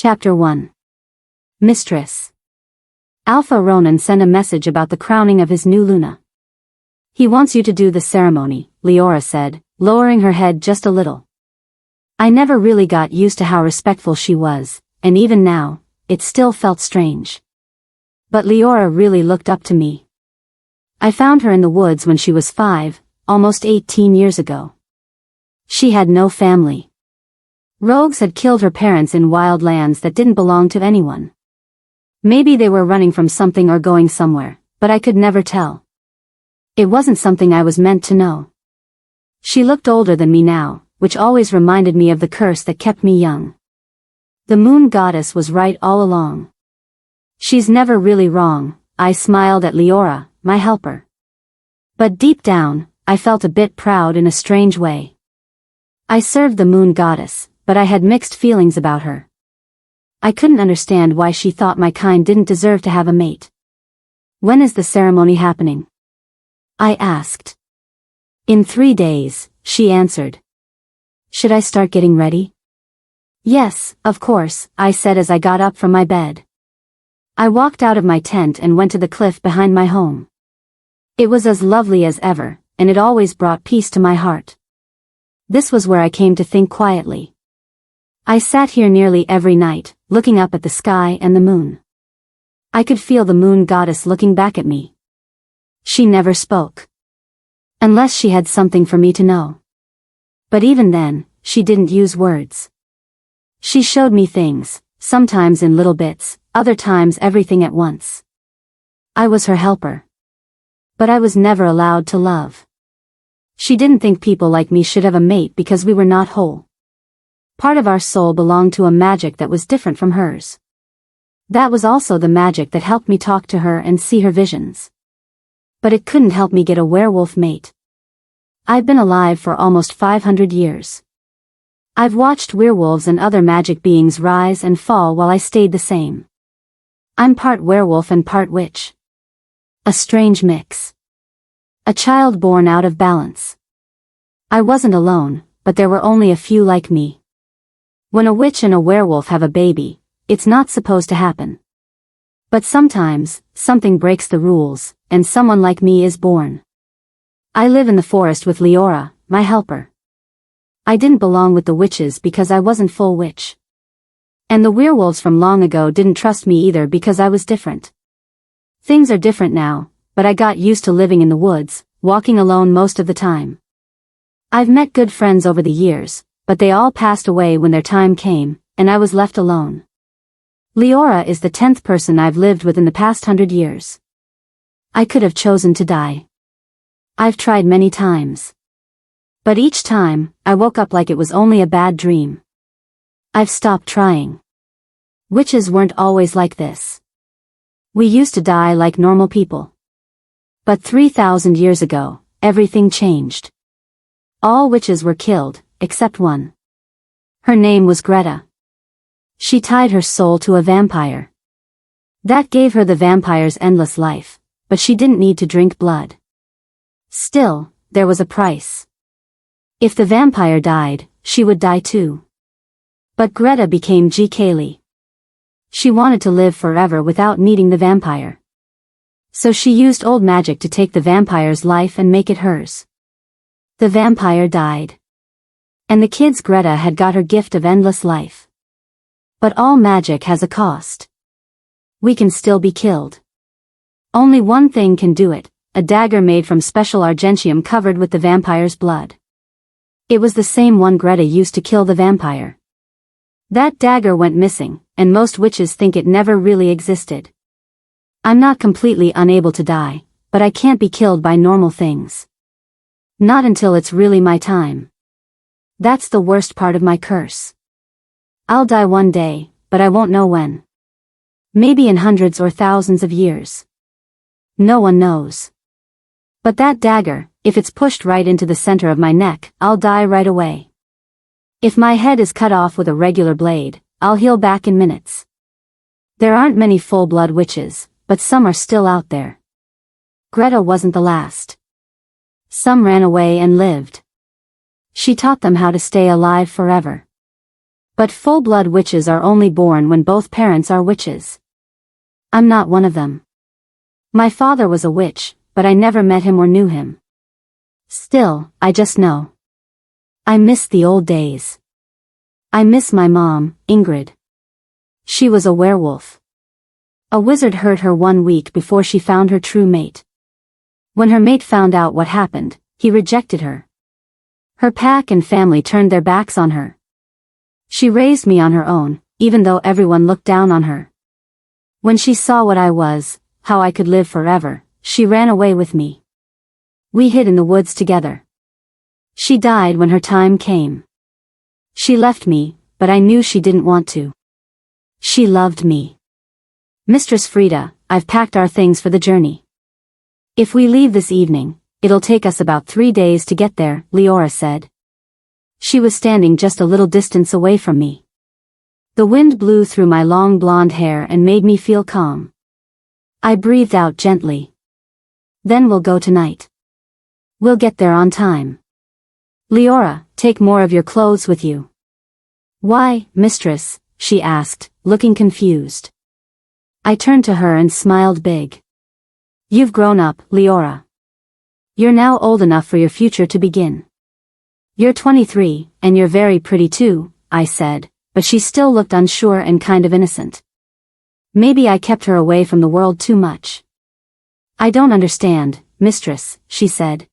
Chapter 1. Mistress. Alpha Ronan sent a message about the crowning of his new Luna. He wants you to do the ceremony, Leora said, lowering her head just a little. I never really got used to how respectful she was, and even now, it still felt strange. But Leora really looked up to me. I found her in the woods when she was 5, almost 18 years ago. She had no family. Rogues had killed her parents in wild lands that didn't belong to anyone. Maybe they were running from something or going somewhere, but I could never tell. It wasn't something I was meant to know. She looked older than me now, which always reminded me of the curse that kept me young. The moon goddess was right all along. She's never really wrong, I smiled at Leora, my helper. But deep down, I felt a bit proud in a strange way. I served the moon goddess, but I had mixed feelings about her. I couldn't understand why she thought my kind didn't deserve to have a mate. When is the ceremony happening? I asked. In 3 days, she answered. Should I start getting ready? Yes, of course, I said as I got up from my bed. I walked out of my tent and went to the cliff behind my home. It was as lovely as ever, and it always brought peace to my heart. This was where I came to think quietly. I sat here nearly every night, looking up at the sky and the moon. I could feel the moon goddess looking back at me. She never spoke. Unless she had something for me to know. But even then, she didn't use words. She showed me things, sometimes in little bits, other times everything at once. I was her helper. But I was never allowed to love. She didn't think people like me should have a mate because we were not whole. Part of our soul belonged to a magic that was different from hers. That was also the magic that helped me talk to her and see her visions. But it couldn't help me get a werewolf mate. I've been alive for almost 500 years. I've watched werewolves and other magic beings rise and fall while I stayed the same. I'm part werewolf and part witch. A strange mix. A child born out of balance. I wasn't alone, but there were only a few like me. When a witch and a werewolf have a baby, it's not supposed to happen. But sometimes, something breaks the rules, and someone like me is born. I live in the forest with Leora, my helper. I didn't belong with the witches because I wasn't full witch. And the werewolves from long ago didn't trust me either because I was different. Things are different now, but I got used to living in the woods, walking alone most of the time. I've met good friends over the years, but they all passed away when their time came, and I was left alone. Leora is the 10th person I've lived with in the past 100 years. I could have chosen to die. I've tried many times. But each time, I woke up like it was only a bad dream. I've stopped trying. Witches weren't always like this. We used to die like normal people. But 3,000 years ago, everything changed. All witches were killed, except one. Her name was Greta. She tied her soul to a vampire. That gave her the vampire's endless life, but she didn't need to drink blood. Still, there was a price. If the vampire died, she would die too. But Greta became Kale. She wanted to live forever without needing the vampire. So she used old magic to take the vampire's life and make it hers. The vampire died. And the kids Greta had got her gift of endless life. But all magic has a cost. We can still be killed. Only one thing can do it, a dagger made from special argentium covered with the vampire's blood. It was the same one Greta used to kill the vampire. That dagger went missing, and most witches think it never really existed. I'm not completely unable to die, but I can't be killed by normal things. Not until it's really my time. That's the worst part of my curse. I'll die one day, but I won't know when. Maybe in hundreds or thousands of years. No one knows. But that dagger, if it's pushed right into the center of my neck, I'll die right away. If my head is cut off with a regular blade, I'll heal back in minutes. There aren't many full-blood witches, but some are still out there. Greta wasn't the last. Some ran away and lived. She taught them how to stay alive forever. But full-blood witches are only born when both parents are witches. I'm not one of them. My father was a witch, but I never met him or knew him. Still, I just know. I miss the old days. I miss my mom, Ingrid. She was a werewolf. A wizard hurt her 1 week before she found her true mate. When her mate found out what happened, he rejected her. Her pack and family turned their backs on her. She raised me on her own, even though everyone looked down on her. When she saw what I was, how I could live forever, she ran away with me. We hid in the woods together. She died when her time came. She left me, but I knew she didn't want to. She loved me. Mistress Frida, I've packed our things for the journey. If we leave this evening, it'll take us about 3 days to get there, Leora said. She was standing just a little distance away from me. The wind blew through my long blonde hair and made me feel calm. I breathed out gently. Then we'll go tonight. We'll get there on time. Leora, take more of your clothes with you. Why, mistress? She asked, looking confused. I turned to her and smiled big. You've grown up, Leora. You're now old enough for your future to begin. You're 23, and you're very pretty too, I said, but she still looked unsure and kind of innocent. Maybe I kept her away from the world too much. I don't understand, mistress, she said.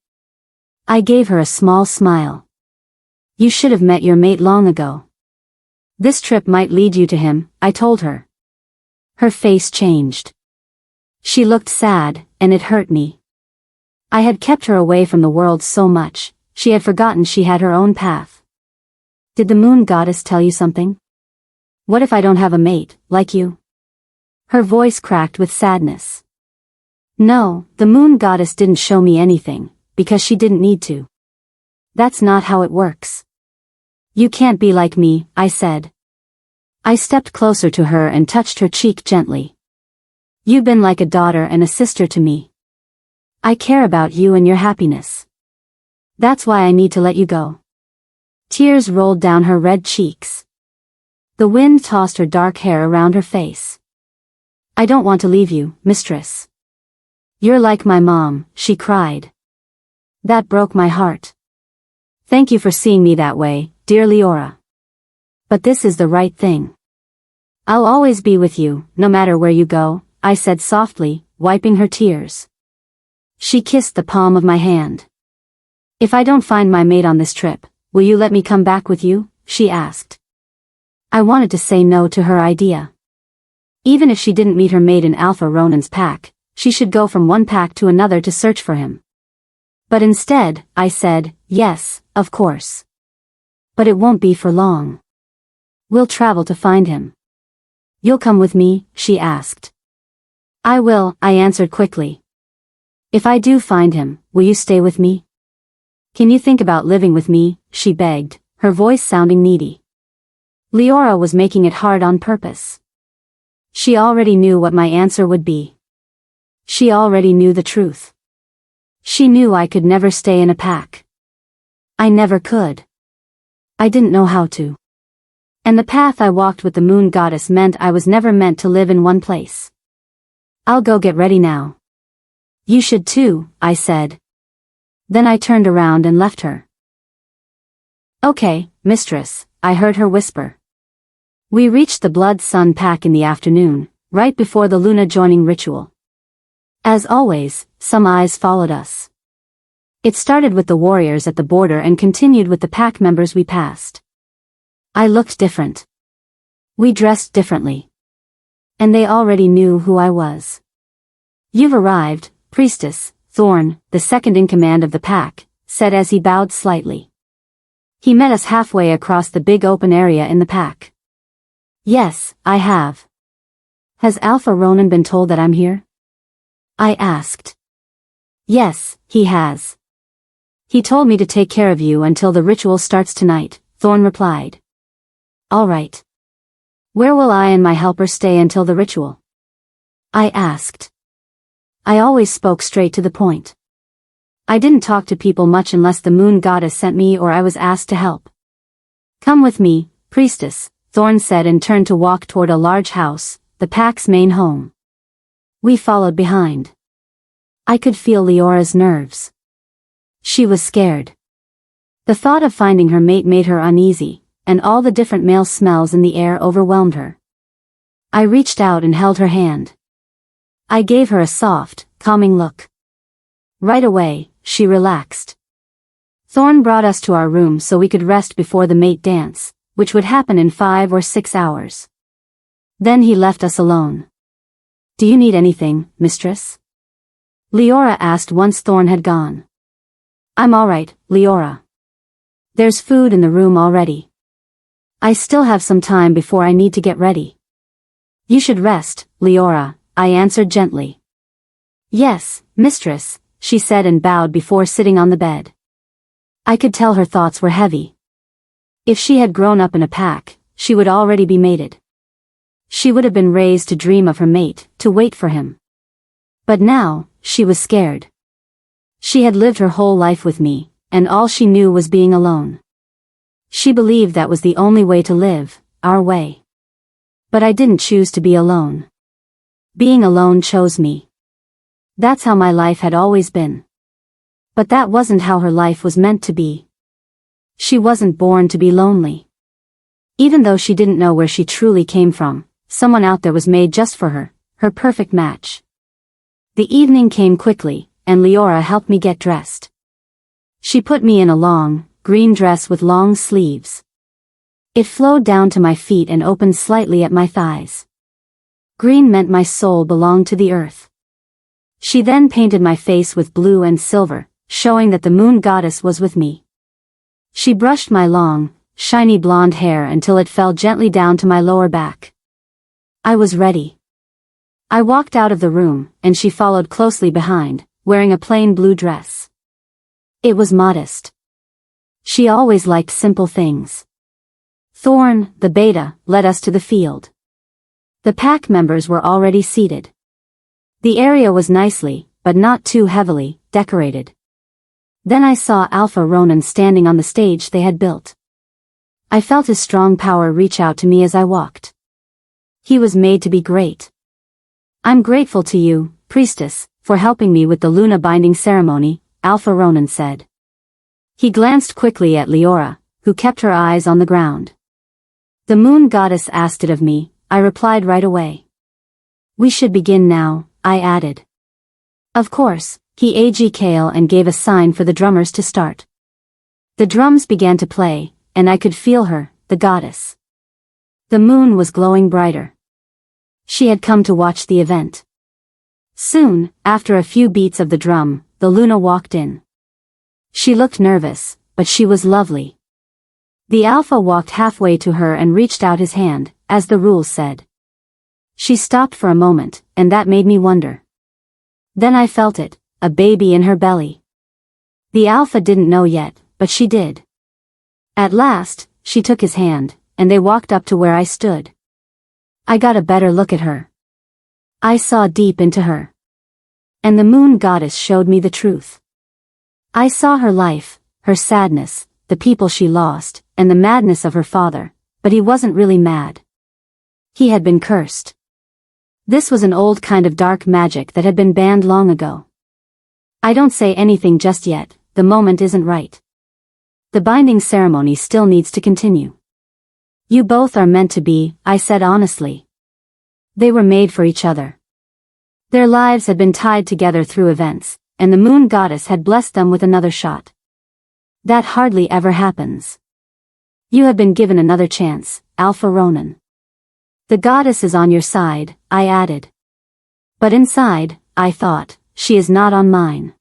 I gave her a small smile. You should have met your mate long ago. This trip might lead you to him, I told her. Her face changed. She looked sad, and it hurt me. I had kept her away from the world so much, she had forgotten she had her own path. Did the moon goddess tell you something? What if I don't have a mate, like you? Her voice cracked with sadness. No, the moon goddess didn't show me anything, because she didn't need to. That's not how it works. You can't be like me, I said. I stepped closer to her and touched her cheek gently. You've been like a daughter and a sister to me. I care about you and your happiness. That's why I need to let you go. Tears rolled down her red cheeks. The wind tossed her dark hair around her face. I don't want to leave you, mistress. You're like my mom, she cried. That broke my heart. Thank you for seeing me that way, dear Leora. But this is the right thing. I'll always be with you, no matter where you go, I said softly, wiping her tears. She kissed the palm of my hand. If I don't find my mate on this trip, will you let me come back with you? She asked. I wanted to say no to her idea. Even if she didn't meet her mate in Alpha Ronan's pack, she should go from one pack to another to search for him. But instead, I said, yes, of course. But it won't be for long. We'll travel to find him. You'll come with me? She asked. I will, I answered quickly. If I do find him, will you stay with me? Can you think about living with me? She begged, her voice sounding needy. Leora was making it hard on purpose. She already knew what my answer would be. She already knew the truth. She knew I could never stay in a pack. I never could. I didn't know how to. And the path I walked with the moon goddess meant I was never meant to live in one place. I'll go get ready now. You should too, I said. Then I turned around and left her. Okay, mistress, I heard her whisper. We reached the Blood Sun pack in the afternoon, right before the Luna joining ritual. As always, some eyes followed us. It started with the warriors at the border and continued with the pack members we passed. I looked different. We dressed differently. And they already knew who I was. You've arrived, priestess, Thorn, the second in command of the pack, said as he bowed slightly. He met us halfway across the big open area in the pack. Yes, I have. Has Alpha Ronan been told that I'm here? I asked. Yes, he has. He told me to take care of you until the ritual starts tonight, Thorn replied. All right. Where will I and my helper stay until the ritual? I asked. I always spoke straight to the point. I didn't talk to people much unless the moon goddess sent me or I was asked to help. Come with me, priestess, Thorn said and turned to walk toward a large house, the pack's main home. We followed behind. I could feel Leora's nerves. She was scared. The thought of finding her mate made her uneasy, and all the different male smells in the air overwhelmed her. I reached out and held her hand. I gave her a soft, calming look. Right away, she relaxed. Thorn brought us to our room so we could rest before the mate dance, which would happen in 5 or 6 hours. Then he left us alone. Do you need anything, mistress? Leora asked once Thorn had gone. I'm all right, Leora. There's food in the room already. I still have some time before I need to get ready. You should rest, Leora, I answered gently. Yes, mistress, she said and bowed before sitting on the bed. I could tell her thoughts were heavy. If she had grown up in a pack, she would already be mated. She would have been raised to dream of her mate, to wait for him. But now, she was scared. She had lived her whole life with me, and all she knew was being alone. She believed that was the only way to live, our way. But I didn't choose to be alone. Being alone chose me. That's how my life had always been. But that wasn't how her life was meant to be. She wasn't born to be lonely. Even though she didn't know where she truly came from, someone out there was made just for her perfect match. The evening came quickly, and Leora helped me get dressed. She put me in a long, green dress with long sleeves. It flowed down to my feet and opened slightly at my thighs. Green meant my soul belonged to the earth. She then painted my face with blue and silver, showing that the moon goddess was with me. She brushed my long, shiny blonde hair until it fell gently down to my lower back. I was ready. I walked out of the room, and she followed closely behind, wearing a plain blue dress. It was modest. She always liked simple things. Thorn, the beta, led us to the field. The pack members were already seated. The area was nicely, but not too heavily, decorated. Then I saw Alpha Ronan standing on the stage they had built. I felt his strong power reach out to me as I walked. He was made to be great. I'm grateful to you, priestess, for helping me with the Luna binding ceremony, Alpha Ronan said. He glanced quickly at Leora, who kept her eyes on the ground. The moon goddess asked it of me, I replied right away. We should begin now, I added. Of course, he ag Kale and gave a sign for the drummers to start. The drums began to play, and I could feel her, the goddess. The moon was glowing brighter. She had come to watch the event. Soon, after a few beats of the drum, the Luna walked in. She looked nervous, but she was lovely. The Alpha walked halfway to her and reached out his hand, as the rules said. She stopped for a moment, and that made me wonder. Then I felt it, a baby in her belly. The Alpha didn't know yet, but she did. At last, she took his hand, and they walked up to where I stood. I got a better look at her. I saw deep into her. And the moon goddess showed me the truth. I saw her life, her sadness, the people she lost, and the madness of her father, but he wasn't really mad. He had been cursed. This was an old kind of dark magic that had been banned long ago. I don't say anything just yet, the moment isn't right. The binding ceremony still needs to continue. You both are meant to be, I said honestly. They were made for each other. Their lives had been tied together through events, and the moon goddess had blessed them with another shot. That hardly ever happens. You have been given another chance, Alpha Ronan. The goddess is on your side, I added. But inside, I thought, she is not on mine.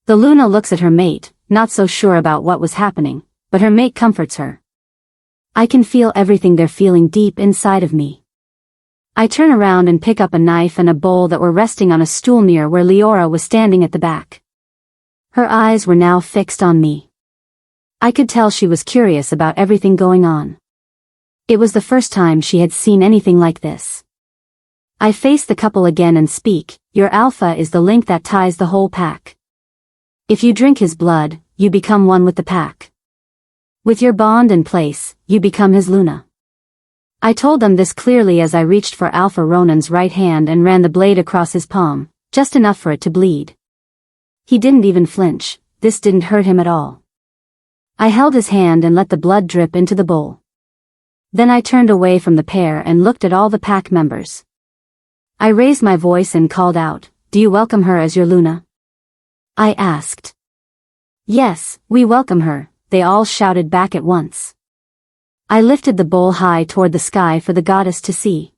The Luna looks at her mate, not so sure about what was happening, but her mate comforts her. I can feel everything they're feeling deep inside of me. I turn around and pick up a knife and a bowl that were resting on a stool near where Leora was standing at the back. Her eyes were now fixed on me. I could tell she was curious about everything going on. It was the first time she had seen anything like this. I face the couple again and speak, your Alpha is the link that ties the whole pack. If you drink his blood, you become one with the pack. With your bond in place, you become his Luna. I told them this clearly as I reached for Alpha Ronan's right hand and ran the blade across his palm, just enough for it to bleed. He didn't even flinch. This didn't hurt him at all. I held his hand and let the blood drip into the bowl. Then I turned away from the pair and looked at all the pack members. I raised my voice and called out, "Do you welcome her as your Luna?" I asked. "Yes, we welcome her," they all shouted back at once. I lifted the bowl high toward the sky for the goddess to see.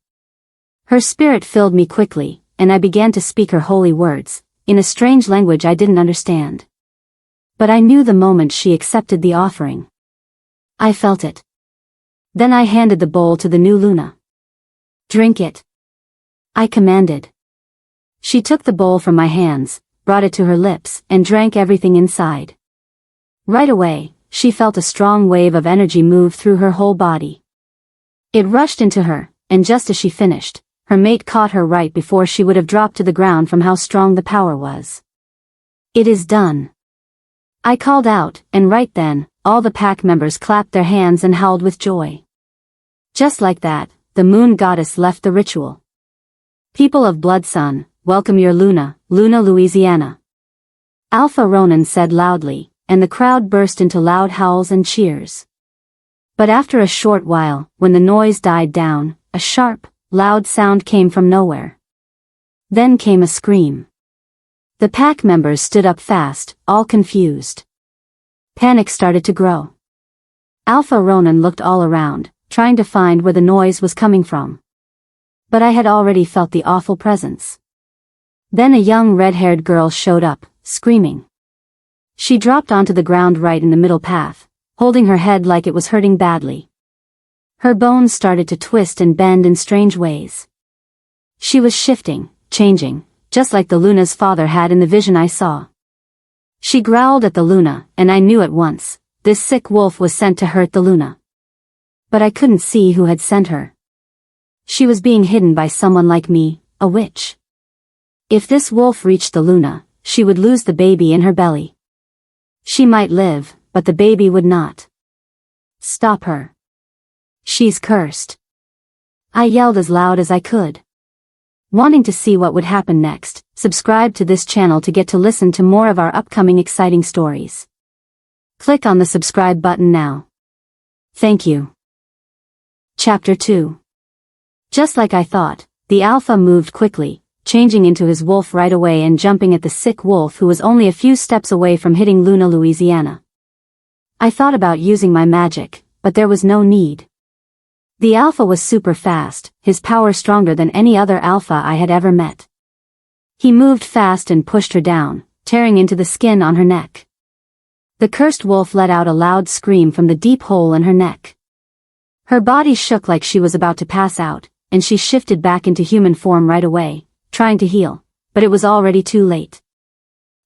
Her spirit filled me quickly, and I began to speak her holy words, in a strange language I didn't understand. But I knew the moment she accepted the offering. I felt it. Then I handed the bowl to the new Luna. "Drink it," I commanded. She took the bowl from my hands, brought it to her lips, and drank everything inside. Right away, she felt a strong wave of energy move through her whole body. It rushed into her, and just as she finished, her mate caught her right before she would have dropped to the ground from how strong the power was. "It is done," I called out, and right then, all the pack members clapped their hands and howled with joy. Just like that, the moon goddess left the ritual. "People of Blood Sun, welcome your Luna, Luna Louisiana," Alpha Ronan said loudly, and the crowd burst into loud howls and cheers. But after a short while, when the noise died down, a sharp, loud sound came from nowhere. Then came a scream. The pack members stood up fast, all confused. Panic started to grow. Alpha Ronan looked all around, trying to find where the noise was coming from. But I had already felt the awful presence. Then a young red-haired girl showed up, screaming. She dropped onto the ground right in the middle path, holding her head like it was hurting badly. Her bones started to twist and bend in strange ways. She was shifting, changing, just like the Luna's father had in the vision I saw. She growled at the Luna, and I knew at once, this sick wolf was sent to hurt the Luna. But I couldn't see who had sent her. She was being hidden by someone like me, a witch. If this wolf reached the Luna, she would lose the baby in her belly. She might live, but the baby would not. "Stop her. She's cursed," I yelled as loud as I could. Wanting to see what would happen next, subscribe to this channel to get to listen to more of our upcoming exciting stories. Click on the subscribe button now. Thank you. Chapter 2. Just like I thought, the Alpha moved quickly, changing into his wolf right away and jumping at the sick wolf who was only a few steps away from hitting Luna Louisiana. I thought about using my magic, but there was no need. The Alpha was super fast, his power stronger than any other Alpha I had ever met. He moved fast and pushed her down, tearing into the skin on her neck. The cursed wolf let out a loud scream from the deep hole in her neck. Her body shook like she was about to pass out, and she shifted back into human form right away, trying to heal, but it was already too late.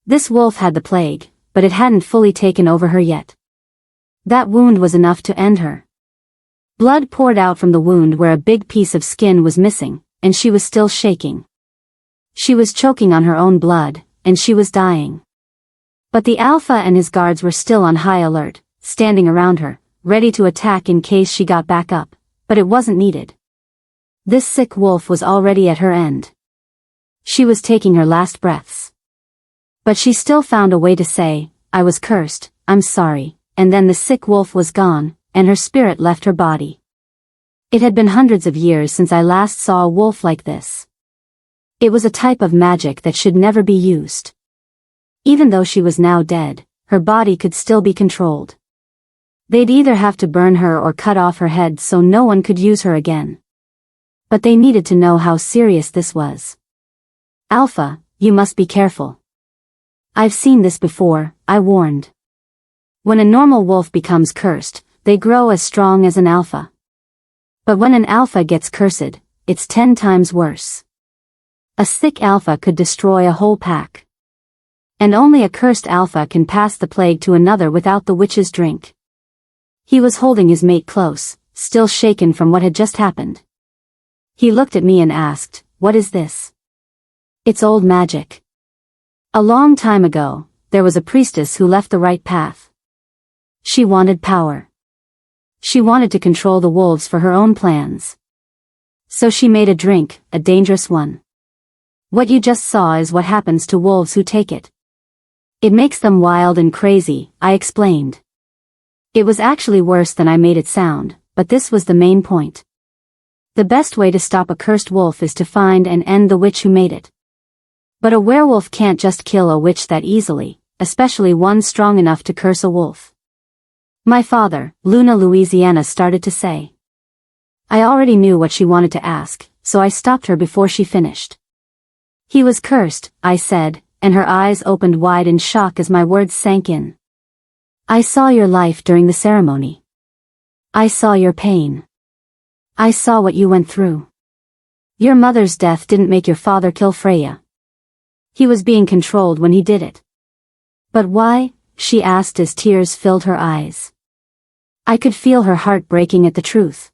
This wolf had the plague, but it hadn't fully taken over her yet. That wound was enough to end her. Blood poured out from the wound where a big piece of skin was missing, and she was still shaking. She was choking on her own blood, and she was dying. But the Alpha and his guards were still on high alert, standing around her, ready to attack in case she got back up, but it wasn't needed. This sick wolf was already at her end. She was taking her last breaths. But she still found a way to say, "I was cursed, I'm sorry," and then the sick wolf was gone, and her spirit left her body. It had been hundreds of years since I last saw a wolf like this. It was a type of magic that should never be used. Even though she was now dead, her body could still be controlled. They'd either have to burn her or cut off her head so no one could use her again. But they needed to know how serious this was. "Alpha, you must be careful. I've seen this before," I warned. When a normal wolf becomes cursed, they grow as strong as an Alpha. But when an Alpha gets cursed, it's 10 times worse. A sick Alpha could destroy a whole pack. And only a cursed Alpha can pass the plague to another without the witch's drink. He was holding his mate close, still shaken from what had just happened. He looked at me and asked, "What is this?" "It's old magic. A long time ago, there was a priestess who left the right path. She wanted power. She wanted to control the wolves for her own plans. So she made a drink, a dangerous one. What you just saw is what happens to wolves who take it. It makes them wild and crazy, I explained. It was actually worse than I made it sound, but this was the main point. The best way to stop a cursed wolf is to find and end the witch who made it. But a werewolf can't just kill a witch that easily, especially one strong enough to curse a wolf. My father, Luna Louisiana, started to say. I already knew what she wanted to ask, so I stopped her before she finished. He was cursed, I said, and her eyes opened wide in shock as my words sank in. I saw your life during the ceremony. I saw your pain. I saw what you went through. Your mother's death didn't make your father kill Freya. He was being controlled when he did it. But why? She asked as tears filled her eyes. I could feel her heart breaking at the truth.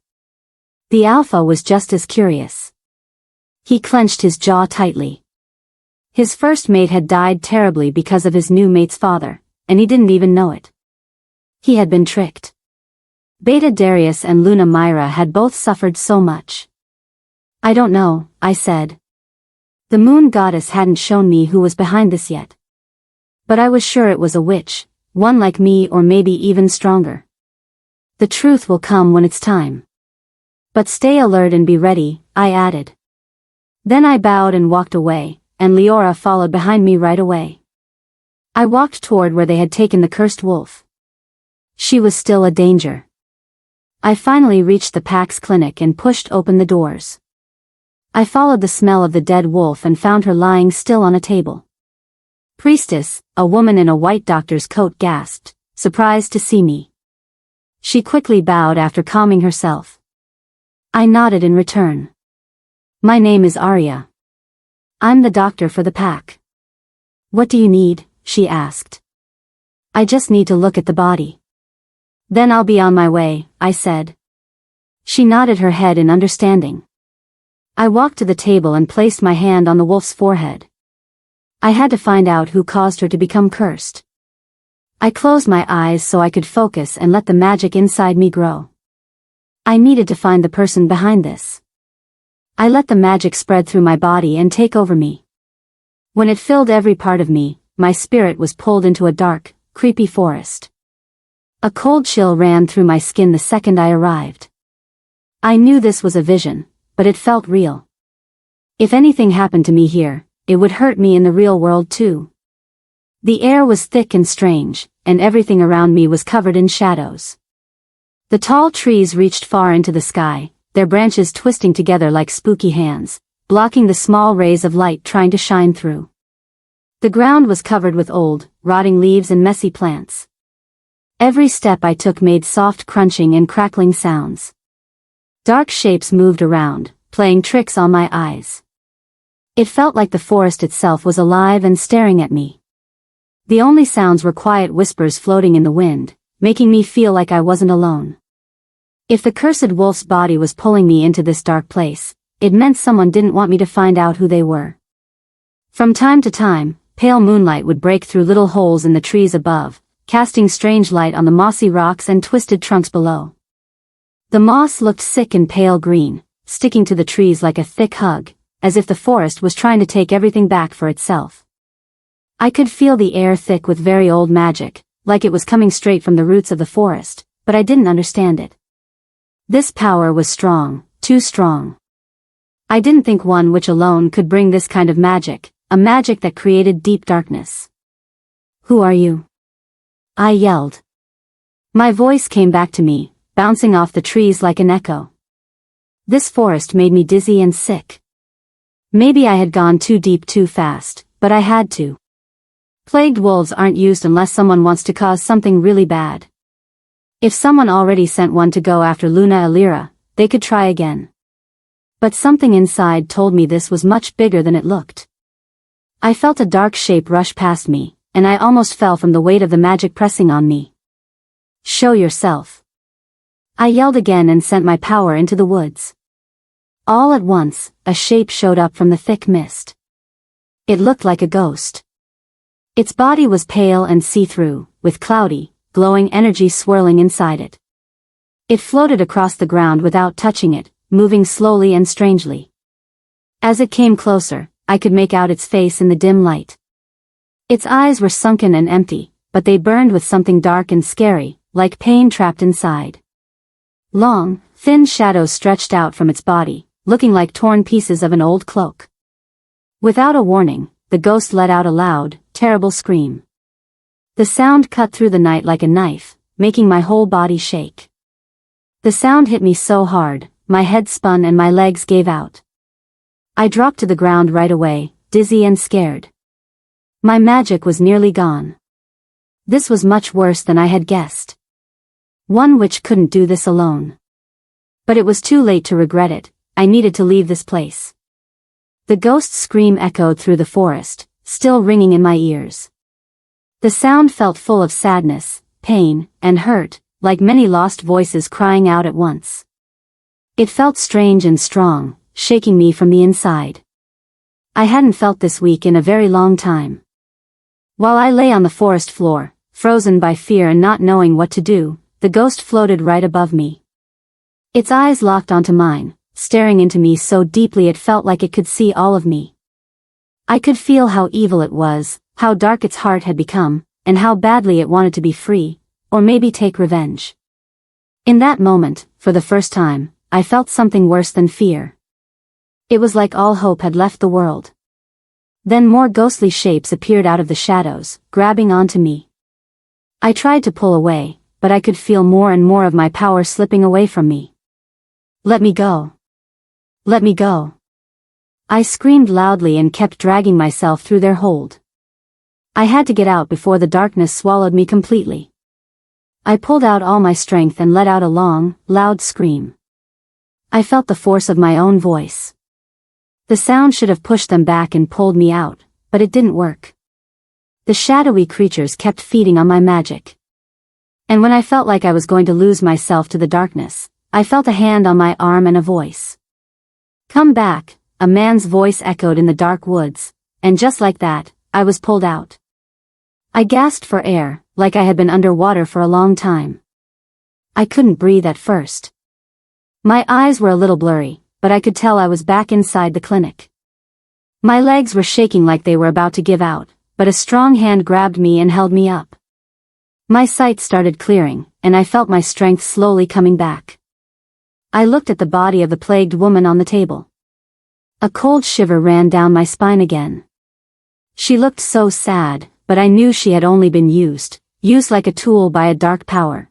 The alpha was just as curious. He clenched his jaw tightly. His first mate had died terribly because of his new mate's father, and he didn't even know it. He had been tricked. Beta Darius and Luna Myra had both suffered so much. I don't know, I said. The moon goddess hadn't shown me who was behind this yet. But I was sure it was a witch, one like me or maybe even stronger. The truth will come when it's time. But stay alert and be ready, I added. Then I bowed and walked away, and Leora followed behind me right away. I walked toward where they had taken the cursed wolf. She was still a danger. I finally reached the Pax clinic and pushed open the doors. I followed the smell of the dead wolf and found her lying still on a table. Priestess, a woman in a white doctor's coat, gasped, surprised to see me. She quickly bowed after calming herself. I nodded in return. My name is Arya. I'm the doctor for the pack. What do you need? She asked. I just need to look at the body. Then I'll be on my way, I said. She nodded her head in understanding. I walked to the table and placed my hand on the wolf's forehead. I had to find out who caused her to become cursed. I closed my eyes so I could focus and let the magic inside me grow. I needed to find the person behind this. I let the magic spread through my body and take over me. When it filled every part of me, my spirit was pulled into a dark, creepy forest. A cold chill ran through my skin the second I arrived. I knew this was a vision, but it felt real. If anything happened to me here, it would hurt me in the real world too. The air was thick and strange, and everything around me was covered in shadows. The tall trees reached far into the sky, their branches twisting together like spooky hands, blocking the small rays of light trying to shine through. The ground was covered with old, rotting leaves and messy plants. Every step I took made soft crunching and crackling sounds. Dark shapes moved around, playing tricks on my eyes. It felt like the forest itself was alive and staring at me. The only sounds were quiet whispers floating in the wind, making me feel like I wasn't alone. If the cursed wolf's body was pulling me into this dark place, it meant someone didn't want me to find out who they were. From time to time, pale moonlight would break through little holes in the trees above, casting strange light on the mossy rocks and twisted trunks below. The moss looked sick and pale green, sticking to the trees like a thick hug, as if the forest was trying to take everything back for itself. I could feel the air thick with very old magic, like it was coming straight from the roots of the forest, but I didn't understand it. This power was strong, too strong. I didn't think one witch alone could bring this kind of magic, a magic that created deep darkness. Who are you? I yelled. My voice came back to me, bouncing off the trees like an echo. This forest made me dizzy and sick. Maybe I had gone too deep too fast, but I had to. Plagued wolves aren't used unless someone wants to cause something really bad. If someone already sent one to go after Luna Illyra, they could try again. But something inside told me this was much bigger than it looked. I felt a dark shape rush past me, and I almost fell from the weight of the magic pressing on me. Show yourself. I yelled again and sent my power into the woods. All at once, a shape showed up from the thick mist. It looked like a ghost. Its body was pale and see-through, with cloudy, glowing energy swirling inside it. It floated across the ground without touching it, moving slowly and strangely. As it came closer, I could make out its face in the dim light. Its eyes were sunken and empty, but they burned with something dark and scary, like pain trapped inside. Long, thin shadows stretched out from its body, looking like torn pieces of an old cloak. Without a warning, the ghost let out a loud, terrible scream. The sound cut through the night like a knife, making my whole body shake. The sound hit me so hard, my head spun and my legs gave out. I dropped to the ground right away, dizzy and scared. My magic was nearly gone. This was much worse than I had guessed. One witch couldn't do this alone. But it was too late to regret it. I needed to leave this place. The ghost's scream echoed through the forest, still ringing in my ears. The sound felt full of sadness, pain, and hurt, like many lost voices crying out at once. It felt strange and strong, shaking me from the inside. I hadn't felt this weak in a very long time. While I lay on the forest floor, frozen by fear and not knowing what to do, the ghost floated right above me. Its eyes locked onto mine, staring into me so deeply it felt like it could see all of me. I could feel how evil it was, how dark its heart had become, and how badly it wanted to be free, or maybe take revenge. In that moment, for the first time, I felt something worse than fear. It was like all hope had left the world. Then more ghostly shapes appeared out of the shadows, grabbing onto me. I tried to pull away, but I could feel more and more of my power slipping away from me. Let me go. Let me go. I screamed loudly and kept dragging myself through their hold. I had to get out before the darkness swallowed me completely. I pulled out all my strength and let out a long, loud scream. I felt the force of my own voice. The sound should have pushed them back and pulled me out, but it didn't work. The shadowy creatures kept feeding on my magic. And when I felt like I was going to lose myself to the darkness, I felt a hand on my arm and a voice. Come back, a man's voice echoed in the dark woods, and just like that, I was pulled out. I gasped for air, like I had been underwater for a long time. I couldn't breathe at first. My eyes were a little blurry, but I could tell I was back inside the clinic. My legs were shaking like they were about to give out, but a strong hand grabbed me and held me up. My sight started clearing, and I felt my strength slowly coming back. I looked at the body of the plagued woman on the table. A cold shiver ran down my spine again. She looked so sad, but I knew she had only been used like a tool by a dark power.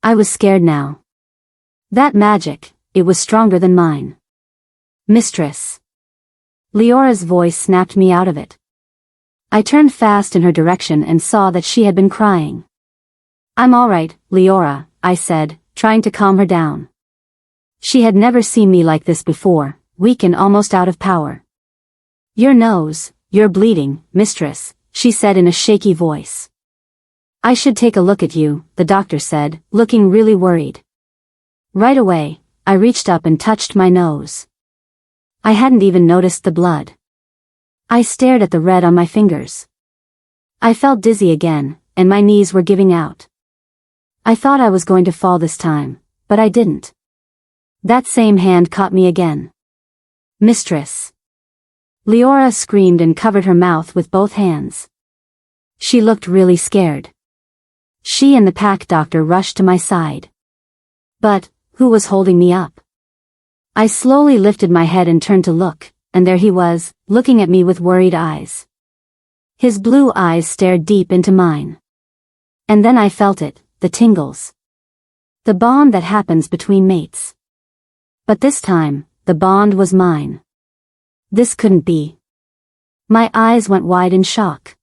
I was scared now. That magic, it was stronger than mine. Mistress. Leora's voice snapped me out of it. I turned fast in her direction and saw that she had been crying. I'm all right, Leora, I said, trying to calm her down. She had never seen me like this before, weak and almost out of power. Your nose, you're bleeding, mistress, she said in a shaky voice. I should take a look at you, the doctor said, looking really worried. Right away, I reached up and touched my nose. I hadn't even noticed the blood. I stared at the red on my fingers. I felt dizzy again, and my knees were giving out. I thought I was going to fall this time, but I didn't. That same hand caught me again. Mistress. Leora screamed and covered her mouth with both hands. She looked really scared. She and the pack doctor rushed to my side. But, who was holding me up? I slowly lifted my head and turned to look, and there he was, looking at me with worried eyes. His blue eyes stared deep into mine. And then I felt it, the tingles. The bond that happens between mates. But this time, the bond was mine. This couldn't be. My eyes went wide in shock.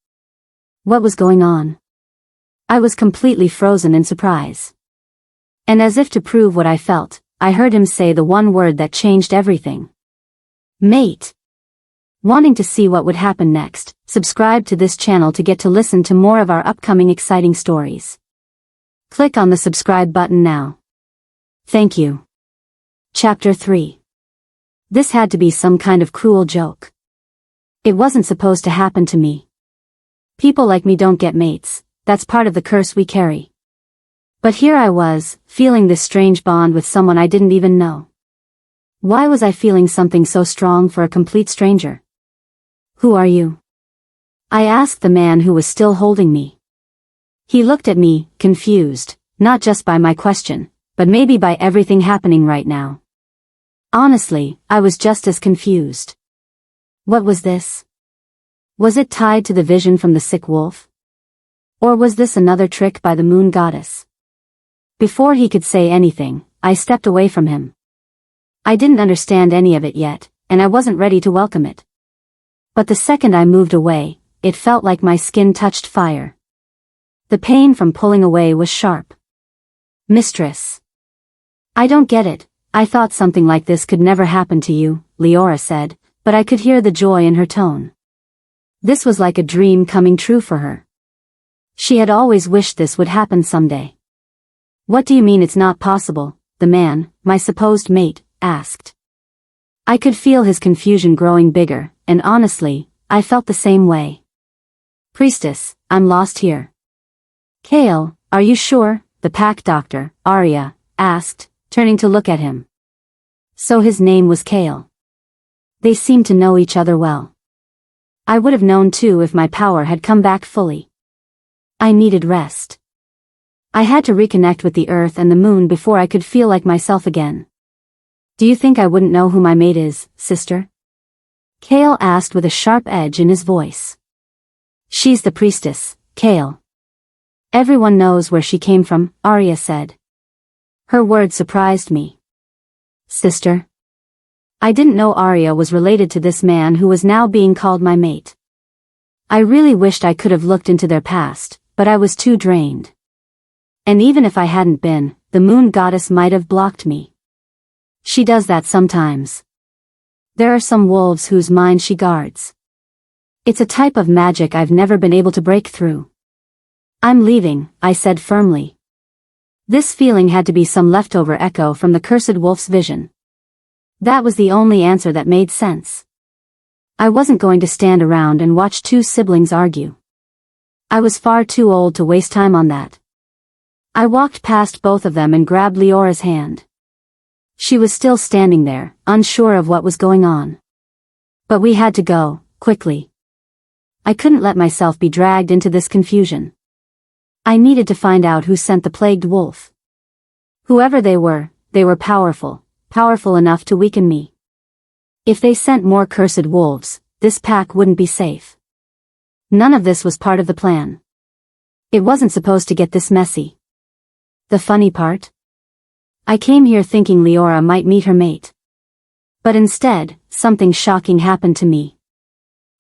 What was going on? I was completely frozen in surprise. And as if to prove what I felt, I heard him say the one word that changed everything. Mate. Wanting to see what would happen next, subscribe to this channel to get to listen to more of our upcoming exciting stories. Click on the subscribe button now. Thank you. Chapter 3. This had to be some kind of cruel joke. It wasn't supposed to happen to me. People like me don't get mates, that's part of the curse we carry. But here I was, feeling this strange bond with someone I didn't even know. Why was I feeling something so strong for a complete stranger? Who are you? I asked the man who was still holding me. He looked at me, confused, not just by my question, but maybe by everything happening right now. Honestly, I was just as confused. What was this? Was it tied to the vision from the sick wolf? Or was this another trick by the moon goddess? Before he could say anything, I stepped away from him. I didn't understand any of it yet, and I wasn't ready to welcome it. But the second I moved away, it felt like my skin touched fire. The pain from pulling away was sharp. Mistress. I don't get it. I thought something like this could never happen to you, Leora said, but I could hear the joy in her tone. This was like a dream coming true for her. She had always wished this would happen someday. What do you mean it's not possible? The man, my supposed mate, asked. I could feel his confusion growing bigger, and honestly, I felt the same way. Priestess, I'm lost here. Kale, are you sure? The pack doctor, Arya, asked, turning to look at him. So his name was Kale. They seemed to know each other well. I would have known too if my power had come back fully. I needed rest. I had to reconnect with the earth and the moon before I could feel like myself again. Do you think I wouldn't know who my mate is, sister? Kale asked with a sharp edge in his voice. She's the priestess, Kale. Everyone knows where she came from, Arya said. Her words surprised me. Sister? I didn't know Arya was related to this man who was now being called my mate. I really wished I could have looked into their past, but I was too drained. And even if I hadn't been, the moon goddess might have blocked me. She does that sometimes. There are some wolves whose mind she guards. It's a type of magic I've never been able to break through. I'm leaving, I said firmly. This feeling had to be some leftover echo from the cursed wolf's vision. That was the only answer that made sense. I wasn't going to stand around and watch two siblings argue. I was far too old to waste time on that. I walked past both of them and grabbed Leora's hand. She was still standing there, unsure of what was going on. But we had to go, quickly. I couldn't let myself be dragged into this confusion. I needed to find out who sent the plagued wolf. Whoever they were powerful enough to weaken me. If they sent more cursed wolves, this pack wouldn't be safe. None of this was part of the plan. It wasn't supposed to get this messy. The funny part? I came here thinking Leora might meet her mate. But instead, something shocking happened to me.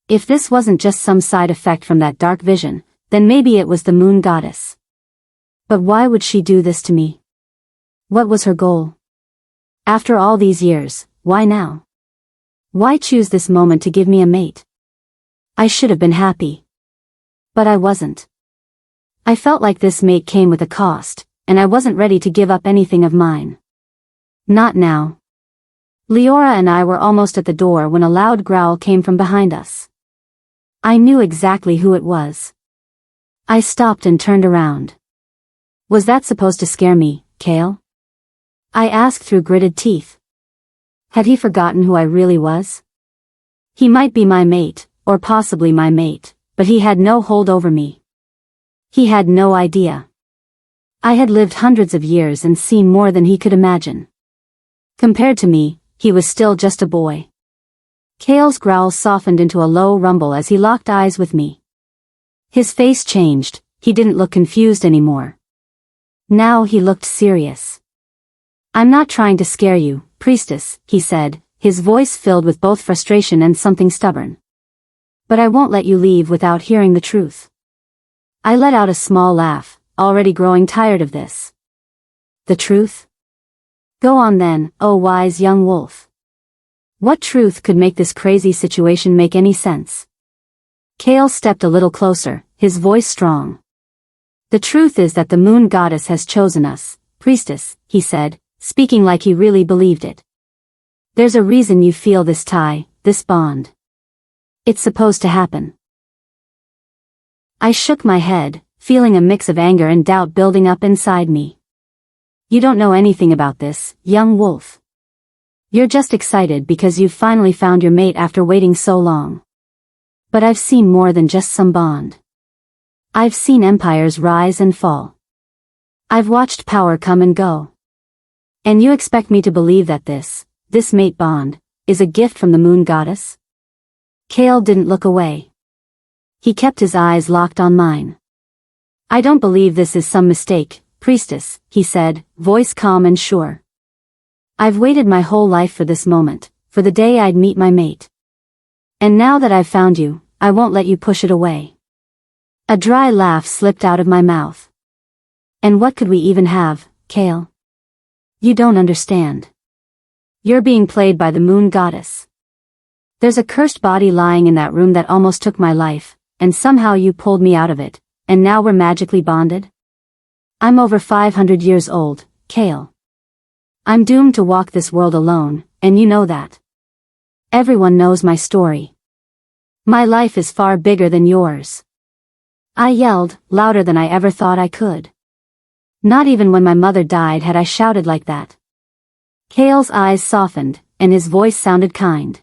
If this wasn't just some side effect from that dark vision, then maybe it was the moon goddess. But why would she do this to me? What was her goal? After all these years, why now? Why choose this moment to give me a mate? I should have been happy. But I wasn't. I felt like this mate came with a cost, and I wasn't ready to give up anything of mine. Not now. Leora and I were almost at the door when a loud growl came from behind us. I knew exactly who it was. I stopped and turned around. Was that supposed to scare me, Kale? I asked through gritted teeth. Had he forgotten who I really was? He might be my mate, or possibly my mate, but he had no hold over me. He had no idea. I had lived hundreds of years and seen more than he could imagine. Compared to me, he was still just a boy. Kale's growl softened into a low rumble as he locked eyes with me. His face changed, he didn't look confused anymore. Now he looked serious. I'm not trying to scare you, priestess, he said, his voice filled with both frustration and something stubborn. But I won't let you leave without hearing the truth. I let out a small laugh, already growing tired of this. The truth? Go on then, oh wise young wolf. What truth could make this crazy situation make any sense? Kale stepped a little closer, his voice strong. The truth is that the moon goddess has chosen us, priestess, he said, speaking like he really believed it. There's a reason you feel this tie, this bond. It's supposed to happen. I shook my head, feeling a mix of anger and doubt building up inside me. You don't know anything about this, young wolf. You're just excited because you've finally found your mate after waiting so long. But I've seen more than just some bond. I've seen empires rise and fall. I've watched power come and go. And you expect me to believe that this mate bond, is a gift from the moon goddess? Kale didn't look away. He kept his eyes locked on mine. I don't believe this is some mistake, priestess, he said, voice calm and sure. I've waited my whole life for this moment, for the day I'd meet my mate. And now that I've found you, I won't let you push it away. A dry laugh slipped out of my mouth. And what could we even have, Kale? You don't understand. You're being played by the moon goddess. There's a cursed body lying in that room that almost took my life, and somehow you pulled me out of it, and now we're magically bonded? I'm over 500 years old, Kale. I'm doomed to walk this world alone, and you know that. Everyone knows my story. My life is far bigger than yours. I yelled, louder than I ever thought I could. Not even when my mother died had I shouted like that. Kale's eyes softened, and his voice sounded kind.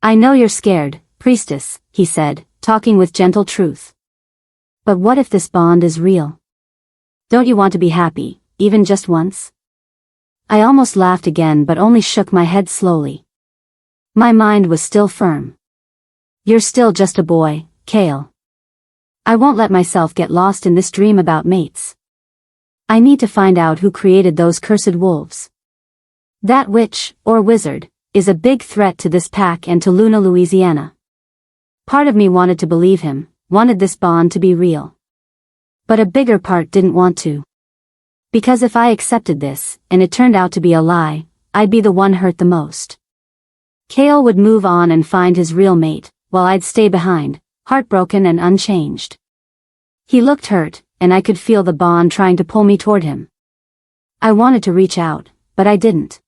I know you're scared, priestess, he said, talking with gentle truth. But what if this bond is real? Don't you want to be happy, even just once? I almost laughed again but only shook my head slowly. My mind was still firm. You're still just a boy, Kale. I won't let myself get lost in this dream about mates. I need to find out who created those cursed wolves. That witch, or wizard, is a big threat to this pack and to Luna, Louisiana. Part of me wanted to believe him, wanted this bond to be real. But a bigger part didn't want to. Because if I accepted this, and it turned out to be a lie, I'd be the one hurt the most. Kale would move on and find his real mate, while I'd stay behind, heartbroken and unchanged. He looked hurt, and I could feel the bond trying to pull me toward him. I wanted to reach out, but I didn't.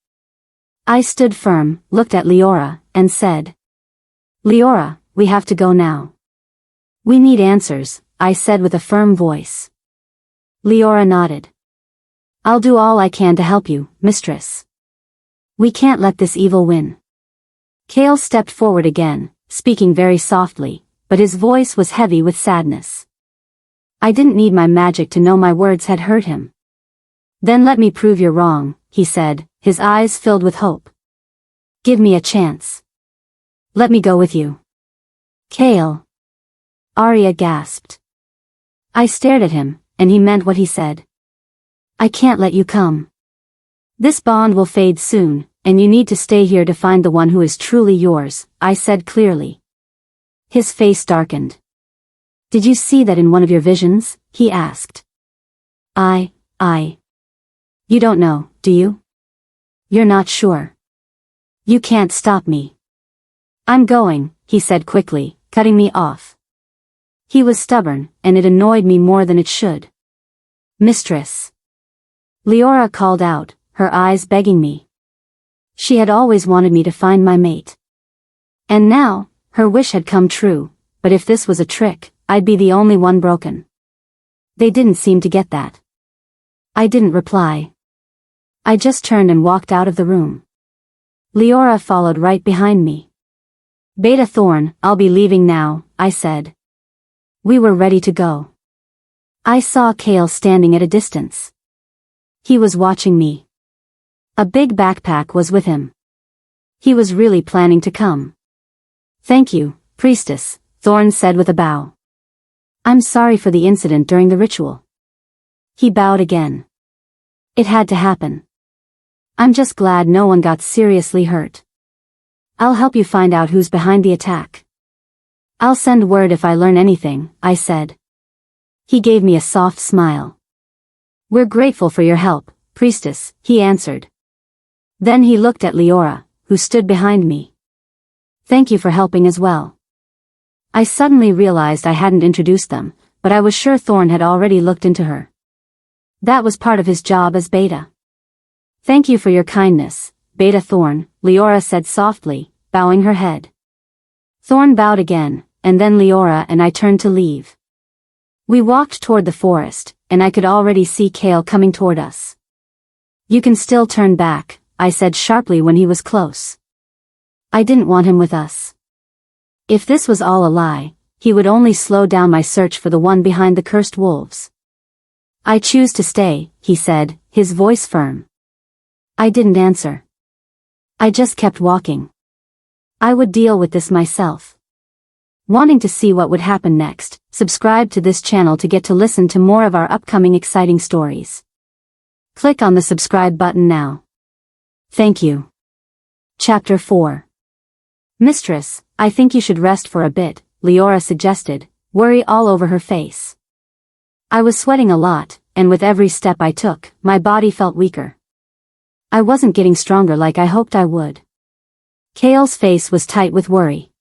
I stood firm, looked at Leora, and said, Leora, we have to go now. We need answers, I said with a firm voice. Leora nodded. I'll do all I can to help you, mistress. We can't let this evil win. Kale stepped forward again, speaking very softly, but his voice was heavy with sadness. I didn't need my magic to know my words had hurt him. Then let me prove you're wrong, he said, his eyes filled with hope. Give me a chance. Let me go with you. Kale. Arya gasped. I stared at him, and he meant what he said. I can't let you come. This bond will fade soon, and you need to stay here to find the one who is truly yours, I said clearly. His face darkened. Did you see that in one of your visions? He asked. You don't know, do you? You're not sure. You can't stop me. I'm going, he said quickly, cutting me off. He was stubborn, and it annoyed me more than it should. Mistress. Leora called out, her eyes begging me. She had always wanted me to find my mate. And now, her wish had come true, but if this was a trick, I'd be the only one broken. They didn't seem to get that. I didn't reply. I just turned and walked out of the room. Leora followed right behind me. Beta Thorn, I'll be leaving now, I said. We were ready to go. I saw Kale standing at a distance. He was watching me. A big backpack was with him. He was really planning to come. Thank you, priestess, Thorn said with a bow. I'm sorry for the incident during the ritual. He bowed again. It had to happen. I'm just glad no one got seriously hurt. I'll help you find out who's behind the attack. I'll send word if I learn anything, I said. He gave me a soft smile. We're grateful for your help, priestess, he answered. Then he looked at Leora, who stood behind me. Thank you for helping as well. I suddenly realized I hadn't introduced them, but I was sure Thorn had already looked into her. That was part of his job as Beta. Thank you for your kindness, Beta Thorn, Leora said softly, bowing her head. Thorn bowed again, and then Leora and I turned to leave. We walked toward the forest, and I could already see Kale coming toward us. You can still turn back, I said sharply when he was close. I didn't want him with us. If this was all a lie, he would only slow down my search for the one behind the cursed wolves. I choose to stay, he said, his voice firm. I didn't answer. I just kept walking. I would deal with this myself. Wanting to see what would happen next, subscribe to this channel to get to listen to more of our upcoming exciting stories. Click on the subscribe button now. Thank you. Chapter 4. Mistress, I think you should rest for a bit, Leora suggested, worry all over her face. I was sweating a lot, and with every step I took, my body felt weaker. I wasn't getting stronger like I hoped I would. Kale's face was tight with worry.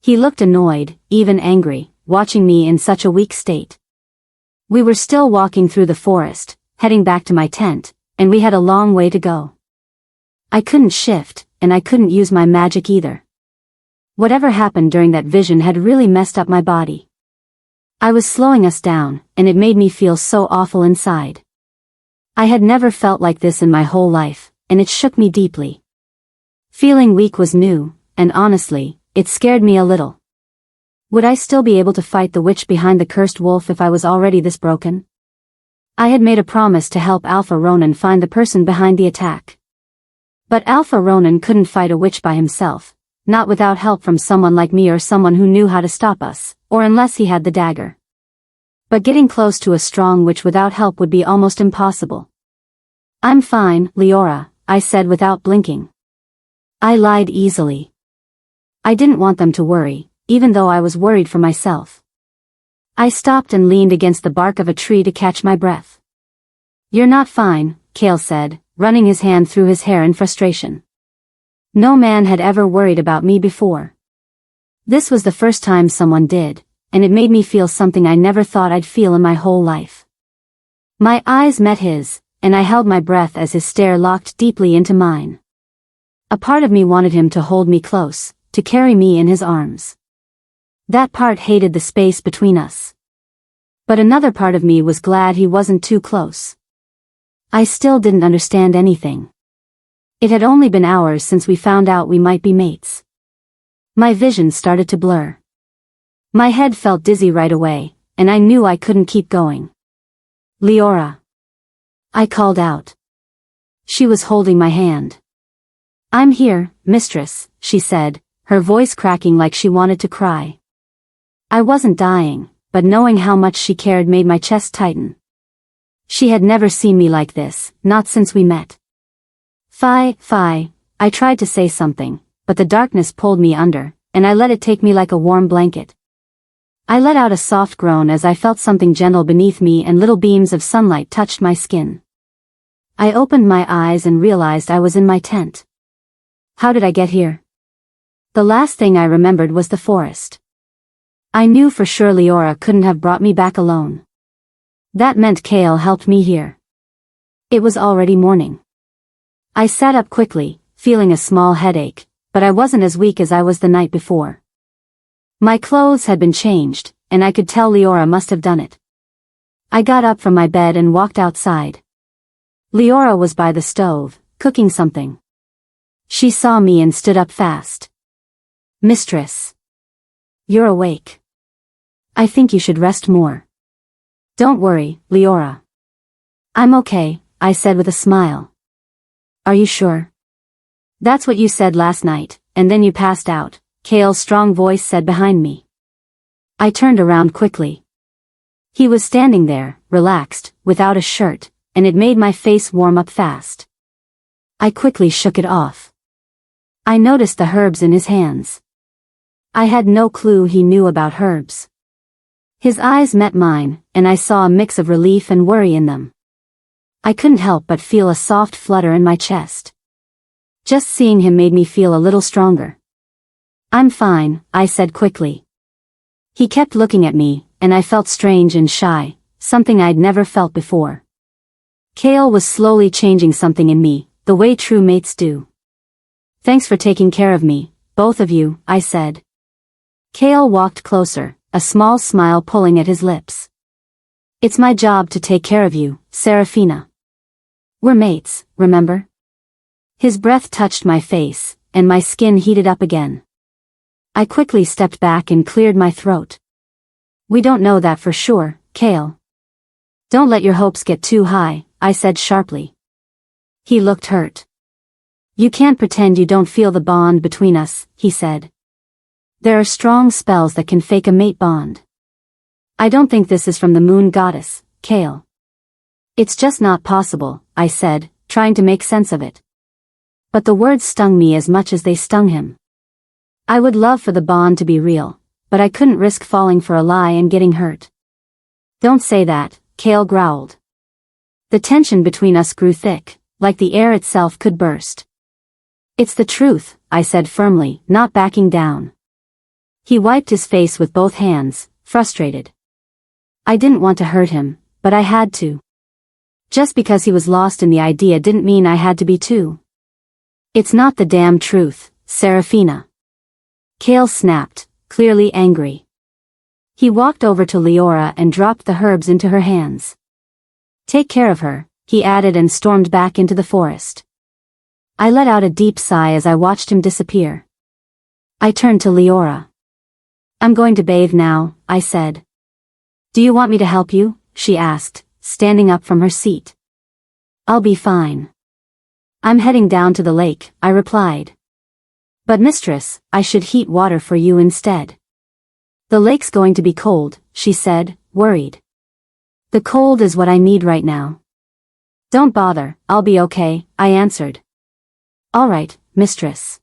He looked annoyed, even angry, watching me in such a weak state. We were still walking through the forest, heading back to my tent, and we had a long way to go. I couldn't shift, and I couldn't use my magic either. Whatever happened during that vision had really messed up my body. I was slowing us down, and it made me feel so awful inside. I had never felt like this in my whole life, and it shook me deeply. Feeling weak was new, and honestly, it scared me a little. Would I still be able to fight the witch behind the cursed wolf if I was already this broken? I had made a promise to help Alpha Ronan find the person behind the attack. But Alpha Ronan couldn't fight a witch by himself, not without help from someone like me or someone who knew how to stop us, or unless he had the dagger. But getting close to a strong witch without help would be almost impossible. I'm fine, Leora, I said without blinking. I lied easily. I didn't want them to worry, even though I was worried for myself. I stopped and leaned against the bark of a tree to catch my breath. You're not fine, Kale said, running his hand through his hair in frustration. No man had ever worried about me before. This was the first time someone did, and it made me feel something I never thought I'd feel in my whole life. My eyes met his, and I held my breath as his stare locked deeply into mine. A part of me wanted him to hold me close, to carry me in his arms. That part hated the space between us. But another part of me was glad he wasn't too close. I still didn't understand anything. It had only been hours since we found out we might be mates. My vision started to blur. My head felt dizzy right away, and I knew I couldn't keep going. Leora. I called out. She was holding my hand. I'm here, mistress, she said, her voice cracking like she wanted to cry. I wasn't dying, but knowing how much she cared made my chest tighten. She had never seen me like this, not since we met. Fie, I tried to say something, but the darkness pulled me under, and I let it take me like a warm blanket. I let out a soft groan as I felt something gentle beneath me and little beams of sunlight touched my skin. I opened my eyes and realized I was in my tent. How did I get here? The last thing I remembered was the forest. I knew for sure Leora couldn't have brought me back alone. That meant Kale helped me here. It was already morning. I sat up quickly, feeling a small headache, but I wasn't as weak as I was the night before. My clothes had been changed, and I could tell Leora must have done it. I got up from my bed and walked outside. Leora was by the stove, cooking something. She saw me and stood up fast. Mistress. You're awake. I think you should rest more. Don't worry, Leora. I'm okay, I said with a smile. Are you sure? That's what you said last night, and then you passed out, Kale's strong voice said behind me. I turned around quickly. He was standing there, relaxed, without a shirt, and it made my face warm up fast. I quickly shook it off. I noticed the herbs in his hands. I had no clue he knew about herbs. His eyes met mine, and I saw a mix of relief and worry in them. I couldn't help but feel a soft flutter in my chest. Just seeing him made me feel a little stronger. I'm fine, I said quickly. He kept looking at me, and I felt strange and shy, something I'd never felt before. Kale was slowly changing something in me, the way true mates do. Thanks for taking care of me, both of you, I said. Kale walked closer, a small smile pulling at his lips. It's my job to take care of you, Seraphina. We're mates, remember? His breath touched my face, and my skin heated up again. I quickly stepped back and cleared my throat. We don't know that for sure, Kale. Don't let your hopes get too high, I said sharply. He looked hurt. You can't pretend you don't feel the bond between us, he said. There are strong spells that can fake a mate bond. I don't think this is from the moon goddess, Kale. It's just not possible, I said, trying to make sense of it. But the words stung me as much as they stung him. I would love for the bond to be real, but I couldn't risk falling for a lie and getting hurt. Don't say that, Kale growled. The tension between us grew thick, like the air itself could burst. It's the truth, I said firmly, not backing down. He wiped his face with both hands, frustrated. I didn't want to hurt him, but I had to. Just because he was lost in the idea didn't mean I had to be too. It's not the damn truth, Seraphina. Kale snapped, clearly angry. He walked over to Leora and dropped the herbs into her hands. Take care of her, he added and stormed back into the forest. I let out a deep sigh as I watched him disappear. I turned to Leora. I'm going to bathe now, I said. Do you want me to help you? She asked, standing up from her seat. I'll be fine. I'm heading down to the lake, I replied. But mistress, I should heat water for you instead. The lake's going to be cold, she said, worried. The cold is what I need right now. Don't bother, I'll be okay, I answered. All right, mistress.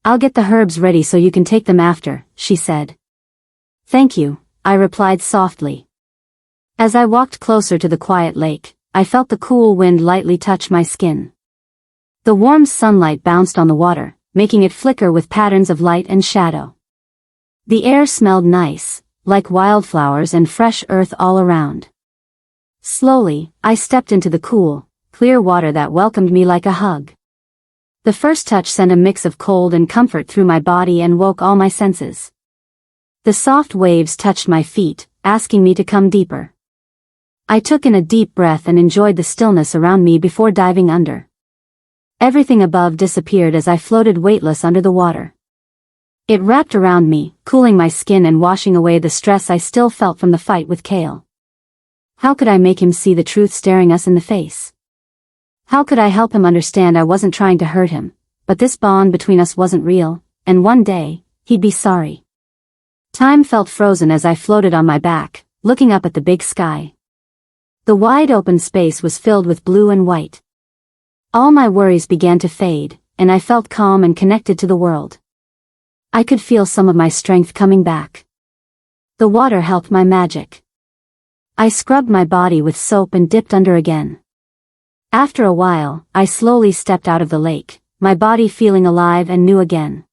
I'll get the herbs ready so you can take them after, she said. Thank you, I replied softly. As I walked closer to the quiet lake, I felt the cool wind lightly touch my skin. The warm sunlight bounced on the water, making it flicker with patterns of light and shadow. The air smelled nice, like wildflowers and fresh earth all around. Slowly, I stepped into the cool, clear water that welcomed me like a hug. The first touch sent a mix of cold and comfort through my body and woke all my senses. The soft waves touched my feet, asking me to come deeper. I took in a deep breath and enjoyed the stillness around me before diving under. Everything above disappeared as I floated weightless under the water. It wrapped around me, cooling my skin and washing away the stress I still felt from the fight with Kale. How could I make him see the truth staring us in the face? How could I help him understand I wasn't trying to hurt him, but this bond between us wasn't real, and one day, he'd be sorry. Time felt frozen as I floated on my back, looking up at the big sky. The wide open space was filled with blue and white. All my worries began to fade, and I felt calm and connected to the world. I could feel some of my strength coming back. The water helped my magic. I scrubbed my body with soap and dipped under again. After a while, I slowly stepped out of the lake, my body feeling alive and new again.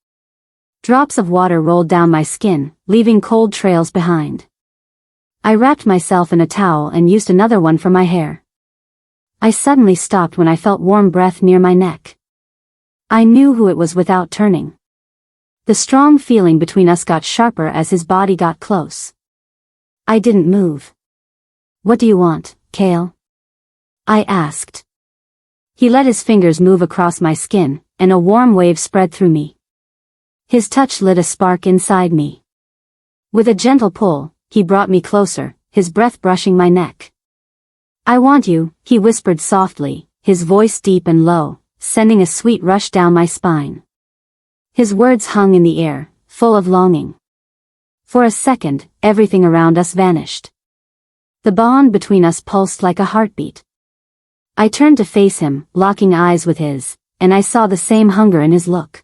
Drops of water rolled down my skin, leaving cold trails behind. I wrapped myself in a towel and used another one for my hair. I suddenly stopped when I felt warm breath near my neck. I knew who it was without turning. The strong feeling between us got sharper as his body got close. I didn't move. What do you want, Kale? I asked. He let his fingers move across my skin, and a warm wave spread through me. His touch lit a spark inside me. With a gentle pull, he brought me closer, his breath brushing my neck. I want you, he whispered softly, his voice deep and low, sending a sweet rush down my spine. His words hung in the air, full of longing. For a second, everything around us vanished. The bond between us pulsed like a heartbeat. I turned to face him, locking eyes with his, and I saw the same hunger in his look.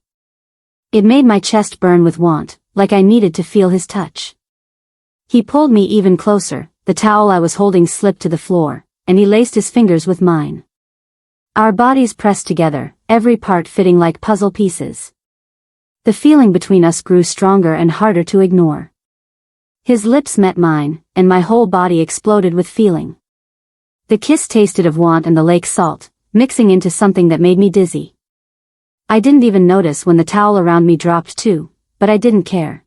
It made my chest burn with want, like I needed to feel his touch. He pulled me even closer, the towel I was holding slipped to the floor, and he laced his fingers with mine. Our bodies pressed together, every part fitting like puzzle pieces. The feeling between us grew stronger and harder to ignore. His lips met mine, and my whole body exploded with feeling. The kiss tasted of want and the lake salt, mixing into something that made me dizzy. I didn't even notice when the towel around me dropped too, but I didn't care.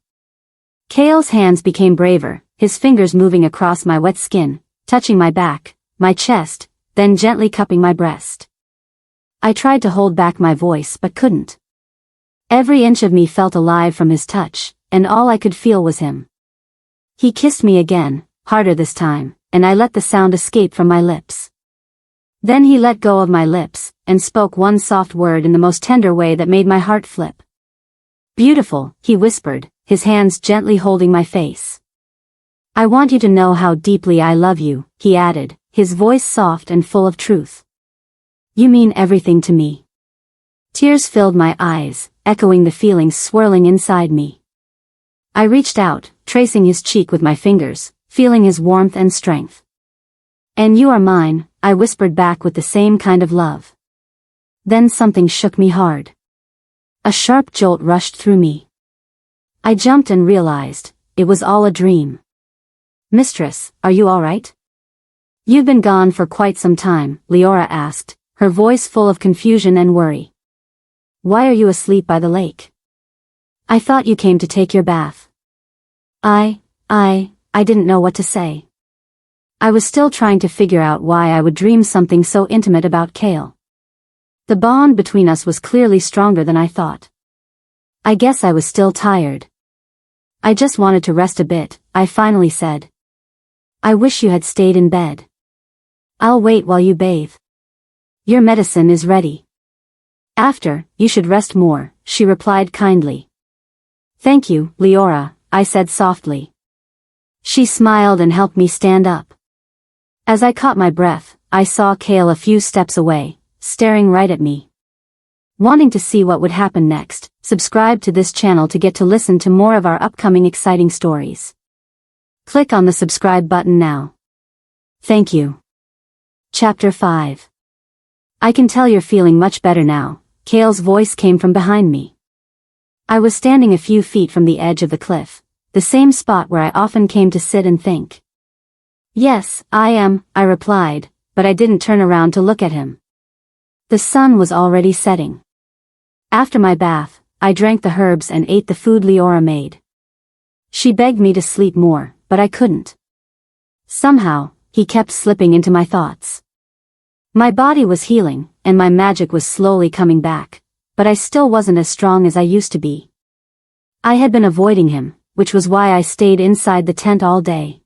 Kale's hands became braver, his fingers moving across my wet skin, touching my back, my chest, then gently cupping my breast. I tried to hold back my voice but couldn't. Every inch of me felt alive from his touch, and all I could feel was him. He kissed me again, harder this time, and I let the sound escape from my lips. Then he let go of my lips, and spoke one soft word in the most tender way that made my heart flip. "Beautiful," he whispered, his hands gently holding my face. "I want you to know how deeply I love you," he added, his voice soft and full of truth. "You mean everything to me." Tears filled my eyes, echoing the feelings swirling inside me. I reached out, tracing his cheek with my fingers, feeling his warmth and strength. "And you are mine," I whispered back with the same kind of love. Then something shook me hard. A sharp jolt rushed through me. I jumped and realized, it was all a dream. "Mistress, are you all right?" "You've been gone for quite some time," Leora asked, her voice full of confusion and worry. "Why are you asleep by the lake?" "I thought you came to take your bath." I didn't know what to say. I was still trying to figure out why I would dream something so intimate about Kale. The bond between us was clearly stronger than I thought. I guess I was still tired. "I just wanted to rest a bit," I finally said. "I wish you had stayed in bed." "I'll wait while you bathe. Your medicine is ready." "After, you should rest more," she replied kindly. "Thank you, Leora," I said softly. She smiled and helped me stand up. As I caught my breath, I saw Kale a few steps away, staring right at me. Wanting to see what would happen next, subscribe to this channel to get to listen to more of our upcoming exciting stories. Click on the subscribe button now. Thank you. Chapter 5. "I can tell you're feeling much better now," Kale's voice came from behind me. I was standing a few feet from the edge of the cliff, the same spot where I often came to sit and think. "Yes, I am," I replied, but I didn't turn around to look at him. The sun was already setting. After my bath, I drank the herbs and ate the food Leora made. She begged me to sleep more, but I couldn't. Somehow, he kept slipping into my thoughts. My body was healing, and my magic was slowly coming back, but I still wasn't as strong as I used to be. I had been avoiding him, which was why I stayed inside the tent all day.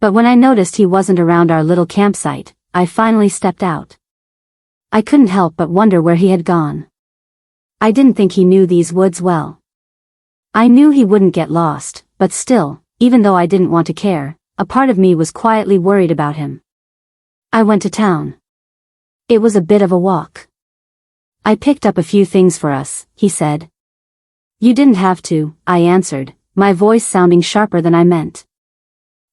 But when I noticed he wasn't around our little campsite, I finally stepped out. I couldn't help but wonder where he had gone. I didn't think he knew these woods well. I knew he wouldn't get lost, but still, even though I didn't want to care, a part of me was quietly worried about him. I went to town. It was a bit of a walk. "I picked up a few things for us," he said. "You didn't have to," I answered, my voice sounding sharper than I meant.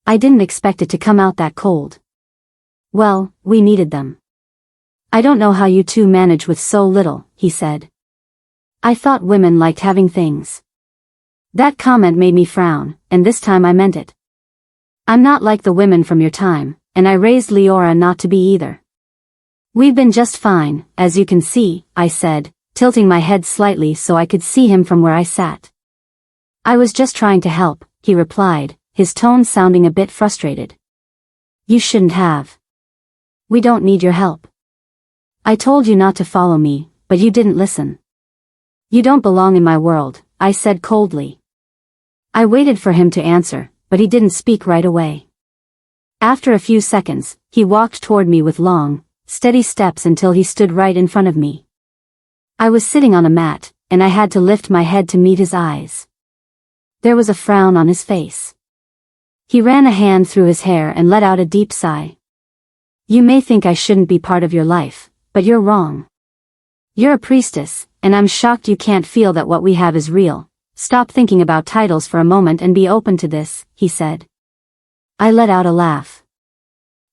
I didn't expect it to come out that cold. "Well, we needed them." "I don't know how you two manage with so little," he said. "I thought women liked having things." That comment made me frown, and this time I meant it. "I'm not like the women from your time, and I raised Leora not to be either." "We've been just fine, as you can see," I said, tilting my head slightly so I could see him from where I sat. "I was just trying to help," he replied, his tone sounding a bit frustrated. "You shouldn't have. We don't need your help. I told you not to follow me, but you didn't listen." "You don't belong in my world," I said coldly. I waited for him to answer, but he didn't speak right away. After a few seconds, he walked toward me with long, steady steps until he stood right in front of me. I was sitting on a mat, and I had to lift my head to meet his eyes. There was a frown on his face. He ran a hand through his hair and let out a deep sigh. "You may think I shouldn't be part of your life, but you're wrong. You're a priestess, and I'm shocked you can't feel that what we have is real. Stop thinking about titles for a moment and be open to this," he said. I let out a laugh.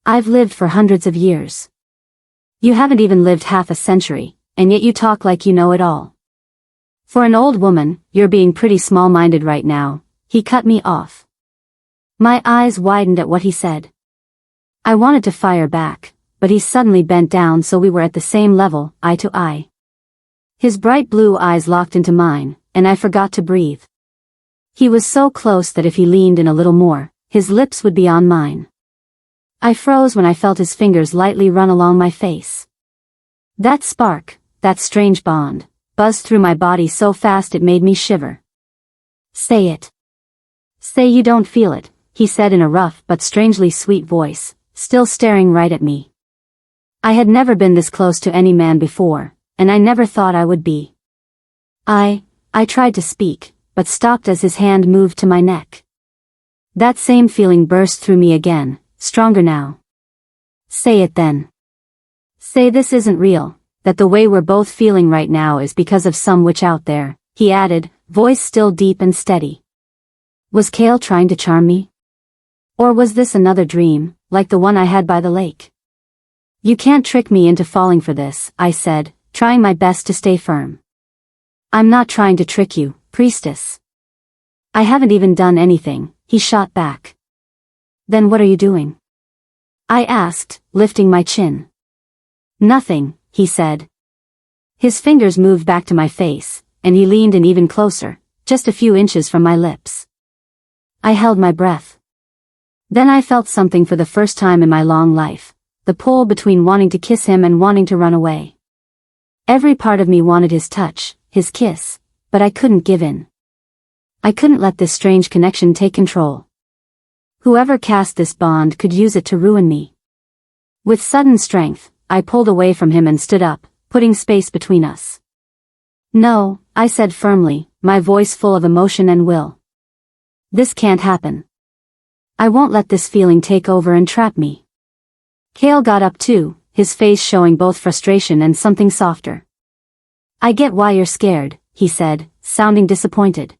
"I've lived for hundreds of years. You haven't even lived half a century, and yet you talk like you know it all. For an old woman, you're being pretty small-minded right now," he cut me off. My eyes widened at what he said. I wanted to fire back, but he suddenly bent down so we were at the same level, eye to eye. His bright blue eyes locked into mine, and I forgot to breathe. He was so close that if he leaned in a little more, his lips would be on mine. I froze when I felt his fingers lightly run along my face. That spark, that strange bond, buzzed through my body so fast it made me shiver. Say it. Say you don't feel it, he said in a rough but strangely sweet voice, still staring right at me. I had never been this close to any man before, and I never thought I would be. I tried to speak, but stopped as his hand moved to my neck. That same feeling burst through me again, stronger now. Say it then. Say this isn't real, that the way we're both feeling right now is because of some witch out there, he added, voice still deep and steady. Was Kale trying to charm me? Or was this another dream, like the one I had by the lake? You can't trick me into falling for this, I said, trying my best to stay firm. I'm not trying to trick you, priestess. I haven't even done anything, he shot back. Then what are you doing? I asked, lifting my chin. Nothing, he said. His fingers moved back to my face, and he leaned in even closer, just a few inches from my lips. I held my breath. Then I felt something for the first time in my long life, the pull between wanting to kiss him and wanting to run away. Every part of me wanted his touch, his kiss, but I couldn't give in. I couldn't let this strange connection take control. Whoever cast this bond could use it to ruin me. With sudden strength, I pulled away from him and stood up, putting space between us. No, I said firmly, my voice full of emotion and will. This can't happen. I won't let this feeling take over and trap me. Kale got up too, his face showing both frustration and something softer. I get why you're scared, he said, sounding disappointed.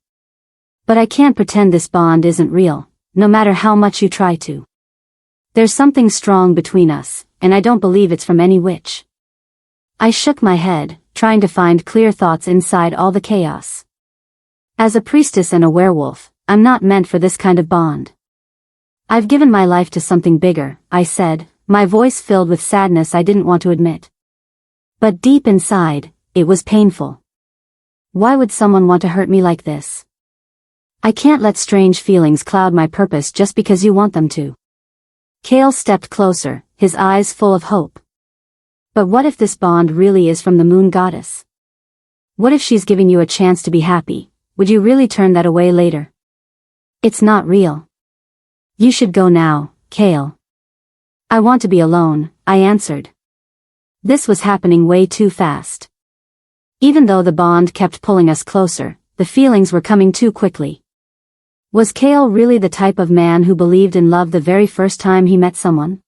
But I can't pretend this bond isn't real, no matter how much you try to. There's something strong between us, and I don't believe it's from any witch. I shook my head, trying to find clear thoughts inside all the chaos. As a priestess and a werewolf, I'm not meant for this kind of bond. I've given my life to something bigger, I said, my voice filled with sadness I didn't want to admit. But deep inside, it was painful. Why would someone want to hurt me like this? I can't let strange feelings cloud my purpose just because you want them to. Kale stepped closer, his eyes full of hope. But what if this bond really is from the moon goddess? What if she's giving you a chance to be happy? Would you really turn that away later? It's not real. You should go now, Kale. I want to be alone, I answered. This was happening way too fast. Even though the bond kept pulling us closer, the feelings were coming too quickly. Was Kale really the type of man who believed in love the very first time he met someone?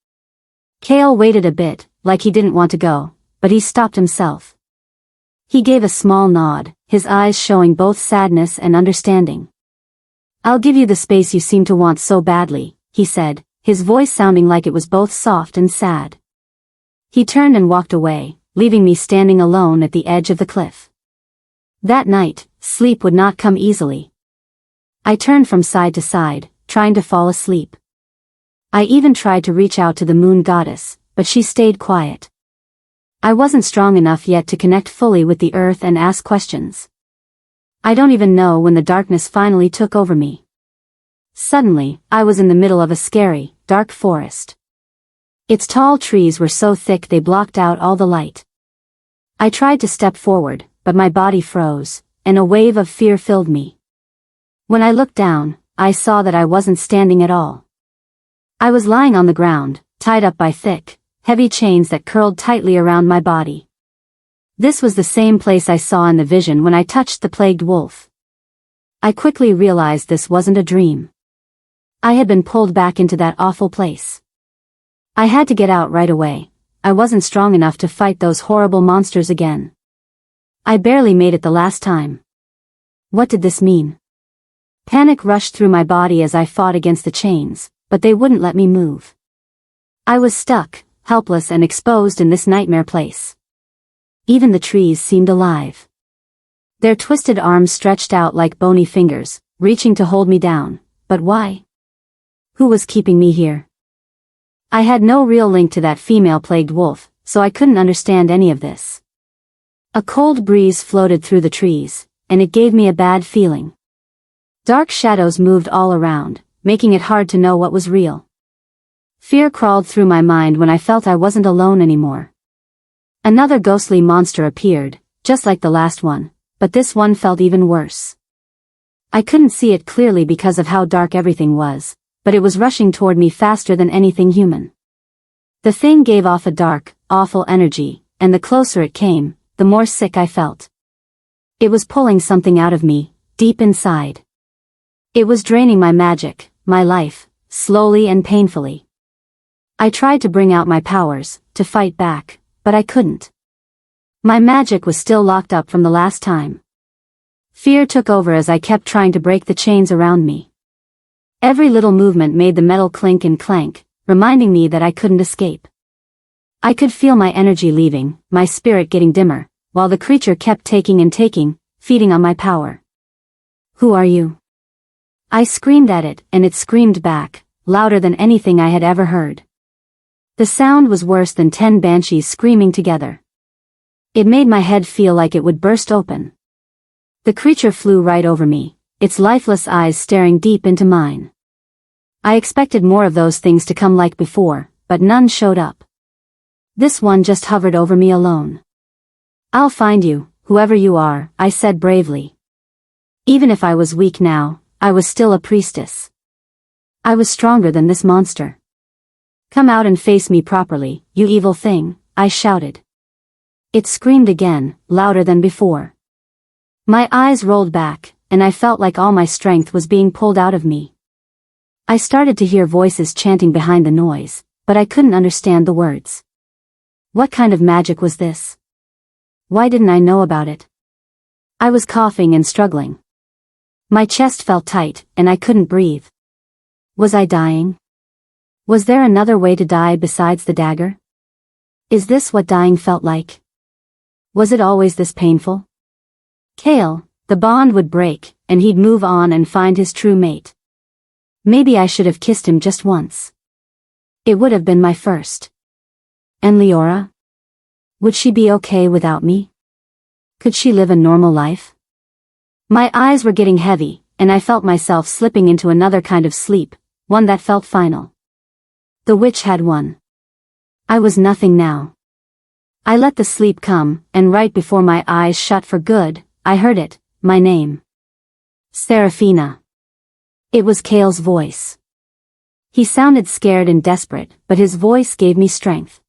Kale waited a bit, like he didn't want to go, but he stopped himself. He gave a small nod, his eyes showing both sadness and understanding. I'll give you the space you seem to want so badly, he said, his voice sounding like it was both soft and sad. He turned and walked away, leaving me standing alone at the edge of the cliff. That night, sleep would not come easily. I turned from side to side, trying to fall asleep. I even tried to reach out to the moon goddess, but she stayed quiet. I wasn't strong enough yet to connect fully with the earth and ask questions. I don't even know when the darkness finally took over me. Suddenly, I was in the middle of a scary, dark forest. Its tall trees were so thick they blocked out all the light. I tried to step forward, but my body froze, and a wave of fear filled me. When I looked down, I saw that I wasn't standing at all. I was lying on the ground, tied up by thick, heavy chains that curled tightly around my body. This was the same place I saw in the vision when I touched the plagued wolf. I quickly realized this wasn't a dream. I had been pulled back into that awful place. I had to get out right away. I wasn't strong enough to fight those horrible monsters again. I barely made it the last time. What did this mean? Panic rushed through my body as I fought against the chains, but they wouldn't let me move. I was stuck, helpless and exposed in this nightmare place. Even the trees seemed alive. Their twisted arms stretched out like bony fingers, reaching to hold me down, but why? Who was keeping me here? I had no real link to that female-plagued wolf, so I couldn't understand any of this. A cold breeze floated through the trees, and it gave me a bad feeling. Dark shadows moved all around, making it hard to know what was real. Fear crawled through my mind when I felt I wasn't alone anymore. Another ghostly monster appeared, just like the last one, but this one felt even worse. I couldn't see it clearly because of how dark everything was, but it was rushing toward me faster than anything human. The thing gave off a dark, awful energy, and the closer it came, the more sick I felt. It was pulling something out of me, deep inside. It was draining my magic, my life, slowly and painfully. I tried to bring out my powers, to fight back, but I couldn't. My magic was still locked up from the last time. Fear took over as I kept trying to break the chains around me. Every little movement made the metal clink and clank, reminding me that I couldn't escape. I could feel my energy leaving, my spirit getting dimmer, while the creature kept taking and taking, feeding on my power. "Who are you?" I screamed at it, and it screamed back, louder than anything I had ever heard. The sound was worse than 10 banshees screaming together. It made my head feel like it would burst open. The creature flew right over me, its lifeless eyes staring deep into mine. I expected more of those things to come like before, but none showed up. This one just hovered over me alone. "I'll find you, whoever you are," I said bravely. Even if I was weak now, I was still a priestess. I was stronger than this monster. "Come out and face me properly, you evil thing," I shouted. It screamed again, louder than before. My eyes rolled back, and I felt like all my strength was being pulled out of me. I started to hear voices chanting behind the noise, but I couldn't understand the words. What kind of magic was this? Why didn't I know about it? I was coughing and struggling. My chest felt tight, and I couldn't breathe. Was I dying? Was there another way to die besides the dagger? Is this what dying felt like? Was it always this painful? Kale, the bond would break, and he'd move on and find his true mate. Maybe I should have kissed him just once. It would have been my first. And Leora? Would she be okay without me? Could she live a normal life? My eyes were getting heavy, and I felt myself slipping into another kind of sleep, one that felt final. The witch had won. I was nothing now. I let the sleep come, and right before my eyes shut for good, I heard it, my name. Seraphina. It was Kale's voice. He sounded scared and desperate, but his voice gave me strength.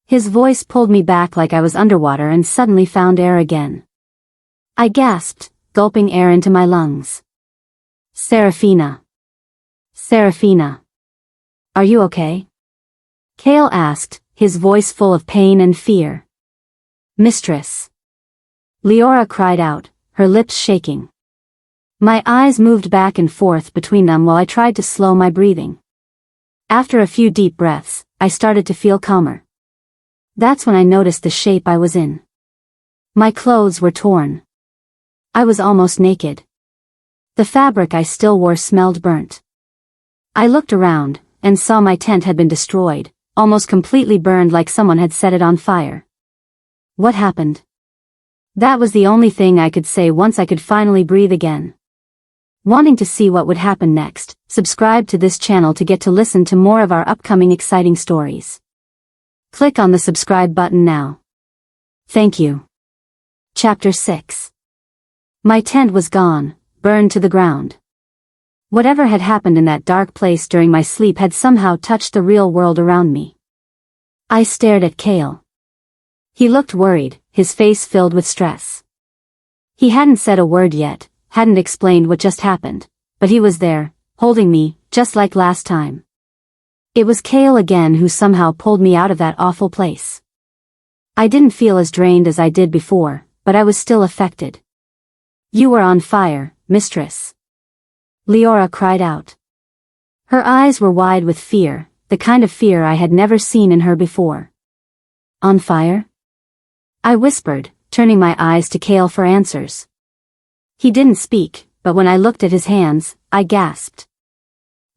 His voice pulled me back like I was underwater and suddenly found air again. I gasped, gulping air into my lungs. "Seraphina. Seraphina. Are you okay?" Kale asked, his voice full of pain and fear. "Mistress." Leora cried out, her lips shaking. My eyes moved back and forth between them while I tried to slow my breathing. After a few deep breaths, I started to feel calmer. That's when I noticed the shape I was in. My clothes were torn. I was almost naked. The fabric I still wore smelled burnt. I looked around, and saw my tent had been destroyed, almost completely burned like someone had set it on fire. What happened? That was the only thing I could say once I could finally breathe again. Wanting to see what would happen next, subscribe to this channel to get to listen to more of our upcoming exciting stories. Click on the subscribe button now. Thank you. Chapter 6. My tent was gone, burned to the ground. Whatever had happened in that dark place during my sleep had somehow touched the real world around me. I stared at Kale. He looked worried, his face filled with stress. He hadn't said a word yet, hadn't explained what just happened, but he was there, holding me, just like last time. It was Kale again who somehow pulled me out of that awful place. I didn't feel as drained as I did before, but I was still affected. "You were on fire, mistress," Leora cried out. Her eyes were wide with fear, the kind of fear I had never seen in her before. "On fire?" I whispered, turning my eyes to Kale for answers. He didn't speak, but when I looked at his hands, I gasped.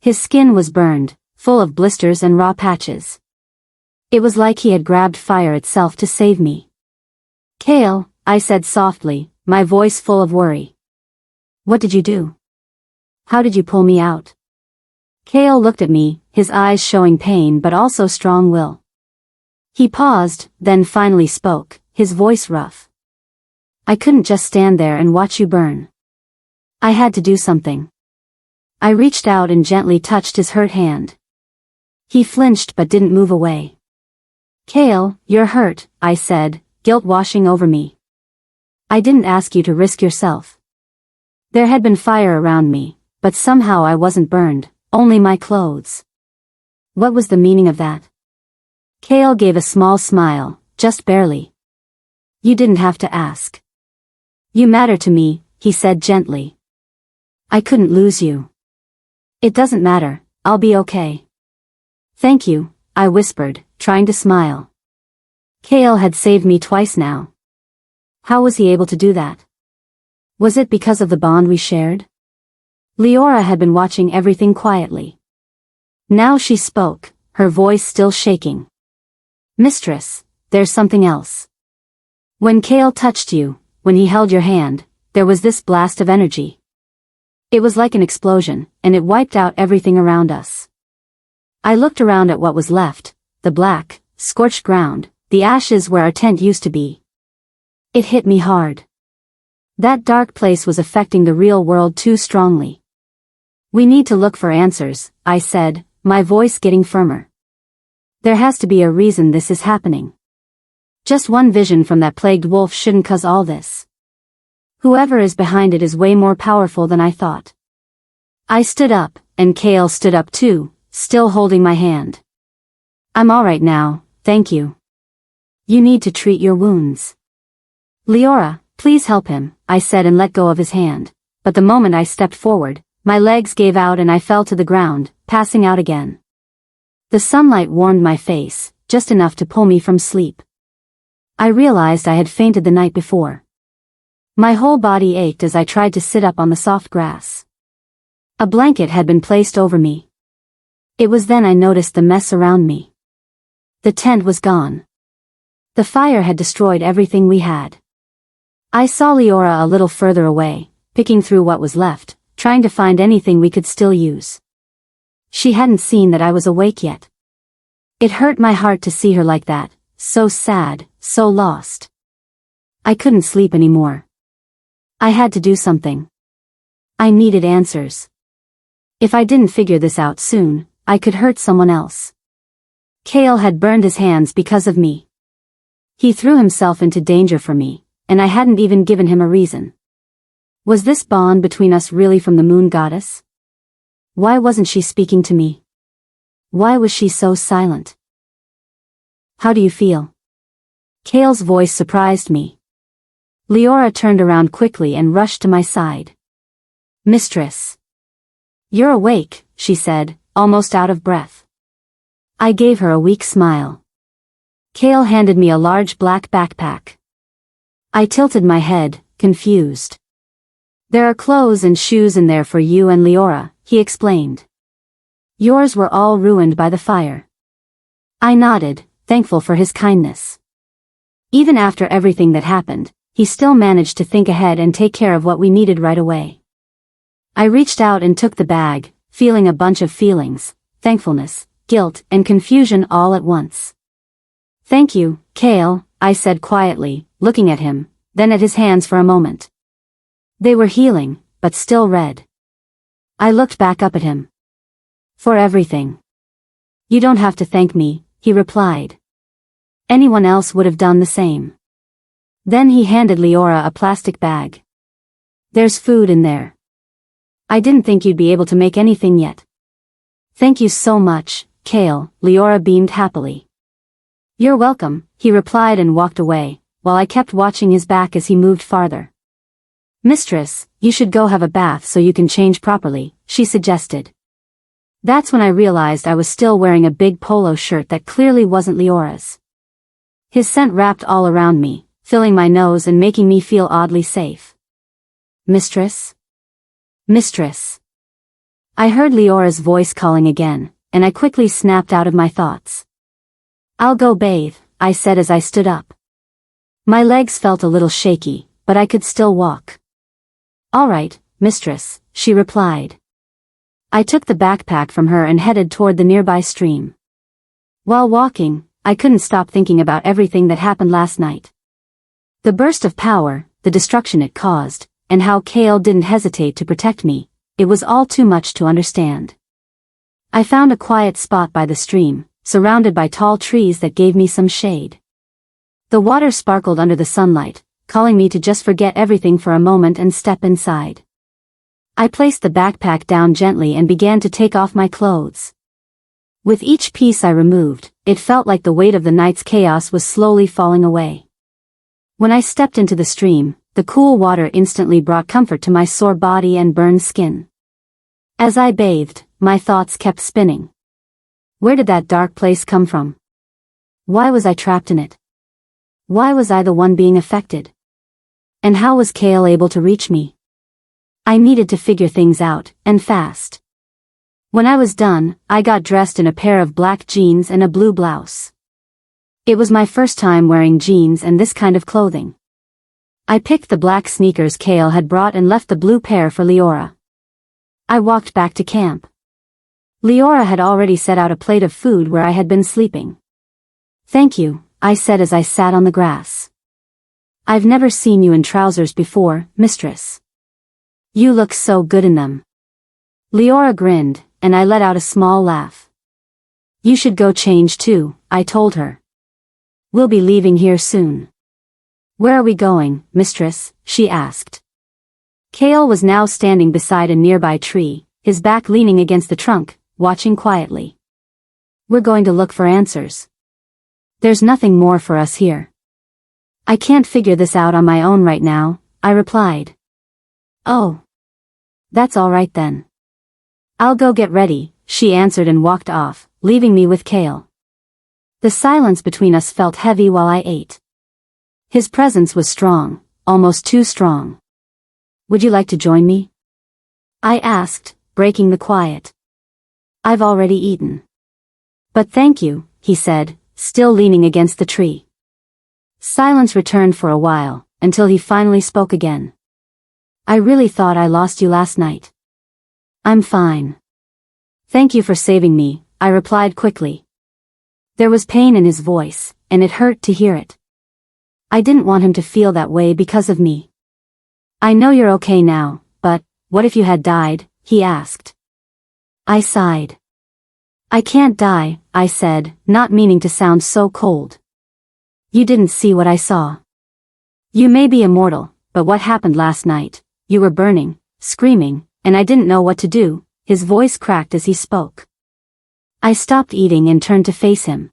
His skin was burned, full of blisters and raw patches. It was like he had grabbed fire itself to save me. "Kale," I said softly, my voice full of worry. "What did you do? How did you pull me out?" Kale looked at me, his eyes showing pain but also strong will. He paused, then finally spoke, his voice rough. I couldn't just stand there and watch you burn. I had to do something. I reached out and gently touched his hurt hand. He flinched but didn't move away. Kale, you're hurt, I said, guilt washing over me. I didn't ask you to risk yourself. There had been fire around me, but somehow I wasn't burned, only my clothes. What was the meaning of that? Kale gave a small smile, just barely. You didn't have to ask. You matter to me, he said gently. I couldn't lose you. It doesn't matter, I'll be okay. Thank you, I whispered, trying to smile. Kale had saved me twice now. How was he able to do that? Was it because of the bond we shared? Leora had been watching everything quietly. Now she spoke, her voice still shaking. Mistress, there's something else. When Kale touched you, when he held your hand, there was this blast of energy. It was like an explosion, and it wiped out everything around us. I looked around at what was left, the black, scorched ground, the ashes where our tent used to be. It hit me hard. That dark place was affecting the real world too strongly. We need to look for answers, I said, my voice getting firmer. There has to be a reason this is happening. Just one vision from that plagued wolf shouldn't cause all this. Whoever is behind it is way more powerful than I thought. I stood up, and Kale stood up too, still holding my hand. I'm alright now, thank you. You need to treat your wounds. Leora, please help him, I said and let go of his hand, but the moment I stepped forward, my legs gave out and I fell to the ground, passing out again. The sunlight warmed my face, just enough to pull me from sleep. I realized I had fainted the night before. My whole body ached as I tried to sit up on the soft grass. A blanket had been placed over me. It was then I noticed the mess around me. The tent was gone. The fire had destroyed everything we had. I saw Leora a little further away, picking through what was left, trying to find anything we could still use. She hadn't seen that I was awake yet. It hurt my heart to see her like that, so sad, so lost. I couldn't sleep anymore. I had to do something. I needed answers. If I didn't figure this out soon, I could hurt someone else. Kale had burned his hands because of me. He threw himself into danger for me, and I hadn't even given him a reason. Was this bond between us really from the moon goddess? Why wasn't she speaking to me? Why was she so silent? How do you feel? Kale's voice surprised me. Leora turned around quickly and rushed to my side. Mistress. You're awake, she said, almost out of breath. I gave her a weak smile. Kale handed me a large black backpack. I tilted my head, confused. There are clothes and shoes in there for you and Leora, he explained. Yours were all ruined by the fire. I nodded, thankful for his kindness. Even after everything that happened, he still managed to think ahead and take care of what we needed right away. I reached out and took the bag, feeling a bunch of feelings, thankfulness, guilt, and confusion all at once. Thank you, Kale, I said quietly, looking at him, then at his hands for a moment. They were healing, but still red. I looked back up at him. For everything. You don't have to thank me, he replied. Anyone else would have done the same. Then he handed Leora a plastic bag. There's food in there. I didn't think you'd be able to make anything yet. Thank you so much, Kale, Leora beamed happily. You're welcome, he replied and walked away, while I kept watching his back as he moved farther. Mistress, you should go have a bath so you can change properly, she suggested. That's when I realized I was still wearing a big polo shirt that clearly wasn't Leora's. His scent wrapped all around me, filling my nose and making me feel oddly safe. Mistress? Mistress. I heard Leora's voice calling again, and I quickly snapped out of my thoughts. I'll go bathe, I said as I stood up. My legs felt a little shaky, but I could still walk. All right, mistress, she replied. I took the backpack from her and headed toward the nearby stream. While walking, I couldn't stop thinking about everything that happened last night. The burst of power, the destruction it caused, and how Kale didn't hesitate to protect me. It was all too much to understand. I found a quiet spot by the stream, surrounded by tall trees that gave me some shade. The water sparkled under the sunlight, calling me to just forget everything for a moment and step inside. I placed the backpack down gently and began to take off my clothes. With each piece I removed, it felt like the weight of the night's chaos was slowly falling away. When I stepped into the stream, the cool water instantly brought comfort to my sore body and burned skin. As I bathed, my thoughts kept spinning. Where did that dark place come from? Why was I trapped in it? Why was I the one being affected? And how was Kale able to reach me? I needed to figure things out, and fast. When I was done, I got dressed in a pair of black jeans and a blue blouse. It was my first time wearing jeans and this kind of clothing. I picked the black sneakers Kale had brought and left the blue pair for Leora. I walked back to camp. Leora had already set out a plate of food where I had been sleeping. "Thank you," I said as I sat on the grass. "I've never seen you in trousers before, mistress. You look so good in them." Leora grinned, and I let out a small laugh. "You should go change too," I told her. "We'll be leaving here soon." "Where are we going, mistress?" she asked. Kale was now standing beside a nearby tree, his back leaning against the trunk, watching quietly. "We're going to look for answers. There's nothing more for us here." "I can't figure this out on my own right now," I replied. "Oh. That's all right then. I'll go get ready," she answered and walked off, leaving me with Kale. The silence between us felt heavy while I ate. His presence was strong, almost too strong. "Would you like to join me?" I asked, breaking the quiet. "I've already eaten." "But thank you," he said, still leaning against the tree. Silence returned for a while, until he finally spoke again. "I really thought I lost you last night." "I'm fine. Thank you for saving me," I replied quickly. There was pain in his voice, and it hurt to hear it. I didn't want him to feel that way because of me. "I know you're okay now, but what if you had died?" he asked. I sighed. "I can't die," I said, not meaning to sound so cold. "You didn't see what I saw. You may be immortal, but what happened last night? You were burning, screaming, and I didn't know what to do." His voice cracked as he spoke. I stopped eating and turned to face him.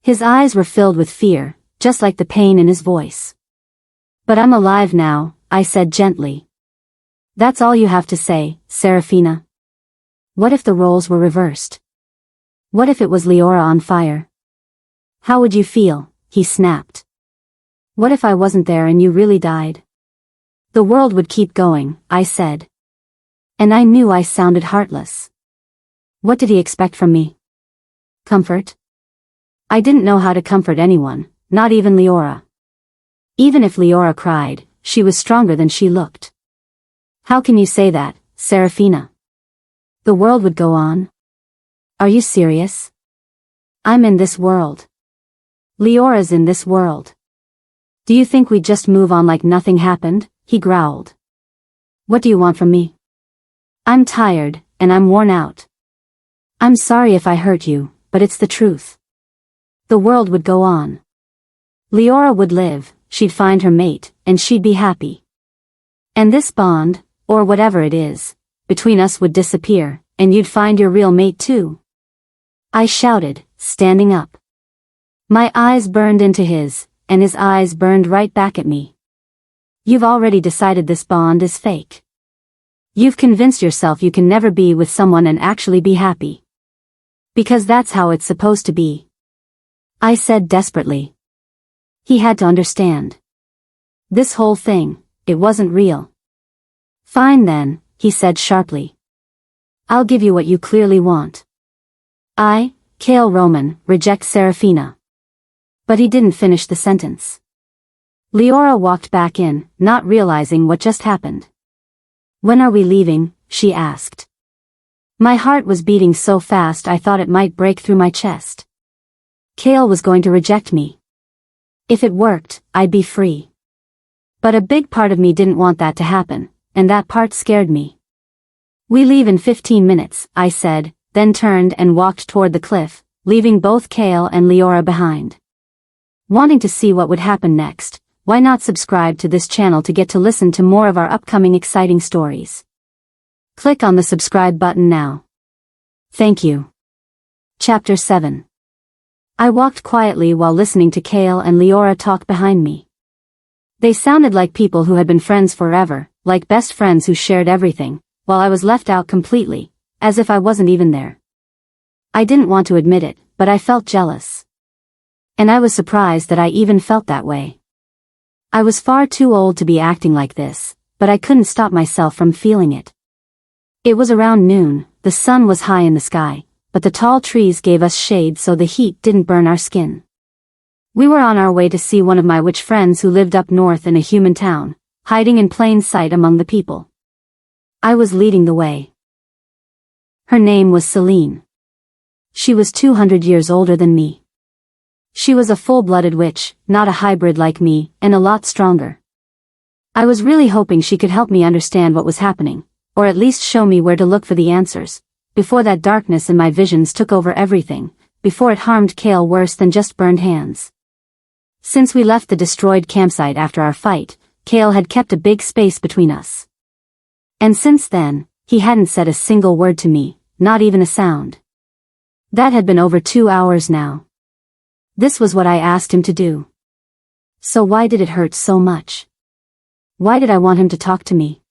His eyes were filled with fear, just like the pain in his voice. "But I'm alive now," I said gently. "That's all you have to say, Seraphina? What if the roles were reversed? What if it was Leora on fire? How would you feel?" he snapped. "What if I wasn't there and you really died?" "The world would keep going," I said. And I knew I sounded heartless. What did he expect from me? Comfort? I didn't know how to comfort anyone, not even Leora. Even if Leora cried, she was stronger than she looked. "How can you say that, Seraphina? The world would go on? Are you serious? I'm in this world. Leora's in this world. Do you think we'd just move on like nothing happened?" he growled. "What do you want from me? I'm tired, and I'm worn out. I'm sorry if I hurt you, but it's the truth. The world would go on. Leora would live, she'd find her mate, and she'd be happy. And this bond, or whatever it is, between us would disappear, and you'd find your real mate too." I shouted, standing up. My eyes burned into his, and his eyes burned right back at me. "You've already decided this bond is fake. You've convinced yourself you can never be with someone and actually be happy. Because that's how it's supposed to be," I said desperately. He had to understand. This whole thing, it wasn't real. "Fine then," he said sharply. "I'll give you what you clearly want. I, Kael Thorn, reject Seraphina." But he didn't finish the sentence. Leora walked back in, not realizing what just happened. "When are we leaving?" she asked. My heart was beating so fast I thought it might break through my chest. Kale was going to reject me. If it worked, I'd be free. But a big part of me didn't want that to happen, and that part scared me. We leave in 15 minutes, I said, then turned and walked toward the cliff, leaving both Kale and Leora behind. Wanting to see what would happen next, why not subscribe to this channel to get to listen to more of our upcoming exciting stories? Click on the subscribe button now. Thank you. Chapter 7. I walked quietly while listening to Kale and Leora talk behind me. They sounded like people who had been friends forever, like best friends who shared everything, while I was left out completely, as if I wasn't even there. I didn't want to admit it, but I felt jealous. And I was surprised that I even felt that way. I was far too old to be acting like this, but I couldn't stop myself from feeling it. It was around noon, the sun was high in the sky, but the tall trees gave us shade so the heat didn't burn our skin. We were on our way to see one of my witch friends who lived up north in a human town, hiding in plain sight among the people. I was leading the way. Her name was Seline. She was 200 years older than me. She was a full-blooded witch, not a hybrid like me, and a lot stronger. I was really hoping she could help me understand what was happening, or at least show me where to look for the answers, before that darkness in my visions took over everything, before it harmed Kale worse than just burned hands. Since we left the destroyed campsite after our fight, Kale had kept a big space between us. And since then, he hadn't said a single word to me, not even a sound. That had been over 2 hours now. This was what I asked him to do. So why did it hurt so much? Why did I want him to talk to me?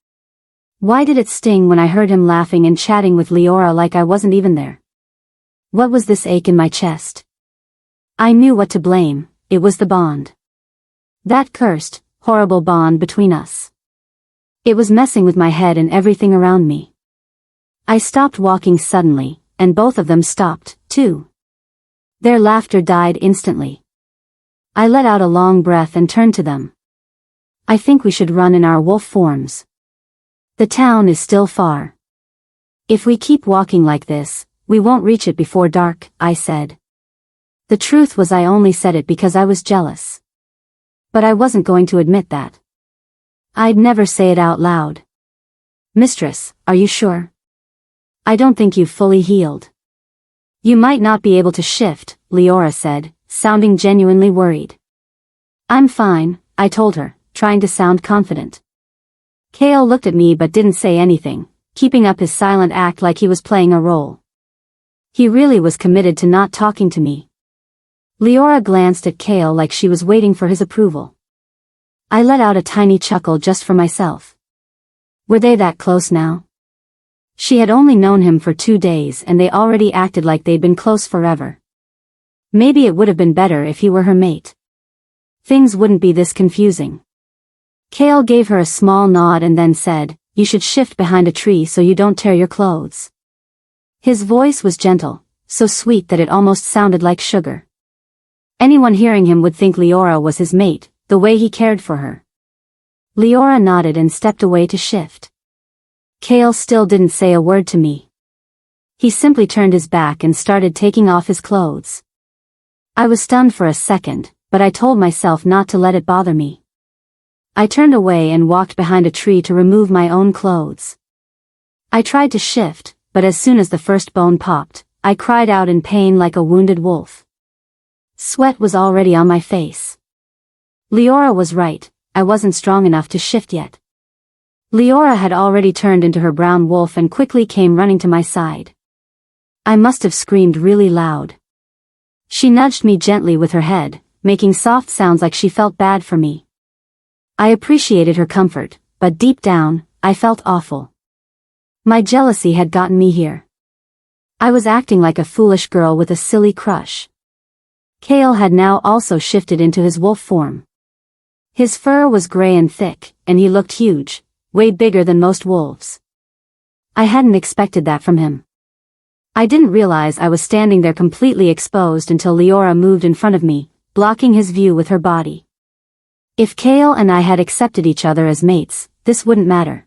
Why did it sting when I heard him laughing and chatting with Leora like I wasn't even there? What was this ache in my chest? I knew what to blame, it was the bond. That cursed, horrible bond between us. It was messing with my head and everything around me. I stopped walking suddenly, and both of them stopped, too. Their laughter died instantly. I let out a long breath and turned to them. I think we should run in our wolf forms. The town is still far. If we keep walking like this, we won't reach it before dark, I said. The truth was I only said it because I was jealous. But I wasn't going to admit that. I'd never say it out loud. Mistress, are you sure? I don't think you've fully healed. You might not be able to shift, Leora said, sounding genuinely worried. I'm fine, I told her, trying to sound confident. Kale looked at me but didn't say anything, keeping up his silent act like he was playing a role. He really was committed to not talking to me. Leora glanced at Kale like she was waiting for his approval. I let out a tiny chuckle just for myself. Were they that close now? She had only known him for 2 days and they already acted like they'd been close forever. Maybe it would have been better if he were her mate. Things wouldn't be this confusing. Kale gave her a small nod and then said, "You should shift behind a tree so you don't tear your clothes." His voice was gentle, so sweet that it almost sounded like sugar. Anyone hearing him would think Leora was his mate, the way he cared for her. Leora nodded and stepped away to shift. Kale still didn't say a word to me. He simply turned his back and started taking off his clothes. I was stunned for a second, but I told myself not to let it bother me. I turned away and walked behind a tree to remove my own clothes. I tried to shift, but as soon as the first bone popped, I cried out in pain like a wounded wolf. Sweat was already on my face. Leora was right, I wasn't strong enough to shift yet. Leora had already turned into her brown wolf and quickly came running to my side. I must have screamed really loud. She nudged me gently with her head, making soft sounds like she felt bad for me. I appreciated her comfort, but deep down, I felt awful. My jealousy had gotten me here. I was acting like a foolish girl with a silly crush. Kale had now also shifted into his wolf form. His fur was gray and thick, and he looked huge, way bigger than most wolves. I hadn't expected that from him. I didn't realize I was standing there completely exposed until Leora moved in front of me, blocking his view with her body. If Kale and I had accepted each other as mates, this wouldn't matter.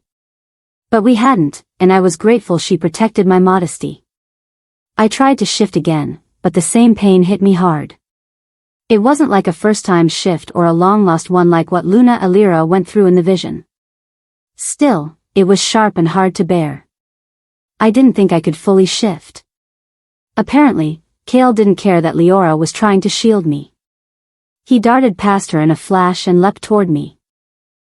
But we hadn't, and I was grateful she protected my modesty. I tried to shift again, but the same pain hit me hard. It wasn't like a first-time shift or a long-lost one like what Luna Alira went through in the vision. Still, it was sharp and hard to bear. I didn't think I could fully shift. Apparently, Kale didn't care that Leora was trying to shield me. He darted past her in a flash and leapt toward me.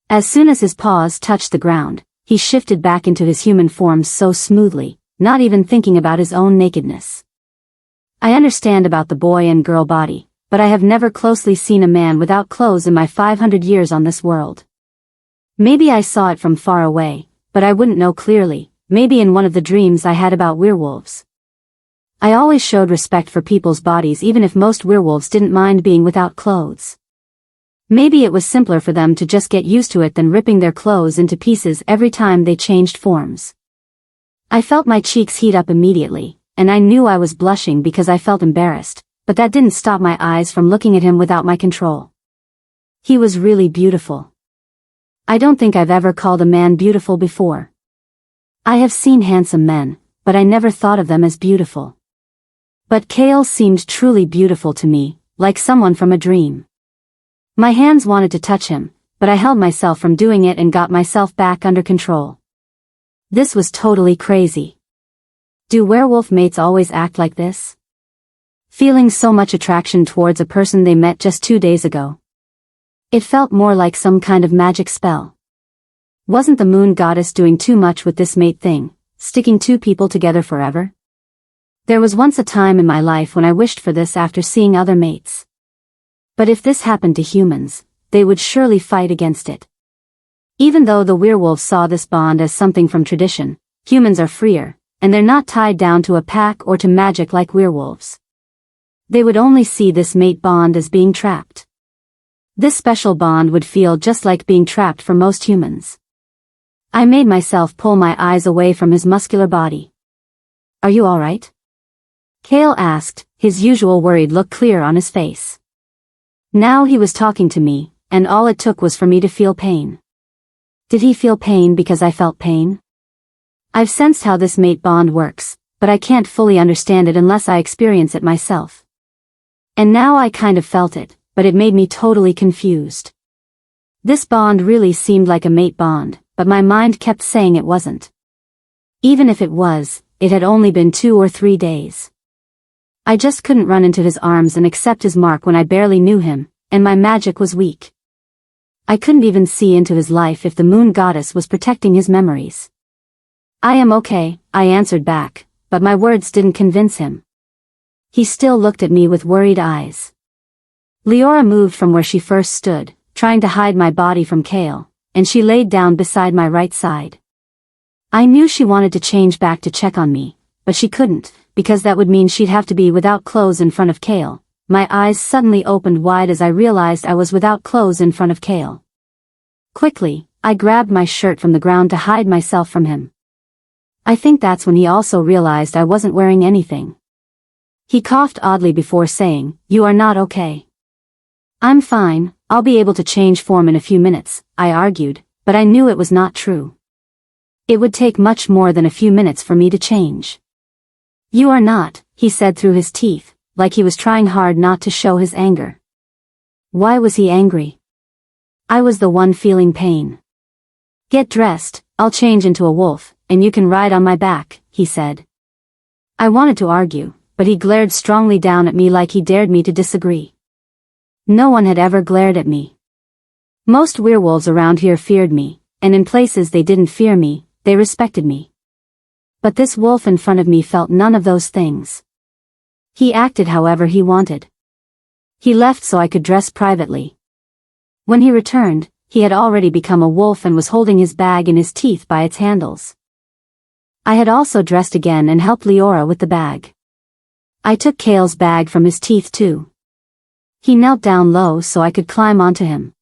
As soon as his paws touched the ground, he shifted back into his human form so smoothly, not even thinking about his own nakedness. I understand about the boy and girl body, but I have never closely seen a man without clothes in my 500 years on this world. Maybe I saw it from far away, but I wouldn't know clearly, maybe in one of the dreams I had about werewolves. I always showed respect for people's bodies even if most werewolves didn't mind being without clothes. Maybe it was simpler for them to just get used to it than ripping their clothes into pieces every time they changed forms. I felt my cheeks heat up immediately, and I knew I was blushing because I felt embarrassed, but that didn't stop my eyes from looking at him without my control. He was really beautiful. I don't think I've ever called a man beautiful before. I have seen handsome men, but I never thought of them as beautiful. But Kale seemed truly beautiful to me, like someone from a dream. My hands wanted to touch him, but I held myself from doing it and got myself back under control. This was totally crazy. Do werewolf mates always act like this? Feeling so much attraction towards a person they met just 2 days ago. It felt more like some kind of magic spell. Wasn't the moon goddess doing too much with this mate thing, sticking two people together forever? There was once a time in my life when I wished for this after seeing other mates. But if this happened to humans, they would surely fight against it. Even though the werewolves saw this bond as something from tradition, humans are freer, and they're not tied down to a pack or to magic like werewolves. They would only see this mate bond as being trapped. This special bond would feel just like being trapped for most humans. I made myself pull my eyes away from his muscular body. "Are you all right?" Kale asked, his usual worried look clear on his face. Now he was talking to me, and all it took was for me to feel pain. Did he feel pain because I felt pain? I've sensed how this mate bond works, but I can't fully understand it unless I experience it myself. And now I kind of felt it, but it made me totally confused. This bond really seemed like a mate bond, but my mind kept saying it wasn't. Even if it was, it had only been 2 or 3 days. I just couldn't run into his arms and accept his mark when I barely knew him, and my magic was weak. I couldn't even see into his life if the moon goddess was protecting his memories. "I am okay," I answered back, but my words didn't convince him. He still looked at me with worried eyes. Leora moved from where she first stood, trying to hide my body from Kale, and she laid down beside my right side. I knew she wanted to change back to check on me, but she couldn't, because that would mean she'd have to be without clothes in front of Kale. My eyes suddenly opened wide as I realized I was without clothes in front of Kale. Quickly, I grabbed my shirt from the ground to hide myself from him. I think that's when he also realized I wasn't wearing anything. He coughed oddly before saying, "You are not okay." "I'm fine, I'll be able to change form in a few minutes," I argued, but I knew it was not true. It would take much more than a few minutes for me to change. "You are not," he said through his teeth, like he was trying hard not to show his anger. Why was he angry? I was the one feeling pain. "Get dressed, I'll change into a wolf, and you can ride on my back," he said. I wanted to argue, but he glared strongly down at me like he dared me to disagree. No one had ever glared at me. Most werewolves around here feared me, and in places they didn't fear me, they respected me. But this wolf in front of me felt none of those things. He acted however he wanted. He left so I could dress privately. When he returned, he had already become a wolf and was holding his bag in his teeth by its handles. I had also dressed again and helped Leora with the bag. I took Kale's bag from his teeth too. He knelt down low so I could climb onto him.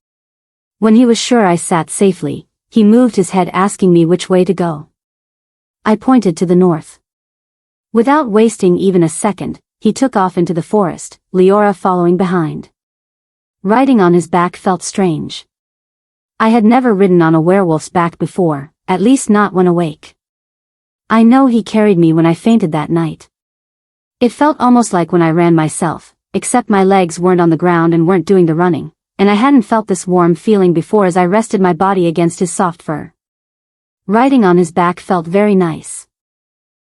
When he was sure I sat safely, he moved his head asking me which way to go. I pointed to the north. Without wasting even a second, he took off into the forest, Leora following behind. Riding on his back felt strange. I had never ridden on a werewolf's back before, at least not when awake. I know he carried me when I fainted that night. It felt almost like when I ran myself, except my legs weren't on the ground and weren't doing the running, and I hadn't felt this warm feeling before as I rested my body against his soft fur. Riding on his back felt very nice.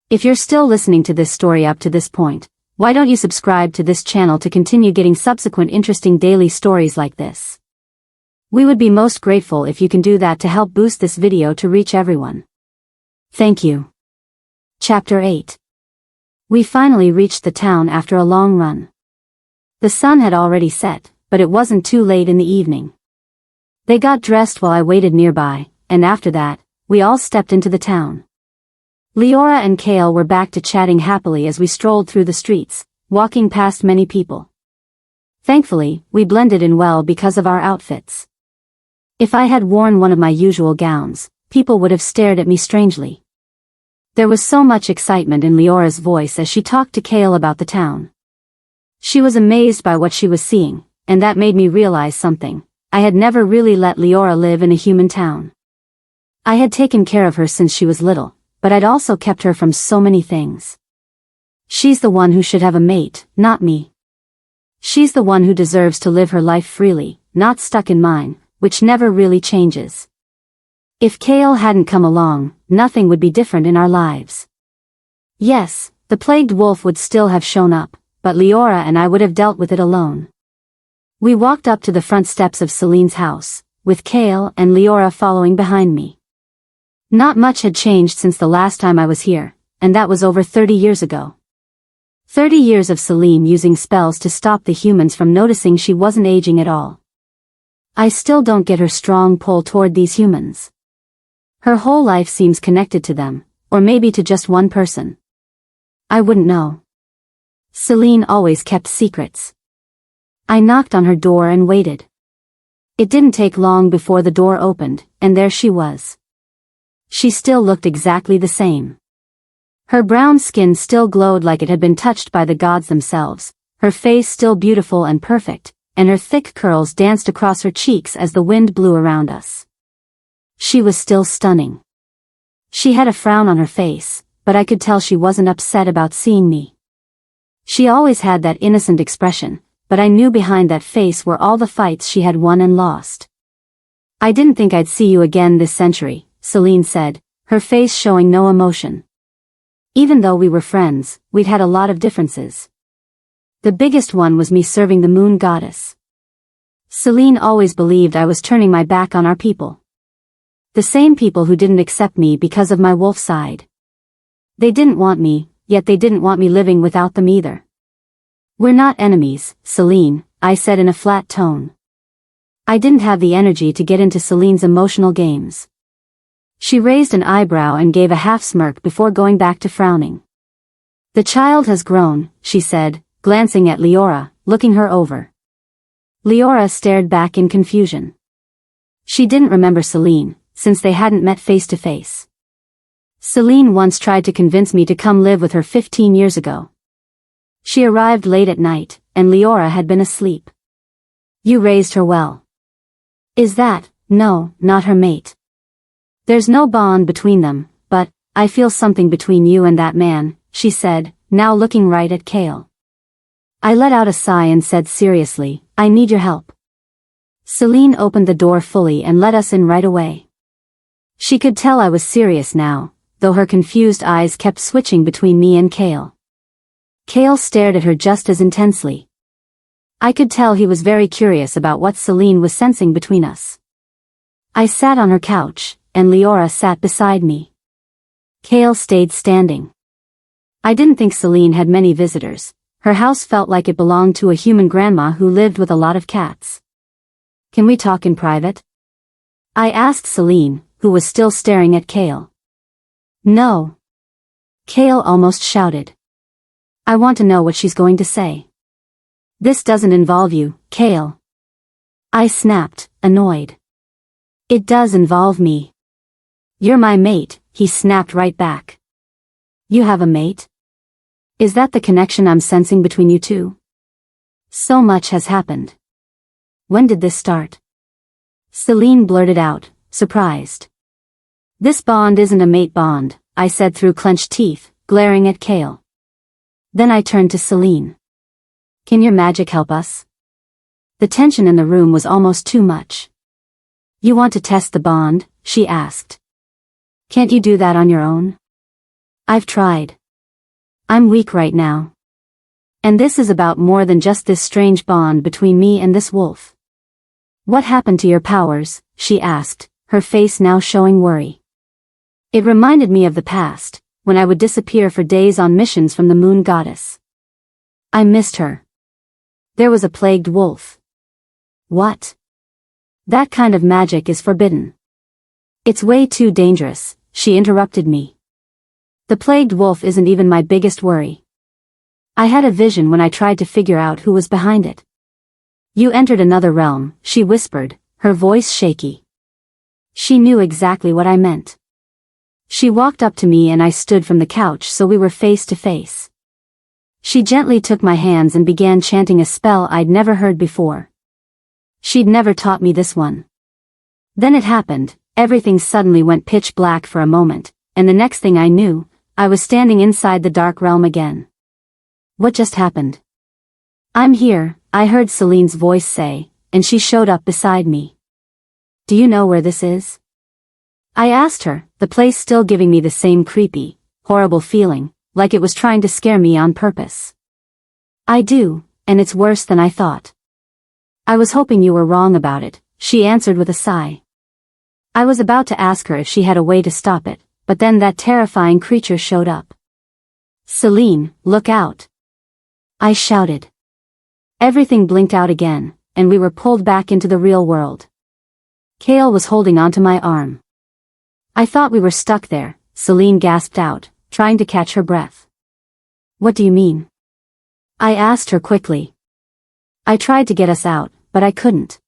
If you're still listening to this story up to this point, why don't you subscribe to this channel to continue getting subsequent interesting daily stories like this? We would be most grateful if you can do that to help boost this video to reach everyone. Thank you. Chapter 8. We finally reached the town after a long run. The sun had already set, but it wasn't too late in the evening. They got dressed while I waited nearby, and after that, we all stepped into the town. Leora and Kale were back to chatting happily as we strolled through the streets, walking past many people. Thankfully, we blended in well because of our outfits. If I had worn one of my usual gowns, people would have stared at me strangely. There was so much excitement in Leora's voice as she talked to Kale about the town. She was amazed by what she was seeing, and that made me realize something. I had never really let Leora live in a human town. I had taken care of her since she was little, but I'd also kept her from so many things. She's the one who should have a mate, not me. She's the one who deserves to live her life freely, not stuck in mine, which never really changes. If Kale hadn't come along, nothing would be different in our lives. Yes, the plagued wolf would still have shown up, but Leora and I would have dealt with it alone. We walked up to the front steps of Seline's house, with Kale and Leora following behind me. Not much had changed since the last time I was here, and that was over 30 years ago. 30 years of Seline using spells to stop the humans from noticing she wasn't aging at all. I still don't get her strong pull toward these humans. Her whole life seems connected to them, or maybe to just one person. I wouldn't know. Seline always kept secrets. I knocked on her door and waited. It didn't take long before the door opened, and there she was. She still looked exactly the same. Her brown skin still glowed like it had been touched by the gods themselves, her face still beautiful and perfect, and her thick curls danced across her cheeks as the wind blew around us. She was still stunning. She had a frown on her face, but I could tell she wasn't upset about seeing me. She always had that innocent expression, but I knew behind that face were all the fights she had won and lost. I didn't think I'd see you again this century, Seline said, her face showing no emotion. Even though we were friends, we'd had a lot of differences. The biggest one was me serving the moon goddess. Seline always believed I was turning my back on our people. The same people who didn't accept me because of my wolf side. They didn't want me, yet they didn't want me living without them either. We're not enemies, Seline, I said in a flat tone. I didn't have the energy to get into Seline's emotional games. She raised an eyebrow and gave a half smirk before going back to frowning. The child has grown, she said, glancing at Leora, looking her over. Leora stared back in confusion. She didn't remember Seline, since they hadn't met face to face. Seline once tried to convince me to come live with her 15 years ago. She arrived late at night, and Leora had been asleep. You raised her well. Is that, no, not her mate. There's no bond between them, but, I feel something between you and that man, she said, now looking right at Kale. I let out a sigh and said seriously, I need your help. Seline opened the door fully and let us in right away. She could tell I was serious now, though her confused eyes kept switching between me and Kale. Kale stared at her just as intensely. I could tell he was very curious about what Seline was sensing between us. I sat on her couch, and Leora sat beside me. Kale stayed standing. I didn't think Seline had many visitors. Her house felt like it belonged to a human grandma who lived with a lot of cats. Can we talk in private? I asked Seline, who was still staring at Kale. No. Kale almost shouted. I want to know what she's going to say. This doesn't involve you, Kale. I snapped, annoyed. It does involve me. You're my mate, he snapped right back. You have a mate? Is that the connection I'm sensing between you two? So much has happened. When did this start? Seline blurted out, surprised. This bond isn't a mate bond, I said through clenched teeth, glaring at Kale. Then I turned to Seline. Can your magic help us? The tension in the room was almost too much. You want to test the bond? She asked. Can't you do that on your own? I've tried. I'm weak right now. And this is about more than just this strange bond between me and this wolf. What happened to your powers? She asked, her face now showing worry. It reminded me of the past, when I would disappear for days on missions from the moon goddess. I missed her. There was a plagued wolf. What? That kind of magic is forbidden. It's way too dangerous, she interrupted me. The plagued wolf isn't even my biggest worry. I had a vision when I tried to figure out who was behind it. You entered another realm, she whispered, her voice shaky. She knew exactly what I meant. She walked up to me and I stood from the couch so we were face to face. She gently took my hands and began chanting a spell I'd never heard before. She'd never taught me this one. Then it happened, everything suddenly went pitch black for a moment, and the next thing I knew, I was standing inside the dark realm again. What just happened? I'm here, I heard Seline's voice say, and she showed up beside me. Do you know where this is? I asked her, the place still giving me the same creepy, horrible feeling, like it was trying to scare me on purpose. I do, and it's worse than I thought. I was hoping you were wrong about it, she answered with a sigh. I was about to ask her if she had a way to stop it, but then that terrifying creature showed up. Seline, look out! I shouted. Everything blinked out again, and we were pulled back into the real world. Kale was holding onto my arm. I thought we were stuck there, Seline gasped out, trying to catch her breath. What do you mean? I asked her quickly. I tried to get us out, but I couldn't.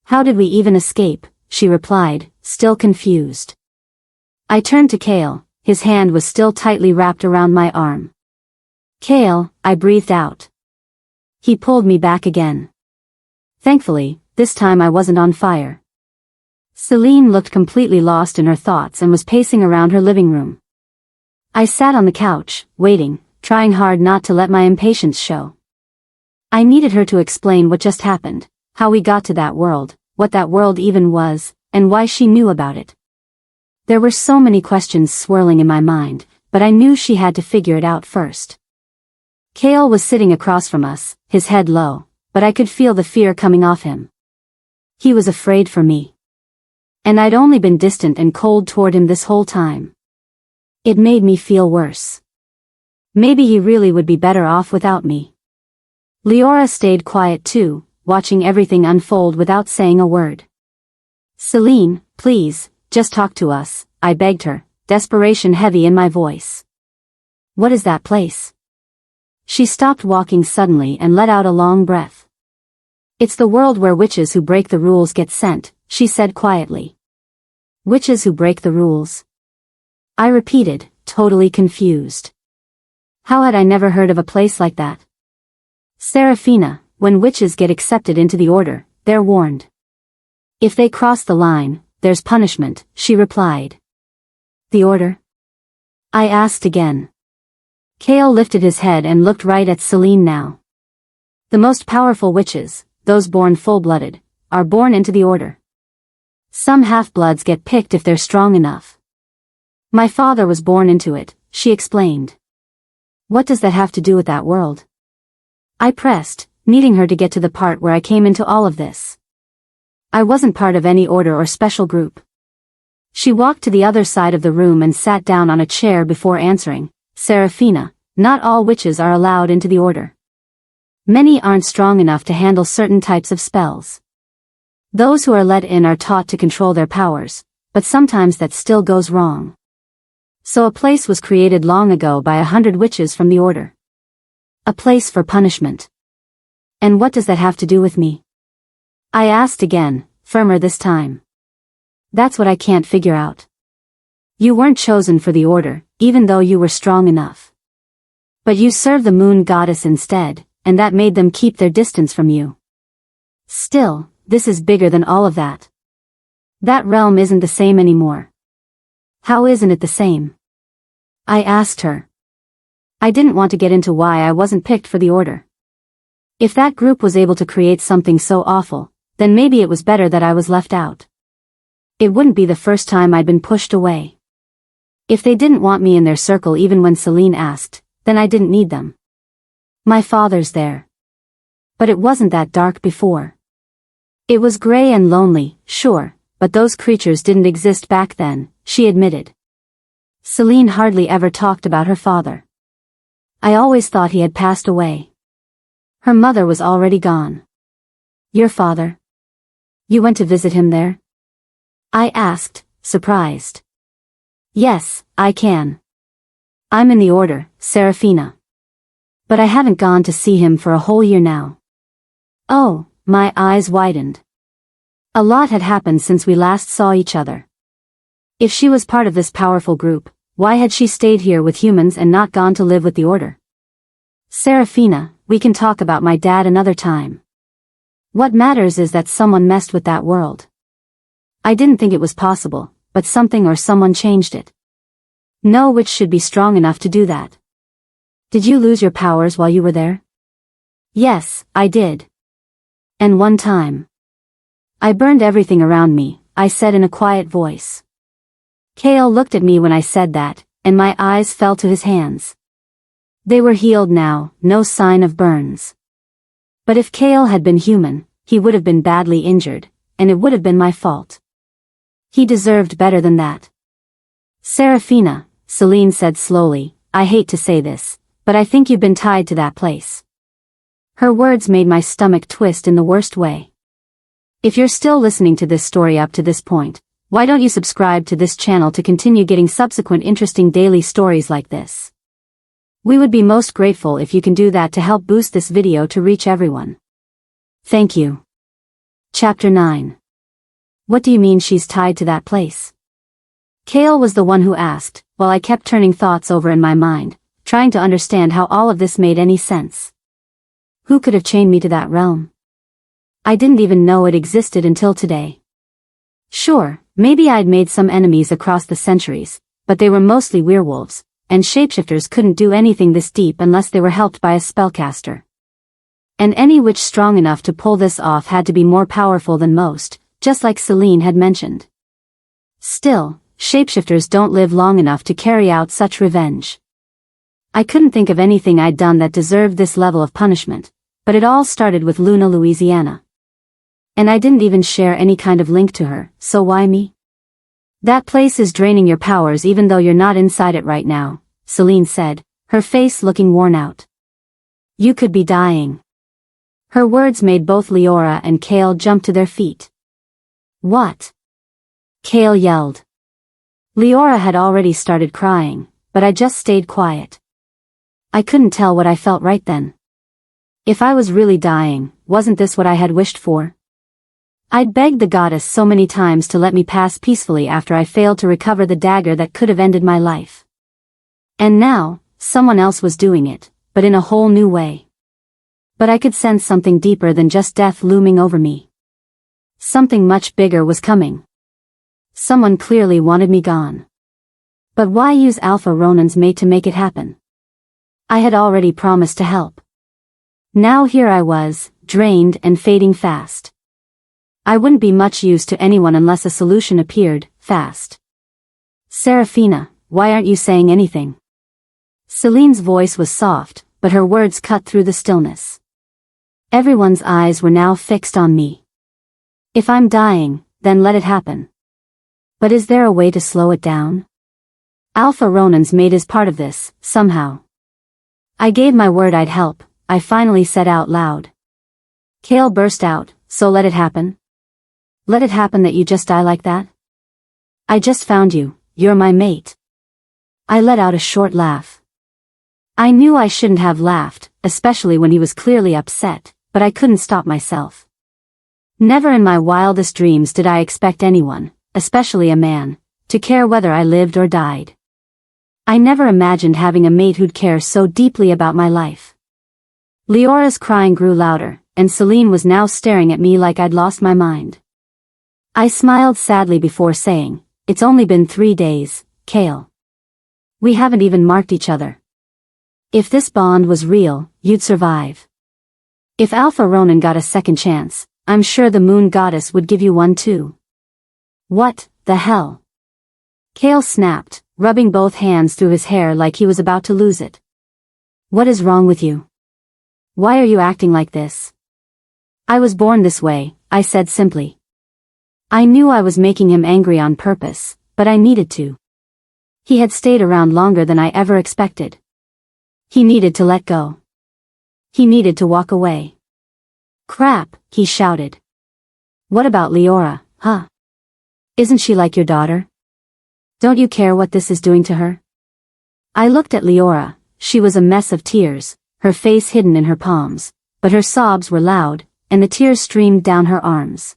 How did we even escape? She replied, still confused. I turned to Kale, his hand was still tightly wrapped around my arm. Kale, I breathed out. He pulled me back again. Thankfully, this time I wasn't on fire. Seline looked completely lost in her thoughts and was pacing around her living room. I sat on the couch, waiting, trying hard not to let my impatience show. I needed her to explain what just happened, how we got to that world, what that world even was, and why she knew about it. There were so many questions swirling in my mind, but I knew she had to figure it out first. Kale was sitting across from us, his head low, but I could feel the fear coming off him. He was afraid for me. And I'd only been distant and cold toward him this whole time. It made me feel worse. Maybe he really would be better off without me. Leora stayed quiet too, watching everything unfold without saying a word. Seline, please, just talk to us, I begged her, desperation heavy in my voice. What is that place? She stopped walking suddenly and let out a long breath. It's the world where witches who break the rules get sent, she said quietly. Witches who break the rules? I repeated, totally confused. How had I never heard of a place like that? Seraphina, when witches get accepted into the order, they're warned. If they cross the line, there's punishment, she replied. The order? I asked again. Kale lifted his head and looked right at Seline now. The most powerful witches, those born full-blooded, are born into the order. Some half-bloods get picked if they're strong enough. My father was born into it, she explained. What does that have to do with that world? I pressed, needing her to get to the part where I came into all of this. I wasn't part of any order or special group. She walked to the other side of the room and sat down on a chair before answering. Seraphina, not all witches are allowed into the order. Many aren't strong enough to handle certain types of spells. Those who are let in are taught to control their powers, but sometimes that still goes wrong. So a place was created long ago by 100 witches from the order. A place for punishment. And what does that have to do with me? I asked again, firmer this time. That's what I can't figure out. You weren't chosen for the order, even though you were strong enough. But you served the moon goddess instead, and that made them keep their distance from you. Still, this is bigger than all of that. That realm isn't the same anymore. How isn't it the same? I asked her. I didn't want to get into why I wasn't picked for the order. If that group was able to create something so awful, then maybe it was better that I was left out. It wouldn't be the first time I'd been pushed away. If they didn't want me in their circle even when Seline asked, then I didn't need them. My father's there. But it wasn't that dark before. It was gray and lonely, sure, but those creatures didn't exist back then, she admitted. Seline hardly ever talked about her father. I always thought he had passed away. Her mother was already gone. Your father? You went to visit him there? I asked, surprised. Yes, I can. I'm in the order, Seraphina. But I haven't gone to see him for a whole year now. Oh, my eyes widened. A lot had happened since we last saw each other. If she was part of this powerful group, why had she stayed here with humans and not gone to live with the order? Seraphina, we can talk about my dad another time. What matters is that someone messed with that world. I didn't think it was possible, but something or someone changed it. No witch should be strong enough to do that. Did you lose your powers while you were there? Yes, I did. And one time. I burned everything around me, I said in a quiet voice. Kale looked at me when I said that, and my eyes fell to his hands. They were healed now, no sign of burns. But if Kale had been human, he would have been badly injured, and it would have been my fault. He deserved better than that. Seraphina, Seline said slowly, I hate to say this, but I think you've been tied to that place. Her words made my stomach twist in the worst way. If you're still listening to this story up to this point, why don't you subscribe to this channel to continue getting subsequent interesting daily stories like this? We would be most grateful if you can do that to help boost this video to reach everyone. Thank you. Chapter 9. What do you mean she's tied to that place? Kale was the one who asked, while I kept turning thoughts over in my mind, trying to understand how all of this made any sense. Who could have chained me to that realm? I didn't even know it existed until today. Sure, maybe I'd made some enemies across the centuries, but they were mostly werewolves, and shapeshifters couldn't do anything this deep unless they were helped by a spellcaster. And any witch strong enough to pull this off had to be more powerful than most, just like Seline had mentioned. Still, shapeshifters don't live long enough to carry out such revenge. I couldn't think of anything I'd done that deserved this level of punishment, but it all started with Luna, Louisiana. And I didn't even share any kind of link to her, so why me? That place is draining your powers even though you're not inside it right now, Seline said, her face looking worn out. You could be dying. Her words made both Leora and Kale jump to their feet. What? Kale yelled. Leora had already started crying, but I just stayed quiet. I couldn't tell what I felt right then. If I was really dying, wasn't this what I had wished for? I'd begged the goddess so many times to let me pass peacefully after I failed to recover the dagger that could have ended my life. And now, someone else was doing it, but in a whole new way. But I could sense something deeper than just death looming over me. Something much bigger was coming. Someone clearly wanted me gone. But why use Alpha Ronan's mate to make it happen? I had already promised to help. Now here I was, drained and fading fast. I wouldn't be much use to anyone unless a solution appeared, fast. Seraphina, why aren't you saying anything? Seline's voice was soft, but her words cut through the stillness. Everyone's eyes were now fixed on me. If I'm dying, then let it happen. But is there a way to slow it down? Alpha Ronan's mate is part of this, somehow. I gave my word I'd help, I finally said out loud. Kale burst out, so let it happen? Let it happen that you just die like that? I just found you, you're my mate. I let out a short laugh. I knew I shouldn't have laughed, especially when he was clearly upset, but I couldn't stop myself. Never in my wildest dreams did I expect anyone, especially a man, to care whether I lived or died. I never imagined having a mate who'd care so deeply about my life. Leora's crying grew louder, and Seline was now staring at me like I'd lost my mind. I smiled sadly before saying, "It's only been 3 days, Kale. We haven't even marked each other. If this bond was real, you'd survive. If Alpha Ronan got a second chance, I'm sure the moon goddess would give you one too. What the hell? Kale snapped, rubbing both hands through his hair like he was about to lose it. What is wrong with you? Why are you acting like this? I was born this way, I said simply. I knew I was making him angry on purpose, but I needed to. He had stayed around longer than I ever expected. He needed to let go. He needed to walk away. Crap, he shouted. What about Leora, huh? Isn't she like your daughter? Don't you care what this is doing to her? I looked at Leora. She was a mess of tears, her face hidden in her palms, but her sobs were loud, and the tears streamed down her arms.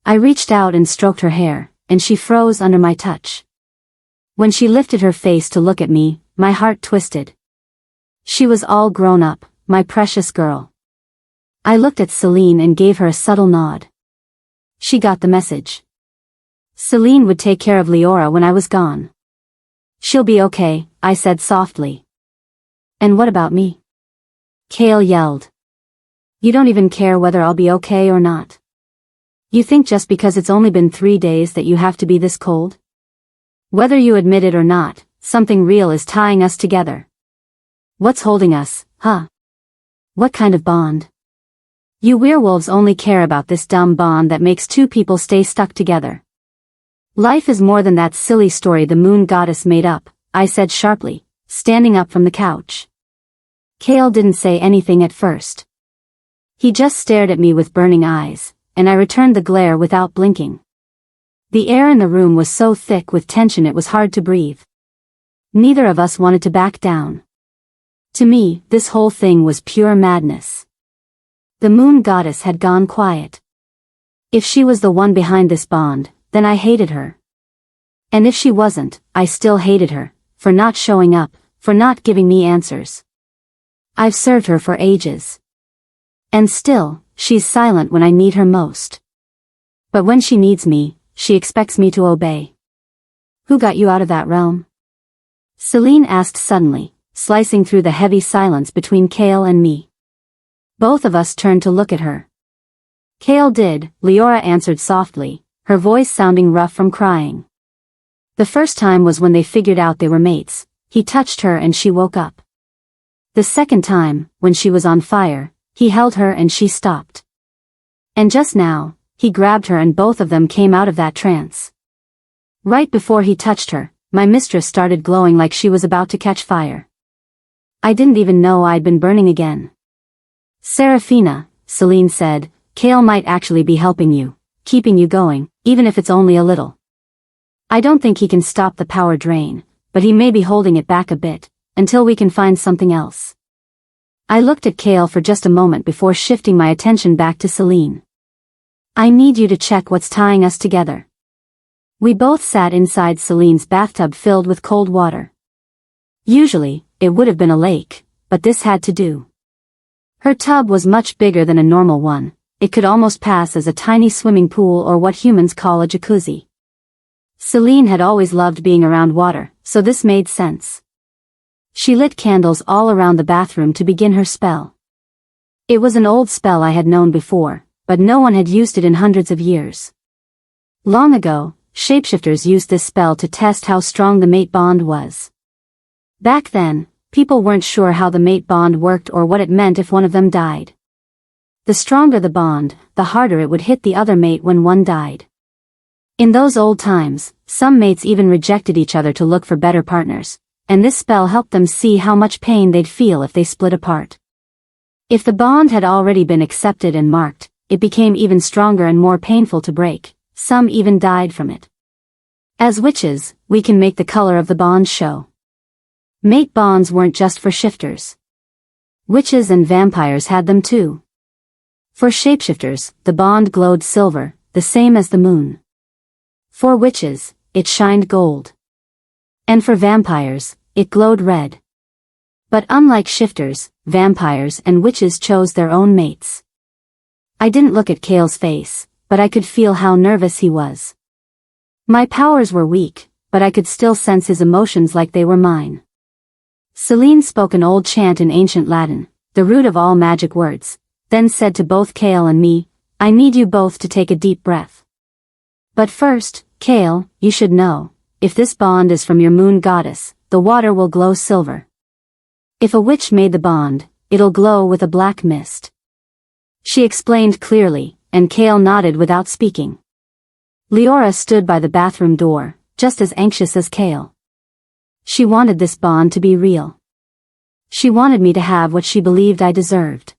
I reached out and stroked her hair, and she froze under my touch. When she lifted her face to look at me, my heart twisted. She was all grown up, my precious girl. I looked at Seline and gave her a subtle nod. She got the message. Seline would take care of Leora when I was gone. She'll be okay, I said softly. And what about me? Kale yelled. You don't even care whether I'll be okay or not. You think just because it's only been 3 days that you have to be this cold? Whether you admit it or not, something real is tying us together. What's holding us, huh? What kind of bond? You werewolves only care about this dumb bond that makes two people stay stuck together. Life is more than that silly story the moon goddess made up, I said sharply, standing up from the couch. Kale didn't say anything at first. He just stared at me with burning eyes, and I returned the glare without blinking. The air in the room was so thick with tension it was hard to breathe. Neither of us wanted to back down. To me, this whole thing was pure madness. The moon goddess had gone quiet. If she was the one behind this bond, then I hated her. And if she wasn't, I still hated her, for not showing up, for not giving me answers. I've served her for ages. And still, she's silent when I need her most. But when she needs me, she expects me to obey. Who got you out of that realm? Seline asked suddenly, slicing through the heavy silence between Kale and me. Both of us turned to look at her. Kale did, Leora answered softly, her voice sounding rough from crying. The first time was when they figured out they were mates. He touched her and she woke up. The second time, when she was on fire, he held her and she stopped. And just now, he grabbed her and both of them came out of that trance. Right before he touched her, my mistress started glowing like she was about to catch fire. I didn't even know I'd been burning again. Seraphina, Seline said, Kale might actually be helping you, keeping you going, even if it's only a little. I don't think he can stop the power drain, but he may be holding it back a bit, until we can find something else. I looked at Kale for just a moment before shifting my attention back to Seline. I need you to check what's tying us together. We both sat inside Seline's bathtub filled with cold water. Usually, it would have been a lake, but this had to do. Her tub was much bigger than a normal one. It could almost pass as a tiny swimming pool or what humans call a jacuzzi. Seline had always loved being around water, so this made sense. She lit candles all around the bathroom to begin her spell. It was an old spell I had known before, but no one had used it in hundreds of years. Long ago, shapeshifters used this spell to test how strong the mate bond was. Back then, people weren't sure how the mate bond worked or what it meant if one of them died. The stronger the bond, the harder it would hit the other mate when one died. In those old times, some mates even rejected each other to look for better partners, and this spell helped them see how much pain they'd feel if they split apart. If the bond had already been accepted and marked, it became even stronger and more painful to break. Some even died from it. As witches, we can make the color of the bond show. Mate bonds weren't just for shifters. Witches and vampires had them too. For shapeshifters, the bond glowed silver, the same as the moon. For witches, it shined gold. And for vampires, it glowed red. But unlike shifters, vampires and witches chose their own mates. I didn't look at Kale's face, but I could feel how nervous he was. My powers were weak, but I could still sense his emotions like they were mine. Seline spoke an old chant in ancient Latin, the root of all magic words, then said to both Kale and me, "I need you both to take a deep breath. But first, Kale, you should know, if this bond is from your moon goddess, the water will glow silver. If a witch made the bond, it'll glow with a black mist." She explained clearly, and Kale nodded without speaking. Leora stood by the bathroom door, just as anxious as Kale. She wanted this bond to be real. She wanted me to have what she believed I deserved.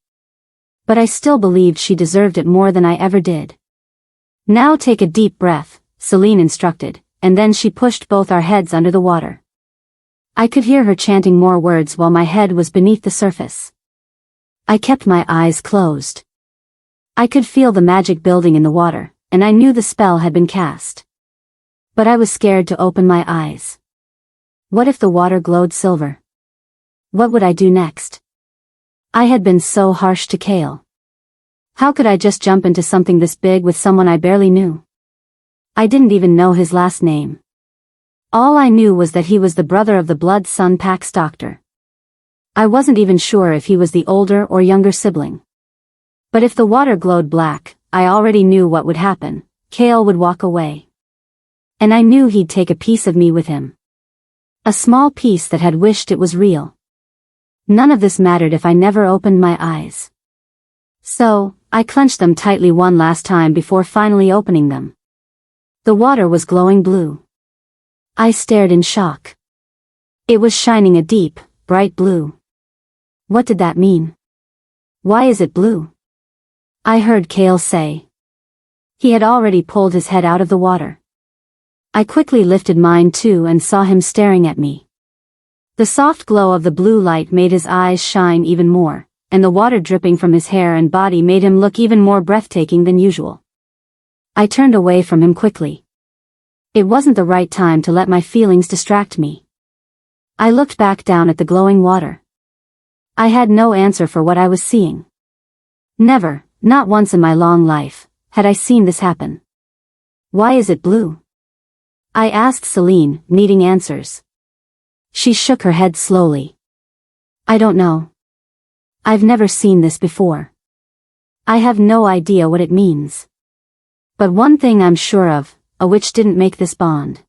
But I still believed she deserved it more than I ever did. "Now take a deep breath," Seline instructed, and then she pushed both our heads under the water. I could hear her chanting more words while my head was beneath the surface. I kept my eyes closed. I could feel the magic building in the water, and I knew the spell had been cast. But I was scared to open my eyes. What if the water glowed silver? What would I do next? I had been so harsh to Kale. How could I just jump into something this big with someone I barely knew? I didn't even know his last name. All I knew was that he was the brother of the Blood Sun Pack's doctor. I wasn't even sure if he was the older or younger sibling. But if the water glowed black, I already knew what would happen. Kale would walk away. And I knew he'd take a piece of me with him. A small piece that had wished it was real. None of this mattered if I never opened my eyes. So, I clenched them tightly one last time before finally opening them. The water was glowing blue. I stared in shock. It was shining a deep, bright blue. What did that mean? Why is it blue? I heard Kale say. He had already pulled his head out of the water. I quickly lifted mine too and saw him staring at me. The soft glow of the blue light made his eyes shine even more, and the water dripping from his hair and body made him look even more breathtaking than usual. I turned away from him quickly. It wasn't the right time to let my feelings distract me. I looked back down at the glowing water. I had no answer for what I was seeing. Never, not once in my long life, had I seen this happen. Why is it blue? I asked Seline, needing answers. She shook her head slowly. I don't know. I've never seen this before. I have no idea what it means. But one thing I'm sure of, a witch didn't make this bond.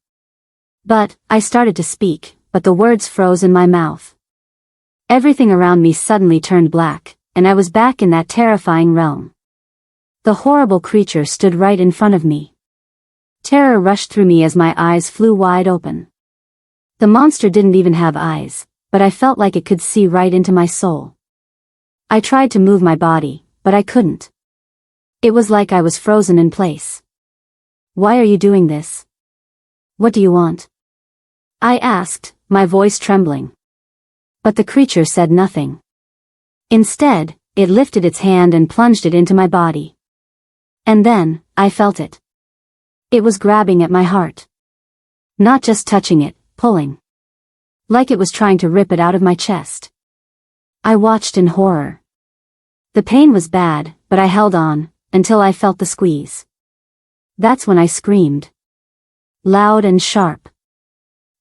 But, I started to speak, but the words froze in my mouth. Everything around me suddenly turned black, and I was back in that terrifying realm. The horrible creature stood right in front of me. Terror rushed through me as my eyes flew wide open. The monster didn't even have eyes, but I felt like it could see right into my soul. I tried to move my body, but I couldn't. It was like I was frozen in place. Why are you doing this? What do you want? I asked, my voice trembling. But the creature said nothing. Instead, it lifted its hand and plunged it into my body. And then, I felt it. It was grabbing at my heart. Not just touching it, pulling. Like it was trying to rip it out of my chest. I watched in horror. The pain was bad, but I held on, until I felt the squeeze. That's when I screamed. Loud and sharp.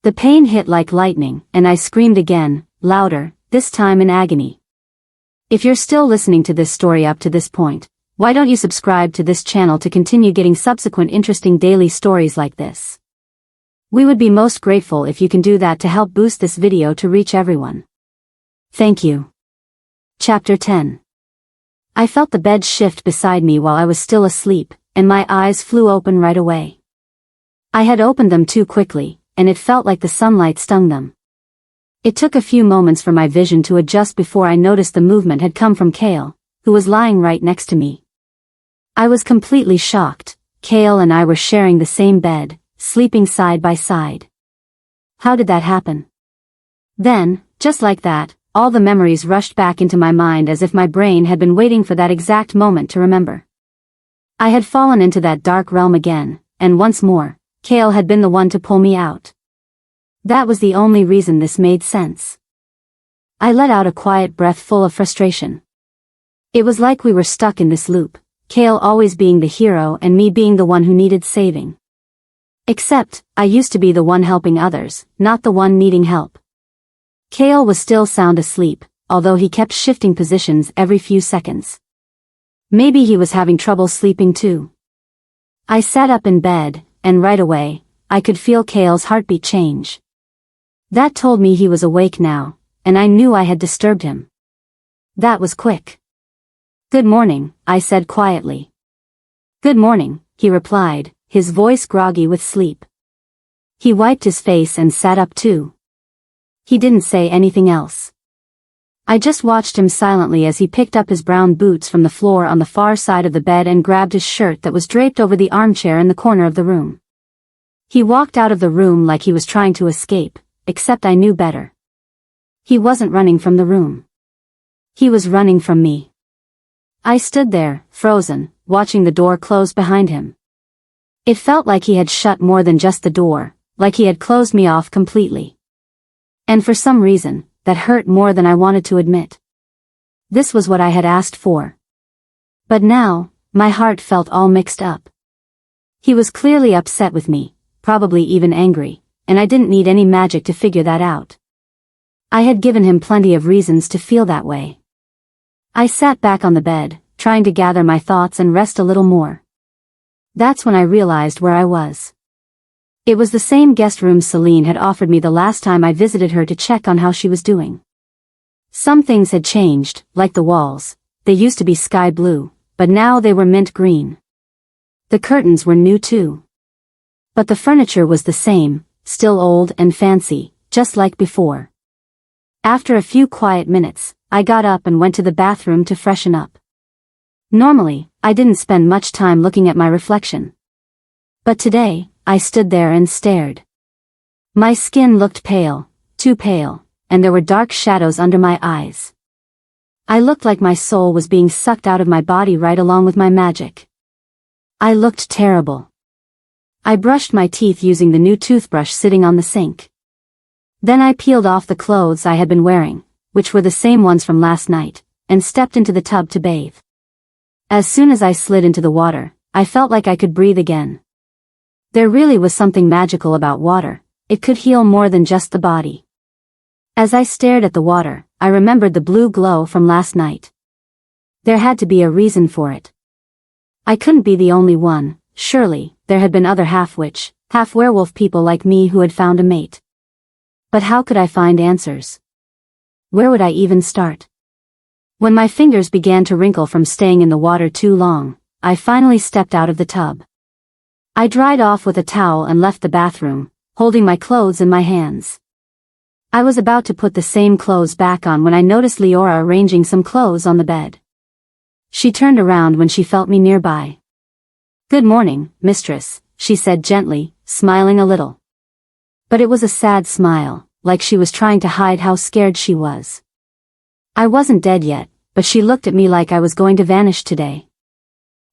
The pain hit like lightning, and I screamed again, louder, this time in agony. If you're still listening to this story up to this point, why don't you subscribe to this channel to continue getting subsequent interesting daily stories like this? We would be most grateful if you can do that to help boost this video to reach everyone. Thank you. Chapter 10. I felt the bed shift beside me while I was still asleep, and my eyes flew open right away. I had opened them too quickly, and it felt like the sunlight stung them. It took a few moments for my vision to adjust before I noticed the movement had come from Kale, who was lying right next to me. I was completely shocked. Kale and I were sharing the same bed, sleeping side by side. How did that happen? Then, just like that, all the memories rushed back into my mind as if my brain had been waiting for that exact moment to remember. I had fallen into that dark realm again, and once more, Kale had been the one to pull me out. That was the only reason this made sense. I let out a quiet breath full of frustration. It was like we were stuck in this loop, Kale always being the hero and me being the one who needed saving. Except, I used to be the one helping others, not the one needing help. Kale was still sound asleep, although he kept shifting positions every few seconds. Maybe he was having trouble sleeping too. I sat up in bed, and right away, I could feel Kale's heartbeat change. That told me he was awake now, and I knew I had disturbed him. That was quick. "Good morning," I said quietly. "Good morning," he replied, his voice groggy with sleep. He wiped his face and sat up too. He didn't say anything else. I just watched him silently as he picked up his brown boots from the floor on the far side of the bed and grabbed his shirt that was draped over the armchair in the corner of the room. He walked out of the room like he was trying to escape, except I knew better. He wasn't running from the room. He was running from me. I stood there, frozen, watching the door close behind him. It felt like he had shut more than just the door, like he had closed me off completely. And for some reason, that hurt more than I wanted to admit. This was what I had asked for. But now, my heart felt all mixed up. He was clearly upset with me, probably even angry, and I didn't need any magic to figure that out. I had given him plenty of reasons to feel that way. I sat back on the bed, trying to gather my thoughts and rest a little more. That's when I realized where I was. It was the same guest room Seline had offered me the last time I visited her to check on how she was doing. Some things had changed, like the walls. They used to be sky blue, but now they were mint green. The curtains were new too. But the furniture was the same, still old and fancy, just like before. After a few quiet minutes, I got up and went to the bathroom to freshen up. Normally, I didn't spend much time looking at my reflection. But today, I stood there and stared. My skin looked pale, too pale, and there were dark shadows under my eyes. I looked like my soul was being sucked out of my body right along with my magic. I looked terrible. I brushed my teeth using the new toothbrush sitting on the sink. Then I peeled off the clothes I had been wearing, which were the same ones from last night, and stepped into the tub to bathe. As soon as I slid into the water, I felt like I could breathe again. There really was something magical about water. It could heal more than just the body. As I stared at the water, I remembered the blue glow from last night. There had to be a reason for it. I couldn't be the only one. Surely, there had been other half-witch, half-werewolf people like me who had found a mate. But how could I find answers? Where would I even start? When my fingers began to wrinkle from staying in the water too long, I finally stepped out of the tub. I dried off with a towel and left the bathroom, holding my clothes in my hands. I was about to put the same clothes back on when I noticed Leora arranging some clothes on the bed. She turned around when she felt me nearby. "Good morning, mistress," she said gently, smiling a little. But it was a sad smile, like she was trying to hide how scared she was. I wasn't dead yet, but she looked at me like I was going to vanish today.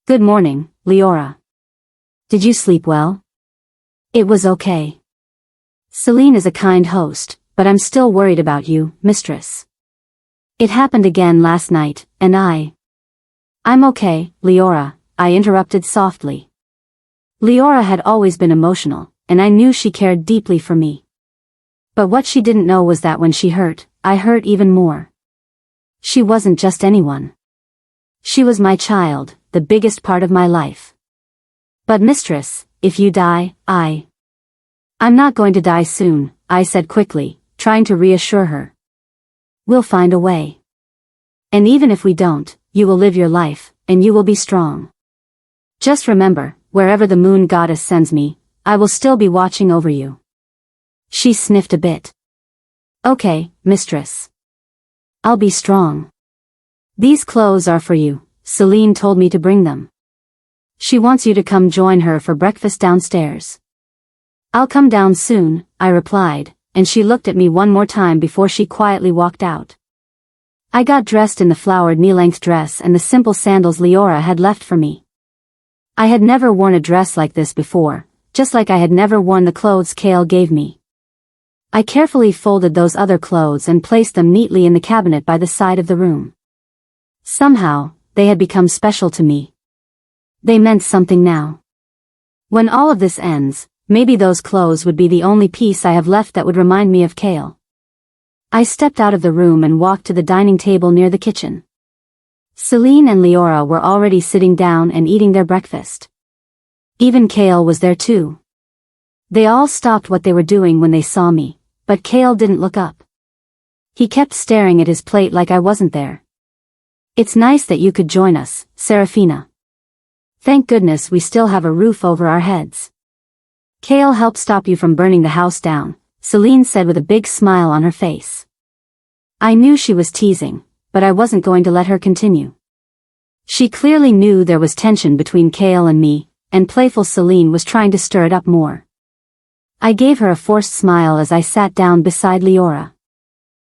"Good morning, Leora. Did you sleep well?" "It was okay. Seline is a kind host, but I'm still worried about you, mistress. It happened again last night, and I'm okay, Leora," I interrupted softly. Leora had always been emotional, and I knew she cared deeply for me. But what she didn't know was that when she hurt, I hurt even more. She wasn't just anyone. She was my child, the biggest part of my life. "But mistress, if you die, I'm not going to die soon," I said quickly, trying to reassure her. "We'll find a way. And even if we don't, you will live your life, and you will be strong. Just remember, wherever the moon goddess sends me, I will still be watching over you." She sniffed a bit. "Okay, mistress. I'll be strong. These clothes are for you. Seline told me to bring them. She wants you to come join her for breakfast downstairs." "I'll come down soon," I replied, and she looked at me one more time before she quietly walked out. I got dressed in the flowered knee-length dress and the simple sandals Leora had left for me. I had never worn a dress like this before, just like I had never worn the clothes Kale gave me. I carefully folded those other clothes and placed them neatly in the cabinet by the side of the room. Somehow, they had become special to me. They meant something now. When all of this ends, Maybe those clothes would be the only piece I have left that would remind me of Kale. I stepped out of the room and walked to the dining table near the kitchen. Seline and Leora were already sitting down and eating their breakfast. Even Kale was there too. They all stopped what they were doing when they saw me, but Kale didn't look up. He kept staring at his plate like I wasn't there. It's nice that you could join us, Seraphina. Thank goodness we still have a roof over our heads. Kale helped stop you from burning the house down, Seline said with a big smile on her face. I knew she was teasing, but I wasn't going to let her continue. She clearly knew there was tension between Kale and me, and playful Seline was trying to stir it up more. I gave her a forced smile as I sat down beside Leora.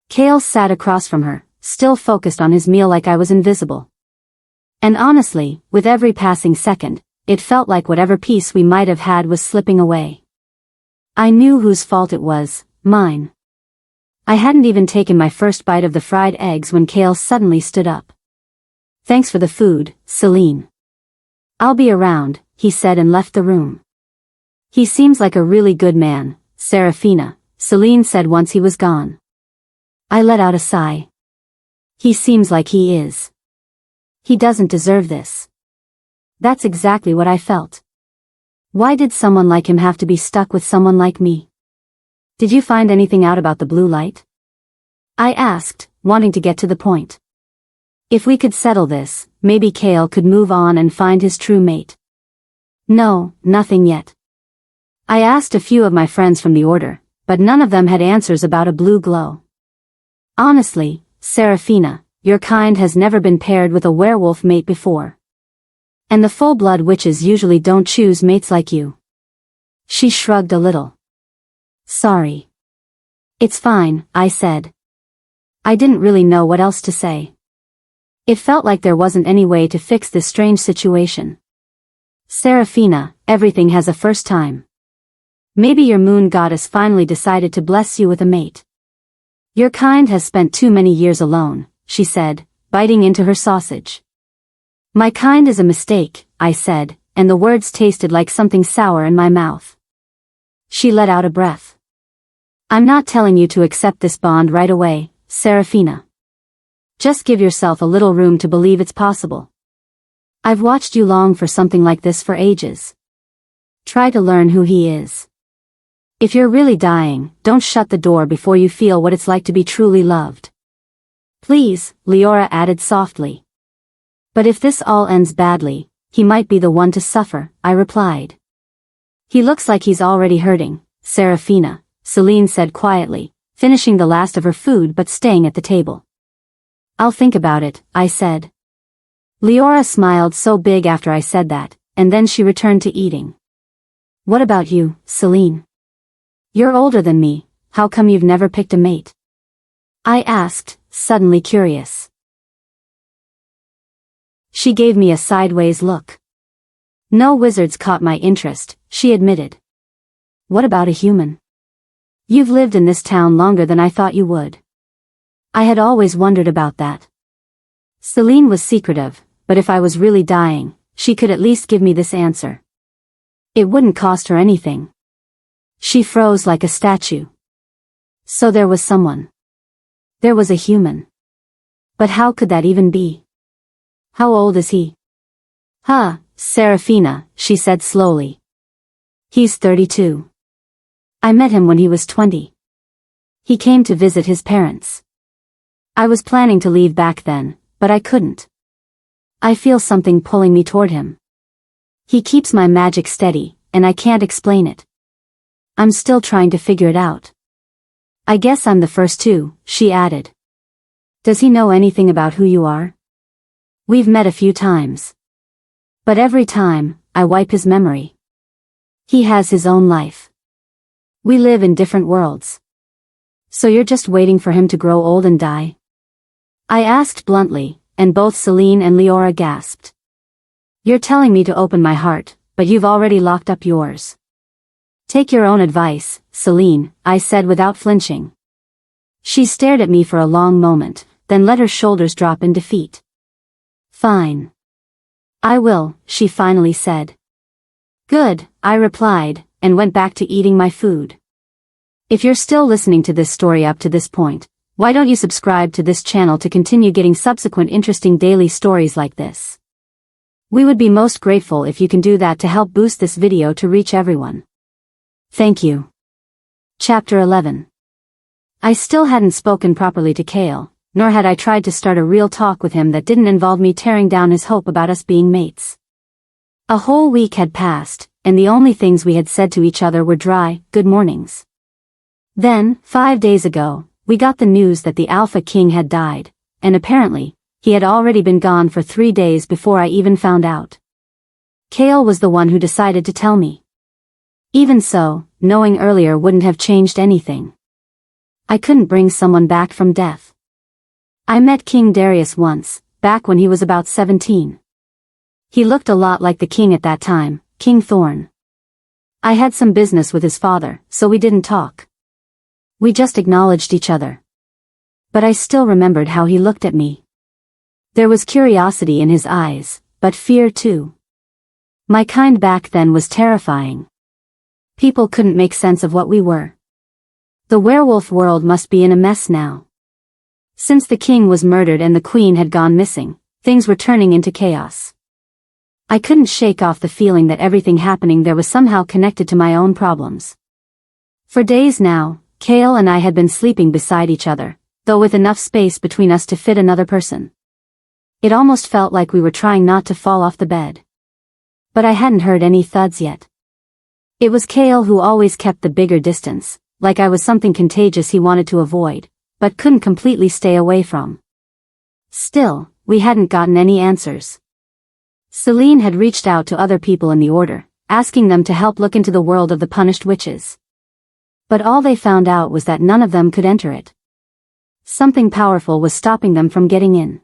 Kale sat across from her, still focused on his meal like I was invisible. And honestly, with every passing second, it felt like whatever peace we might have had was slipping away. I knew whose fault it was, mine. I hadn't even taken my first bite of the fried eggs when Kale suddenly stood up. Thanks for the food, Seline. I'll be around, he said and left the room. He seems like a really good man, Seraphina, Seline said once he was gone. I let out a sigh. He seems like he is. He doesn't deserve this. That's exactly what I felt. Why did someone like him have to be stuck with someone like me? Did you find anything out about the blue light? I asked, wanting to get to the point. If we could settle this, maybe Kale could move on and find his true mate. No, nothing yet. I asked a few of my friends from the order, but none of them had answers about a blue glow. Honestly, Seraphina, your kind has never been paired with a werewolf mate before. And the full-blood witches usually don't choose mates like you. She shrugged a little. Sorry. It's fine, I said. I didn't really know what else to say. It felt like there wasn't any way to fix this strange situation. Seraphina, everything has a first time. Maybe your moon goddess finally decided to bless you with a mate. Your kind has spent too many years alone, she said, biting into her sausage. My kind is a mistake, I said, and the words tasted like something sour in my mouth. She let out a breath. I'm not telling you to accept this bond right away, Seraphina. Just give yourself a little room to believe it's possible. I've watched you long for something like this for ages. Try to learn who he is. If you're really dying, don't shut the door before you feel what it's like to be truly loved. Please, Leora added softly. But if this all ends badly, he might be the one to suffer, I replied. He looks like he's already hurting, Seraphina, Seline said quietly, finishing the last of her food but staying at the table. I'll think about it, I said. Leora smiled so big after I said that, and then she returned to eating. What about you, Seline? You're older than me, how come you've never picked a mate? I asked, suddenly curious. She gave me a sideways look. No wizards caught my interest, she admitted. What about a human? You've lived in this town longer than I thought you would. I had always wondered about that. Seline was secretive, but if I was really dying, she could at least give me this answer. It wouldn't cost her anything. She froze like a statue. So there was someone. There was a human. But how could that even be? How old is he? Seraphina, she said slowly. He's 32. I met him when he was 20. He came to visit his parents. I was planning to leave back then, but I couldn't. I feel something pulling me toward him. He keeps my magic steady, and I can't explain it. I'm still trying to figure it out. I guess I'm the first to, she added. Does he know anything about who you are? We've met a few times. But every time, I wipe his memory. He has his own life. We live in different worlds. So you're just waiting for him to grow old and die? I asked bluntly, and both Seline and Leora gasped. You're telling me to open my heart, but you've already locked up yours. Take your own advice, Seline, I said without flinching. She stared at me for a long moment, then let her shoulders drop in defeat. Fine. I will, she finally said. Good, I replied, and went back to eating my food. If you're still listening to this story up to this point, why don't you subscribe to this channel to continue getting subsequent interesting daily stories like this? We would be most grateful if you can do that to help boost this video to reach everyone. Thank you. Chapter 11. I still hadn't spoken properly to Kale, nor had I tried to start a real talk with him that didn't involve me tearing down his hope about us being mates. A whole week had passed, and the only things we had said to each other were dry, good mornings. Then, 5 days ago, we got the news that the Alpha King had died, and apparently, he had already been gone for 3 days before I even found out. Kale was the one who decided to tell me. Even so, knowing earlier wouldn't have changed anything. I couldn't bring someone back from death. I met King Darius once, back when he was about 17. He looked a lot like the king at that time, King Thorn. I had some business with his father, so we didn't talk. We just acknowledged each other. But I still remembered how he looked at me. There was curiosity in his eyes, but fear too. My kind back then was terrifying. People couldn't make sense of what we were. The werewolf world must be in a mess now. Since the king was murdered and the queen had gone missing, things were turning into chaos. I couldn't shake off the feeling that everything happening there was somehow connected to my own problems. For days now, Kale and I had been sleeping beside each other, though with enough space between us to fit another person. It almost felt like we were trying not to fall off the bed. But I hadn't heard any thuds yet. It was Kale who always kept the bigger distance, like I was something contagious he wanted to avoid, but couldn't completely stay away from. Still, we hadn't gotten any answers. Seline had reached out to other people in the order, asking them to help look into the world of the punished witches. But all they found out was that none of them could enter it. Something powerful was stopping them from getting in.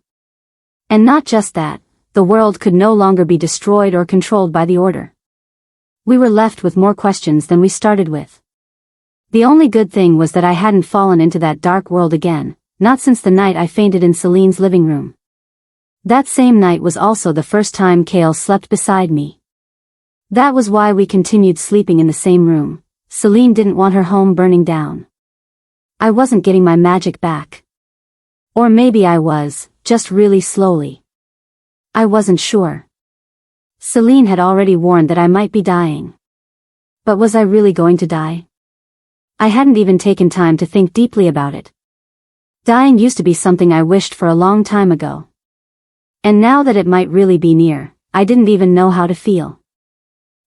And not just that, the world could no longer be destroyed or controlled by the order. We were left with more questions than we started with. The only good thing was that I hadn't fallen into that dark world again, not since the night I fainted in Celine's living room. That same night was also the first time Kale slept beside me. That was why we continued sleeping in the same room. Seline didn't want her home burning down. I wasn't getting my magic back. Or maybe I was, just really slowly. I wasn't sure. Seline had already warned that I might be dying. But was I really going to die? I hadn't even taken time to think deeply about it. Dying used to be something I wished for a long time ago. And now that it might really be near, I didn't even know how to feel.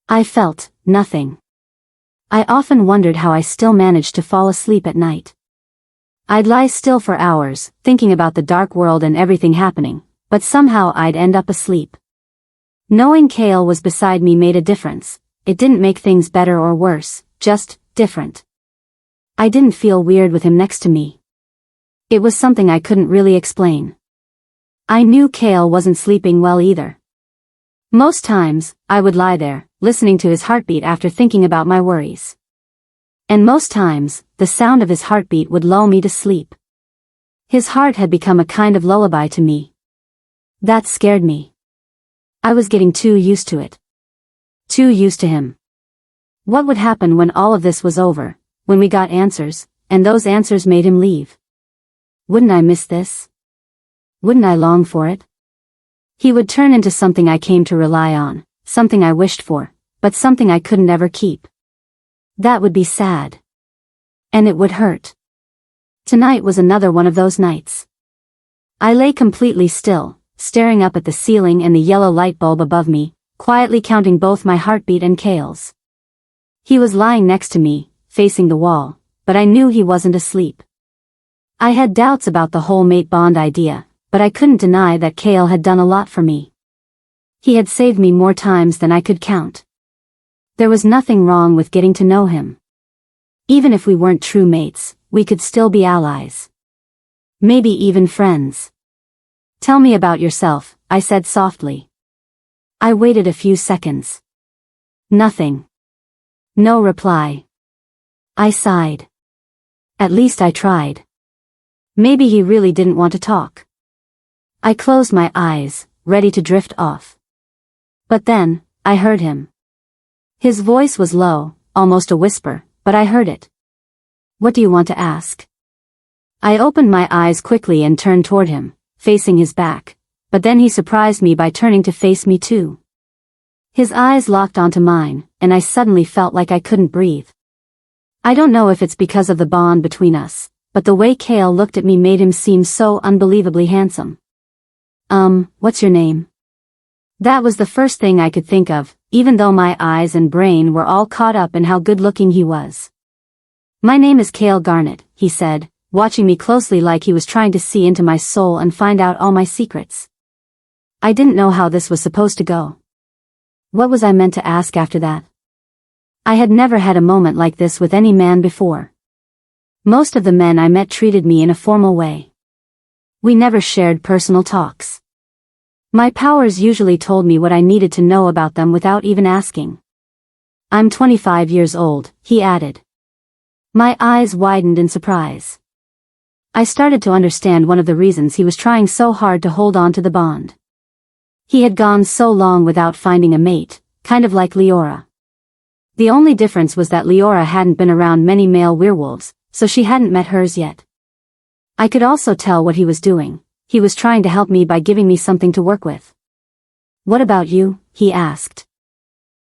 I felt nothing. I often wondered how I still managed to fall asleep at night. I'd lie still for hours, thinking about the dark world and everything happening, but somehow I'd end up asleep. Knowing Kale was beside me made a difference. It didn't make things better or worse, just different. I didn't feel weird with him next to me. It was something I couldn't really explain. I knew Kale wasn't sleeping well either. Most times, I would lie there, listening to his heartbeat after thinking about my worries. And most times, the sound of his heartbeat would lull me to sleep. His heart had become a kind of lullaby to me. That scared me. I was getting too used to it. Too used to him. What would happen when all of this was over, when we got answers, and those answers made him leave? Wouldn't I miss this? Wouldn't I long for it? He would turn into something I came to rely on, something I wished for, but something I couldn't ever keep. That would be sad. And it would hurt. Tonight was another one of those nights. I lay completely still, staring up at the ceiling and the yellow light bulb above me, quietly counting both my heartbeat and Kale's. He was lying next to me, facing the wall, but I knew he wasn't asleep. I had doubts about the whole mate bond idea, but I couldn't deny that Kale had done a lot for me. He had saved me more times than I could count. There was nothing wrong with getting to know him. Even if we weren't true mates, we could still be allies. Maybe even friends. Tell me about yourself, I said softly. I waited a few seconds. Nothing. No reply. I sighed. At least I tried. Maybe he really didn't want to talk. I closed my eyes, ready to drift off. But then, I heard him. His voice was low, almost a whisper, but I heard it. What do you want to ask? I opened my eyes quickly and turned toward him, facing his back, but then he surprised me by turning to face me too. His eyes locked onto mine, and I suddenly felt like I couldn't breathe. I don't know if it's because of the bond between us, but the way Kale looked at me made him seem so unbelievably handsome. What's your name? That was the first thing I could think of, even though my eyes and brain were all caught up in how good-looking he was. My name is Kale Garnet, he said, watching me closely like he was trying to see into my soul and find out all my secrets. I didn't know how this was supposed to go. What was I meant to ask after that? I had never had a moment like this with any man before. Most of the men I met treated me in a formal way. We never shared personal talks. My powers usually told me what I needed to know about them without even asking. I'm 25 years old, he added. My eyes widened in surprise. I started to understand one of the reasons he was trying so hard to hold on to the bond. He had gone so long without finding a mate, kind of like Leora. The only difference was that Leora hadn't been around many male werewolves, so she hadn't met hers yet. I could also tell what he was doing. He was trying to help me by giving me something to work with. What about you? He asked.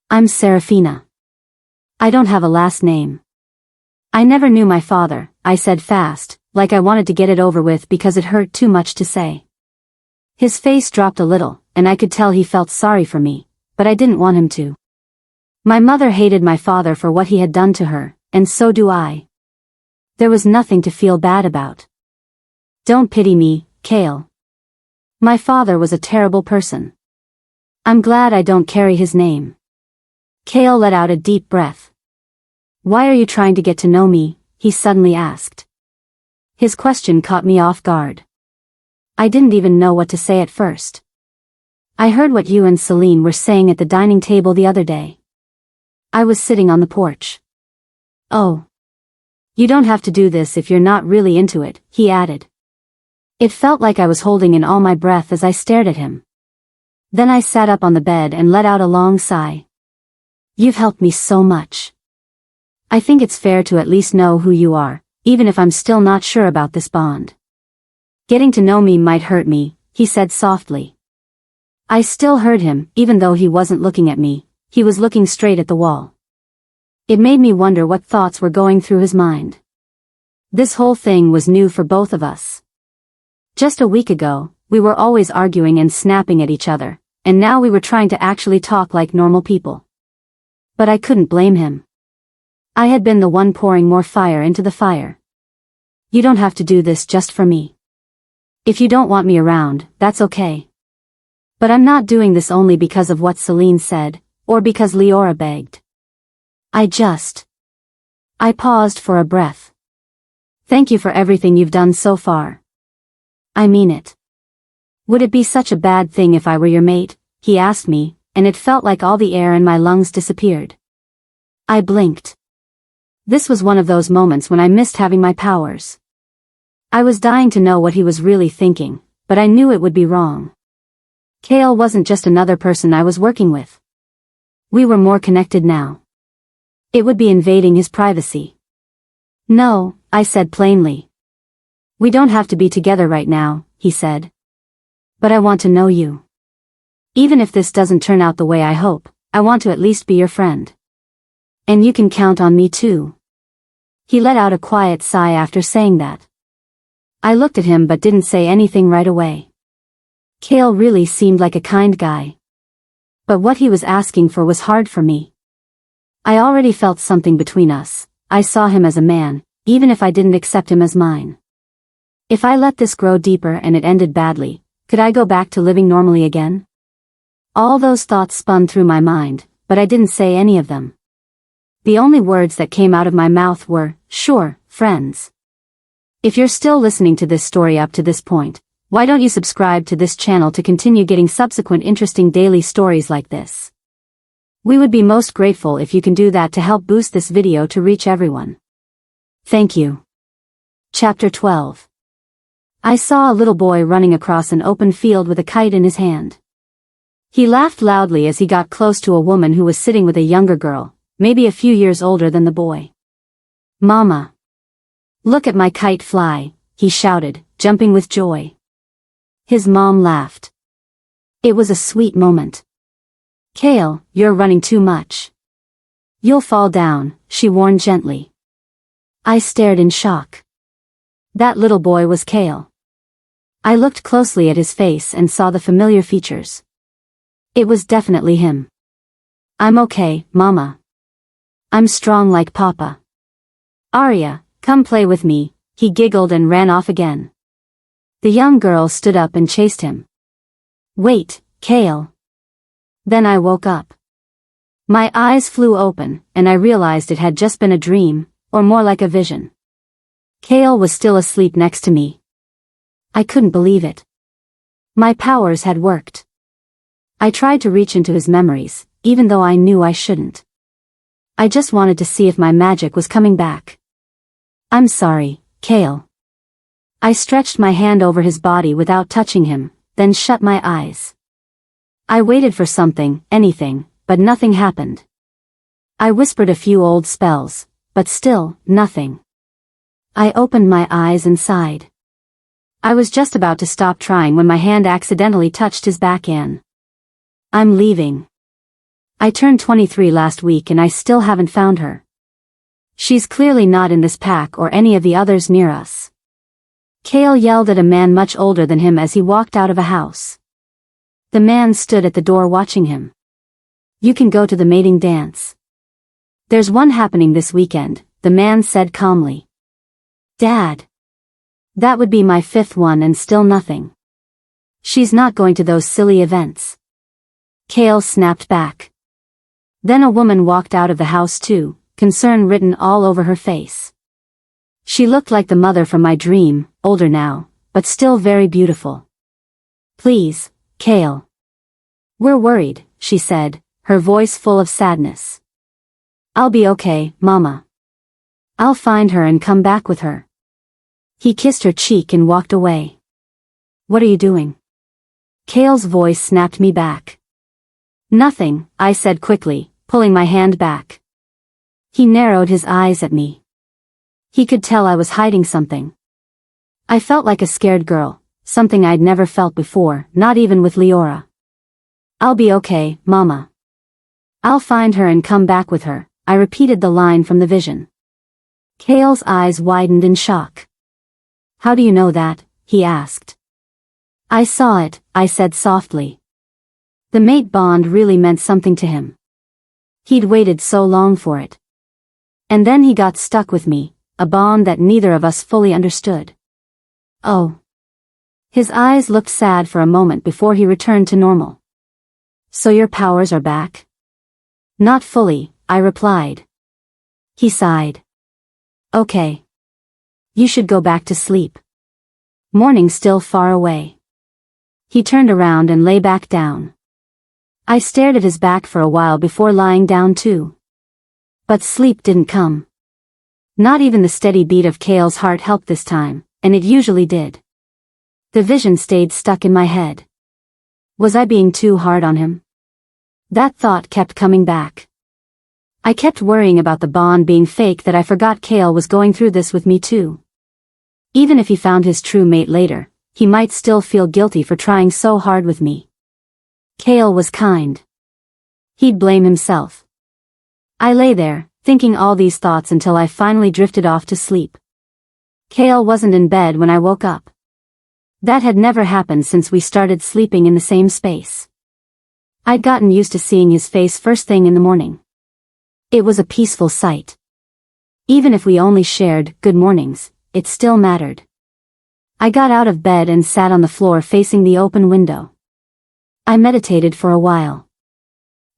I'm Seraphina. I don't have a last name. I never knew my father, I said fast, like I wanted to get it over with because it hurt too much to say. His face dropped a little, and I could tell he felt sorry for me, but I didn't want him to. My mother hated my father for what he had done to her, and so do I. There was nothing to feel bad about. Don't pity me, Kale. My father was a terrible person. I'm glad I don't carry his name. Kale let out a deep breath. Why are you trying to get to know me? He suddenly asked. His question caught me off guard. I didn't even know what to say at first. I heard what you and Seline were saying at the dining table the other day. I was sitting on the porch. Oh. You don't have to do this if you're not really into it, he added. It felt like I was holding in all my breath as I stared at him. Then I sat up on the bed and let out a long sigh. You've helped me so much. I think it's fair to at least know who you are, even if I'm still not sure about this bond. Getting to know me might hurt me, he said softly. I still heard him, even though he wasn't looking at me. He was looking straight at the wall. It made me wonder what thoughts were going through his mind. This whole thing was new for both of us. Just a week ago, we were always arguing and snapping at each other, and now we were trying to actually talk like normal people. But I couldn't blame him. I had been the one pouring more fire into the fire. You don't have to do this just for me. If you don't want me around, that's okay. But I'm not doing this only because of what Seline said, or because Leora begged. I paused for a breath. Thank you for everything you've done so far. I mean it. Would it be such a bad thing if I were your mate? He asked me, and it felt like all the air in my lungs disappeared. I blinked. This was one of those moments when I missed having my powers. I was dying to know what he was really thinking, but I knew it would be wrong. Kale wasn't just another person I was working with. We were more connected now. It would be invading his privacy. No, I said plainly. We don't have to be together right now, he said. But I want to know you. Even if this doesn't turn out the way I hope, I want to at least be your friend. And you can count on me too. He let out a quiet sigh after saying that. I looked at him but didn't say anything right away. Kale really seemed like a kind guy. But what he was asking for was hard for me. I already felt something between us. I saw him as a man, even if I didn't accept him as mine. If I let this grow deeper and it ended badly, could I go back to living normally again? All those thoughts spun through my mind, but I didn't say any of them. The only words that came out of my mouth were, sure, friends. If you're still listening to this story up to this point, why don't you subscribe to this channel to continue getting subsequent interesting daily stories like this? We would be most grateful if you can do that to help boost this video to reach everyone. Thank you. Chapter 12. I saw a little boy running across an open field with a kite in his hand. He laughed loudly as he got close to a woman who was sitting with a younger girl, maybe a few years older than the boy. "Mama! Look at my kite fly," he shouted, jumping with joy. His mom laughed. It was a sweet moment. "Kale, you're running too much. You'll fall down," she warned gently. I stared in shock. That little boy was Kale. I looked closely at his face and saw the familiar features. It was definitely him. "I'm okay, Mama. I'm strong like Papa. Arya, come play with me," he giggled and ran off again. The young girl stood up and chased him. "Wait, Kale." Then I woke up. My eyes flew open, and I realized it had just been a dream, or more like a vision. Kale was still asleep next to me. I couldn't believe it. My powers had worked. I tried to reach into his memories, even though I knew I shouldn't. I just wanted to see if my magic was coming back. "I'm sorry, Kale." I stretched my hand over his body without touching him, then shut my eyes. I waited for something, anything, but nothing happened. I whispered a few old spells, but still, nothing. I opened my eyes and sighed. I was just about to stop trying when my hand accidentally touched his back. "I'm leaving. I turned 23 last week and I still haven't found her. She's clearly not in this pack or any of the others near us." Kale yelled at a man much older than him as he walked out of a house. The man stood at the door watching him. "You can go to the mating dance. There's one happening this weekend," the man said calmly. "Dad. That would be my 5th one and still nothing. She's not going to those silly events." Kale snapped back. Then a woman walked out of the house too, concern written all over her face. She looked like the mother from my dream, older now, but still very beautiful. "Please, Kale. We're worried," she said, her voice full of sadness. "I'll be okay, Mama. I'll find her and come back with her." He kissed her cheek and walked away. "What are you doing?" Kale's voice snapped me back. "Nothing," I said quickly, pulling my hand back. He narrowed his eyes at me. He could tell I was hiding something. I felt like a scared girl, something I'd never felt before, not even with Leora. "I'll be okay, Mama. I'll find her and come back with her," I repeated the line from the vision. Kale's eyes widened in shock. "How do you know that?" he asked. "I saw it," I said softly. The mate bond really meant something to him. He'd waited so long for it. And then he got stuck with me, a bond that neither of us fully understood. "Oh." His eyes looked sad for a moment before he returned to normal. "So your powers are back?" "Not fully," I replied. He sighed. "Okay. You should go back to sleep. Morning's still far away." He turned around and lay back down. I stared at his back for a while before lying down too. But sleep didn't come. Not even the steady beat of Kale's heart helped this time, and it usually did. The vision stayed stuck in my head. Was I being too hard on him? That thought kept coming back. I kept worrying about the bond being fake, that I forgot Kale was going through this with me too. Even if he found his true mate later, he might still feel guilty for trying so hard with me. Kale was kind. He'd blame himself. I lay there, thinking all these thoughts until I finally drifted off to sleep. Kale wasn't in bed when I woke up. That had never happened since we started sleeping in the same space. I'd gotten used to seeing his face first thing in the morning. It was a peaceful sight. Even if we only shared good mornings, it still mattered. I got out of bed and sat on the floor facing the open window. I meditated for a while.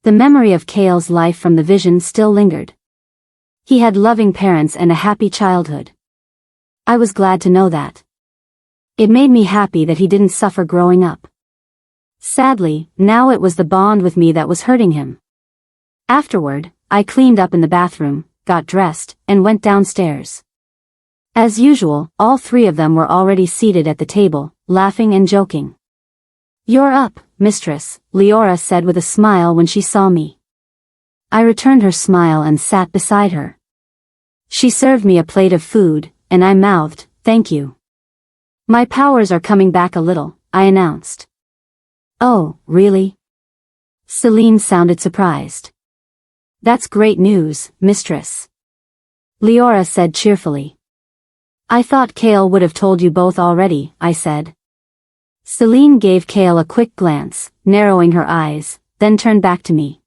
The memory of Kale's life from the vision still lingered. He had loving parents and a happy childhood. I was glad to know that. It made me happy that he didn't suffer growing up. Sadly, now it was the bond with me that was hurting him. Afterward, I cleaned up in the bathroom, got dressed, and went downstairs. As usual, all 3 of them were already seated at the table, laughing and joking. "You're up, mistress," Leora said with a smile when she saw me. I returned her smile and sat beside her. She served me a plate of food, and I mouthed, "Thank you." "My powers are coming back a little," I announced. "Oh, really?" Seline sounded surprised. "That's great news, mistress," Leora said cheerfully. "I thought Kale would have told you both already," I said. Seline gave Kale a quick glance, narrowing her eyes, then turned back to me.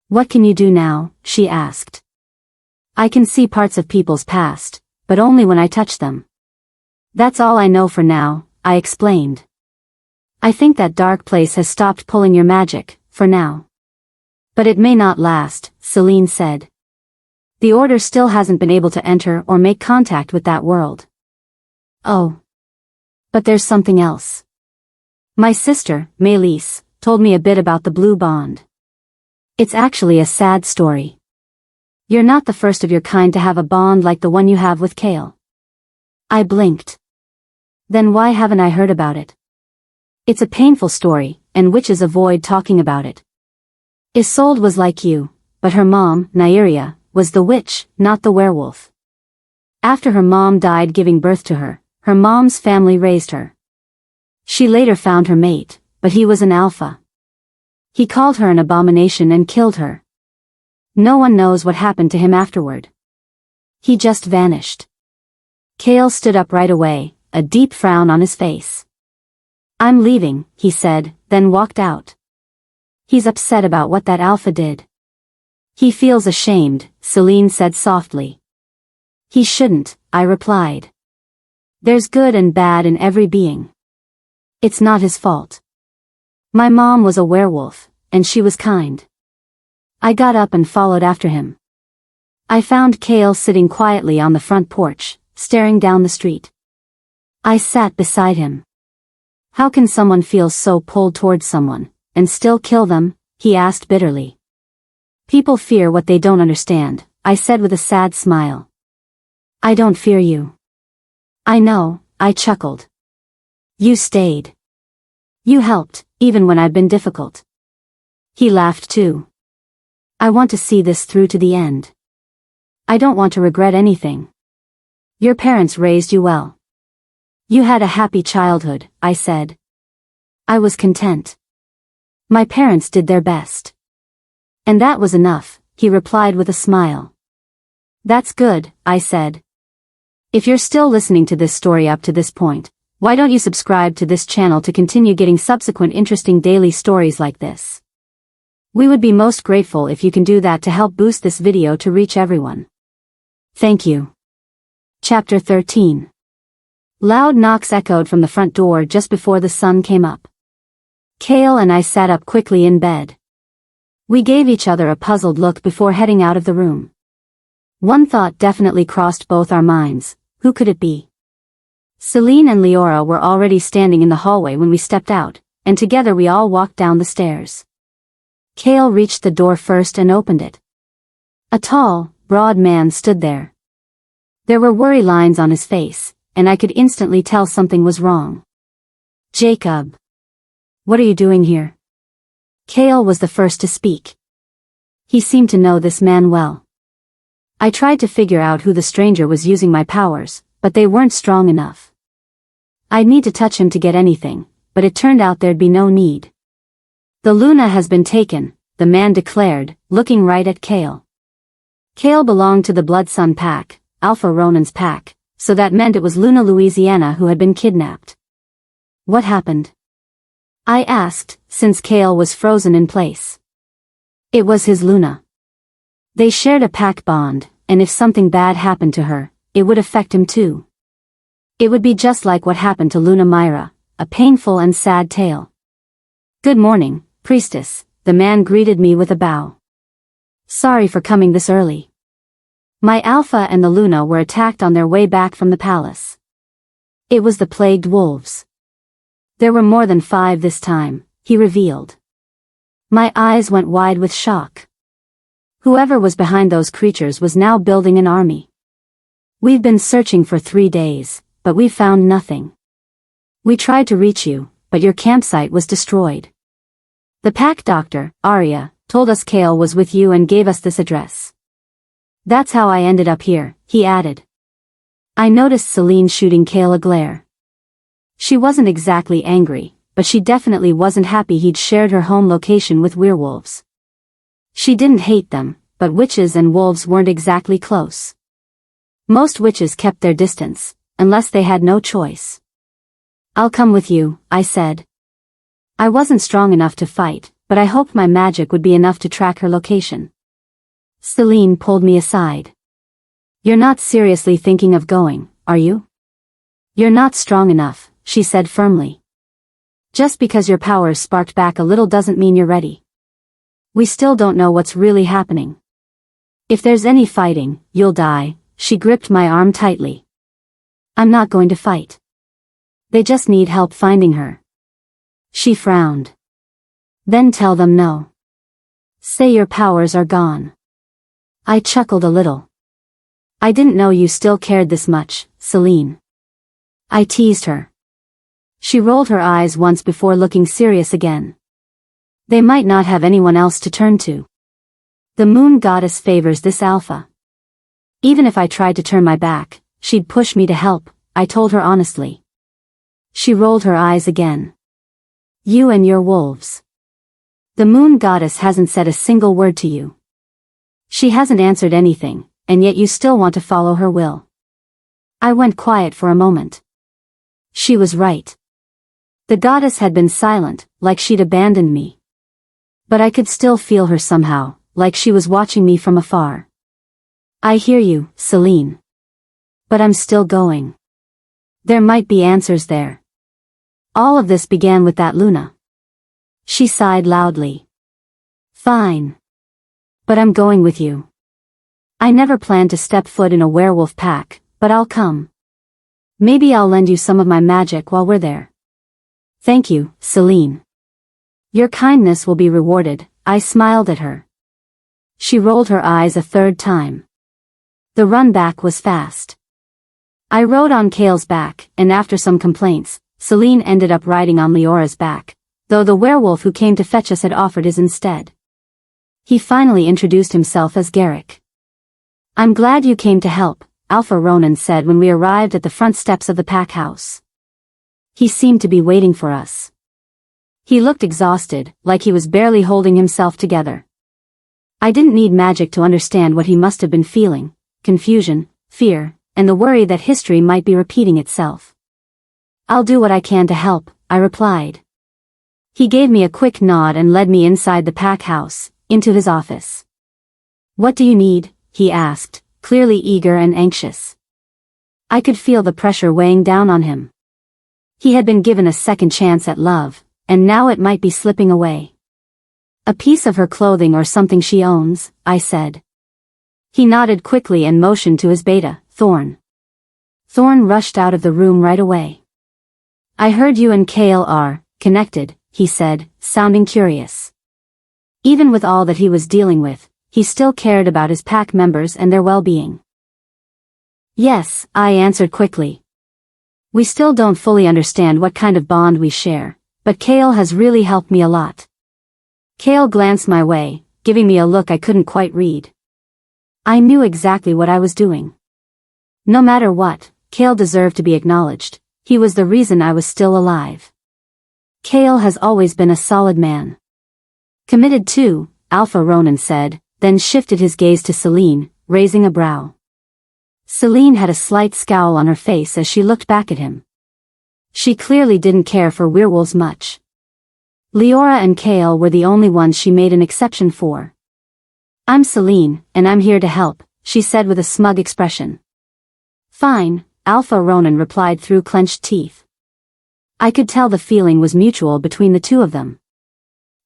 "What can you do now?" she asked. "I can see parts of people's past, but only when I touch them." "That's all I know for now," I explained. "I think that dark place has stopped pulling your magic, for now." "But it may not last," Seline said. "The Order still hasn't been able to enter or make contact with that world." "Oh. But there's something else. My sister, Melis, told me a bit about the Blue Bond. It's actually a sad story. You're not the first of your kind to have a bond like the one you have with Kale." I blinked. "Then why haven't I heard about it?" "It's a painful story, and witches avoid talking about it. Isolde was like you, but her mom, Nyria, was the witch, not the werewolf. After her mom died giving birth to her, her mom's family raised her. She later found her mate, but he was an alpha. He called her an abomination and killed her. No one knows what happened to him afterward. He just vanished." Kale stood up right away, a deep frown on his face. "I'm leaving," he said, then walked out. "He's upset about what that alpha did." "He feels ashamed," Seline said softly. "He shouldn't," I replied. "There's good and bad in every being. It's not his fault. My mom was a werewolf, and she was kind." I got up and followed after him. I found Kale sitting quietly on the front porch, staring down the street. I sat beside him. "How can someone feel so pulled towards someone, and still kill them?" he asked bitterly. "People fear what they don't understand," I said with a sad smile. "I don't fear you." "I know," I chuckled. "You stayed. You helped, even when I've been difficult." He laughed too. "I want to see this through to the end. I don't want to regret anything. Your parents raised you well. You had a happy childhood," I said. I was content. "My parents did their best. And that was enough," he replied with a smile. "That's good," I said. If you're still listening to this story up to this point, why don't you subscribe to this channel to continue getting subsequent interesting daily stories like this? We would be most grateful if you can do that to help boost this video to reach everyone. Thank you. Chapter 13. Loud knocks echoed from the front door just before the sun came up. Kale and I sat up quickly in bed. We gave each other a puzzled look before heading out of the room. One thought definitely crossed both our minds: who could it be? Seline and Leora were already standing in the hallway when we stepped out, and together we all walked down the stairs. Kale reached the door first and opened it. A tall, broad man stood there. There were worry lines on his face, and I could instantly tell something was wrong. "Jacob. What are you doing here?" Kale was the first to speak. He seemed to know this man well. I tried to figure out who the stranger was using my powers, but they weren't strong enough. I'd need to touch him to get anything, but it turned out there'd be no need. "The Luna has been taken," the man declared, looking right at Kale. Kale belonged to the Blood Sun pack, Alpha Ronan's pack, so that meant it was Luna Louisiana who had been kidnapped. "What happened?" I asked, since Kale was frozen in place. "It was his Luna. They shared a pack bond, and if something bad happened to her, it would affect him too. It would be just like what happened to Luna Myra, a painful and sad tale." "Good morning, priestess," the man greeted me with a bow. "Sorry for coming this early. My Alpha and the Luna were attacked on their way back from the palace. It was the plagued wolves. There were more than 5 this time," he revealed. My eyes went wide with shock. Whoever was behind those creatures was now building an army. "We've been searching for 3 days, but we found nothing. We tried to reach you, but your campsite was destroyed. The pack doctor, Arya, told us Kale was with you and gave us this address. That's how I ended up here, he added. I noticed Seline shooting Kale a glare. She wasn't exactly angry, but she definitely wasn't happy he'd shared her home location with werewolves. She didn't hate them, but witches and wolves weren't exactly close. Most witches kept their distance, unless they had no choice. I'll come with you, I said. I wasn't strong enough to fight, but I hoped my magic would be enough to track her location. Seline pulled me aside. You're not seriously thinking of going, are you? You're not strong enough, she said firmly. Just because your powers sparked back a little doesn't mean you're ready. We still don't know what's really happening. If there's any fighting, you'll die. She gripped my arm tightly. I'm not going to fight. They just need help finding her. She frowned. Then tell them no. Say your powers are gone. I chuckled a little. I didn't know you still cared this much, Seline. I teased her. She rolled her eyes once before looking serious again. They might not have anyone else to turn to. The moon goddess favors this alpha. Even if I tried to turn my back, she'd push me to help, I told her honestly. She rolled her eyes again. You and your wolves. The moon goddess hasn't said a single word to you. She hasn't answered anything, and yet you still want to follow her will. I went quiet for a moment. She was right. The goddess had been silent, like she'd abandoned me. But I could still feel her somehow, like she was watching me from afar. I hear you, Seline. But I'm still going. There might be answers there. All of this began with that Luna. She sighed loudly. Fine. But I'm going with you. I never planned to step foot in a werewolf pack, but I'll come. Maybe I'll lend you some of my magic while we're there. Thank you, Seline. Your kindness will be rewarded, I smiled at her. She rolled her eyes a third time. The run back was fast. I rode on Kale's back, and after some complaints, Seline ended up riding on Leora's back, though the werewolf who came to fetch us had offered his instead. He finally introduced himself as Garrick. I'm glad you came to help, Alpha Ronan said when we arrived at the front steps of the pack house. He seemed to be waiting for us. He looked exhausted, like he was barely holding himself together. I didn't need magic to understand what he must have been feeling: confusion, fear, and the worry that history might be repeating itself. I'll do what I can to help, I replied. He gave me a quick nod and led me inside the pack house, into his office. What do you need? He asked, clearly eager and anxious. I could feel the pressure weighing down on him. He had been given a second chance at love, and now it might be slipping away. A piece of her clothing or something she owns, I said. He nodded quickly and motioned to his beta, Thorn. Thorn rushed out of the room right away. I heard you and Kale are connected, he said, sounding curious. Even with all that he was dealing with, he still cared about his pack members and their well-being. Yes, I answered quickly. We still don't fully understand what kind of bond we share, but Kale has really helped me a lot. Kale glanced my way, giving me a look I couldn't quite read. I knew exactly what I was doing. No matter what, Kale deserved to be acknowledged. He was the reason I was still alive. Kale has always been a solid man. Committed too, Alpha Ronan said, then shifted his gaze to Seline, raising a brow. Seline had a slight scowl on her face as she looked back at him. She clearly didn't care for werewolves much. Leora and Kale were the only ones she made an exception for. I'm Seline, and I'm here to help, she said with a smug expression. Fine, Alpha Ronan replied through clenched teeth. I could tell the feeling was mutual between the two of them.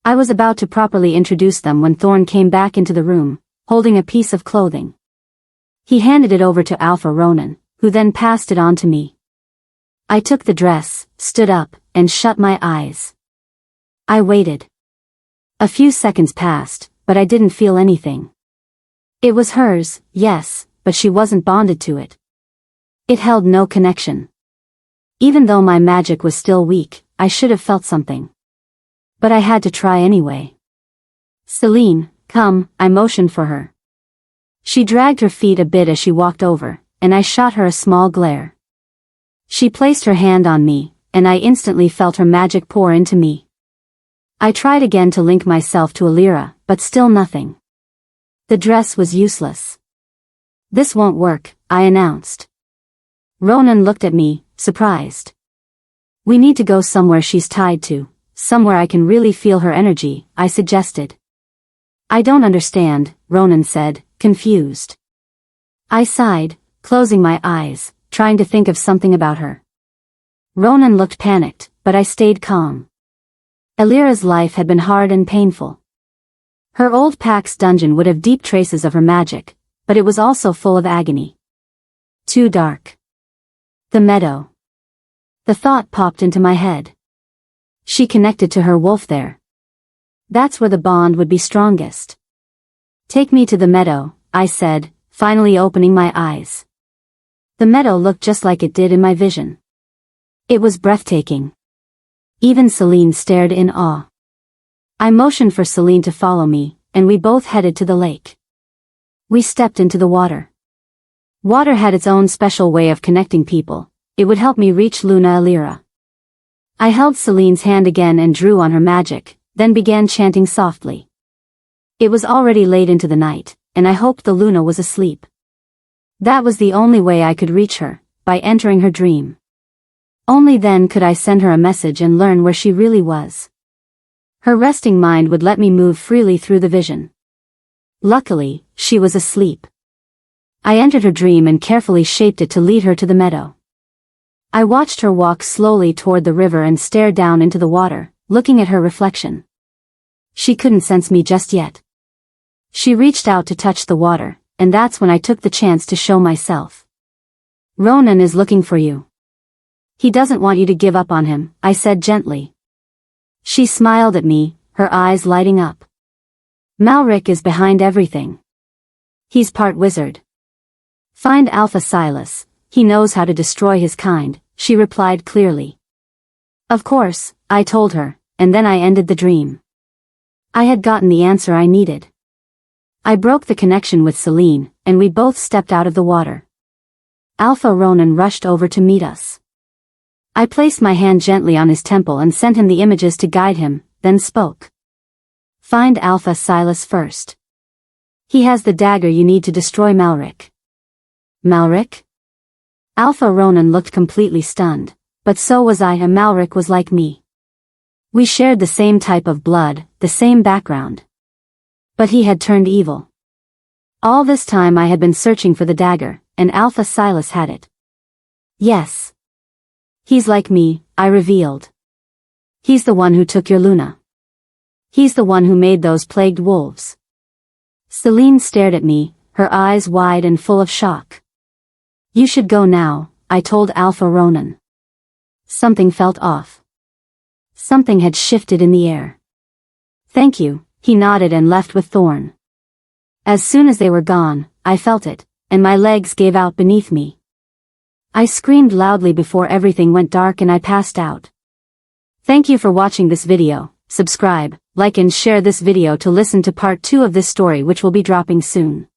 I was about to properly introduce them when Thorn came back into the room, holding a piece of clothing. He handed it over to Alpha Ronan, who then passed it on to me. I took the dress, stood up, and shut my eyes. I waited. A few seconds passed, but I didn't feel anything. It was hers, yes, but she wasn't bonded to it. It held no connection. Even though my magic was still weak, I should have felt something. But I had to try anyway. Seline, come, I motioned for her. She dragged her feet a bit as she walked over, and I shot her a small glare. She placed her hand on me, and I instantly felt her magic pour into me. I tried again to link myself to Alira, but still nothing. The dress was useless. This won't work, I announced. Ronan looked at me, surprised. We need to go somewhere she's tied to, somewhere I can really feel her energy, I suggested. I don't understand, Ronan said, confused. I sighed, closing my eyes, trying to think of something about her. Ronan looked panicked, but I stayed calm. Alira's life had been hard and painful. Her old Pax dungeon would have deep traces of her magic, but it was also full of agony. Too dark. The meadow. The thought popped into my head. She connected to her wolf there. That's where the bond would be strongest. Take me to the meadow, I said, finally opening my eyes. The meadow looked just like it did in my vision. It was breathtaking. Even Seline stared in awe. I motioned for Seline to follow me, and we both headed to the lake. We stepped into the water. Water had its own special way of connecting people. It would help me reach Luna Alira. I held Celine's hand again and drew on her magic, then began chanting softly. It was already late into the night, and I hoped the Luna was asleep. That was the only way I could reach her, by entering her dream. Only then could I send her a message and learn where she really was. Her resting mind would let me move freely through the vision. Luckily, she was asleep. I entered her dream and carefully shaped it to lead her to the meadow. I watched her walk slowly toward the river and stare down into the water, looking at her reflection. She couldn't sense me just yet. She reached out to touch the water, and that's when I took the chance to show myself. Ronan is looking for you. He doesn't want you to give up on him, I said gently. She smiled at me, her eyes lighting up. Malric is behind everything. He's part wizard. Find Alpha Silas, he knows how to destroy his kind, she replied clearly. Of course, I told her, and then I ended the dream. I had gotten the answer I needed. I broke the connection with Seline, and we both stepped out of the water. Alpha Ronan rushed over to meet us. I placed my hand gently on his temple and sent him the images to guide him, then spoke. Find Alpha Silas first. He has the dagger you need to destroy Malric. Malric? Alpha Ronan looked completely stunned, but so was I, and Malric was like me. We shared the same type of blood, the same background. But he had turned evil. All this time I had been searching for the dagger, and Alpha Silas had it. Yes. He's like me, I revealed. He's the one who took your Luna. He's the one who made those plagued wolves. Seline stared at me, her eyes wide and full of shock. You should go now, I told Alpha Ronan. Something felt off. Something had shifted in the air. Thank you, he nodded and left with Thorn. As soon as they were gone, I felt it, and my legs gave out beneath me. I screamed loudly before everything went dark and I passed out. Thank you for watching this video. Subscribe, like and share this video to listen to part 2 of this story, which will be dropping soon.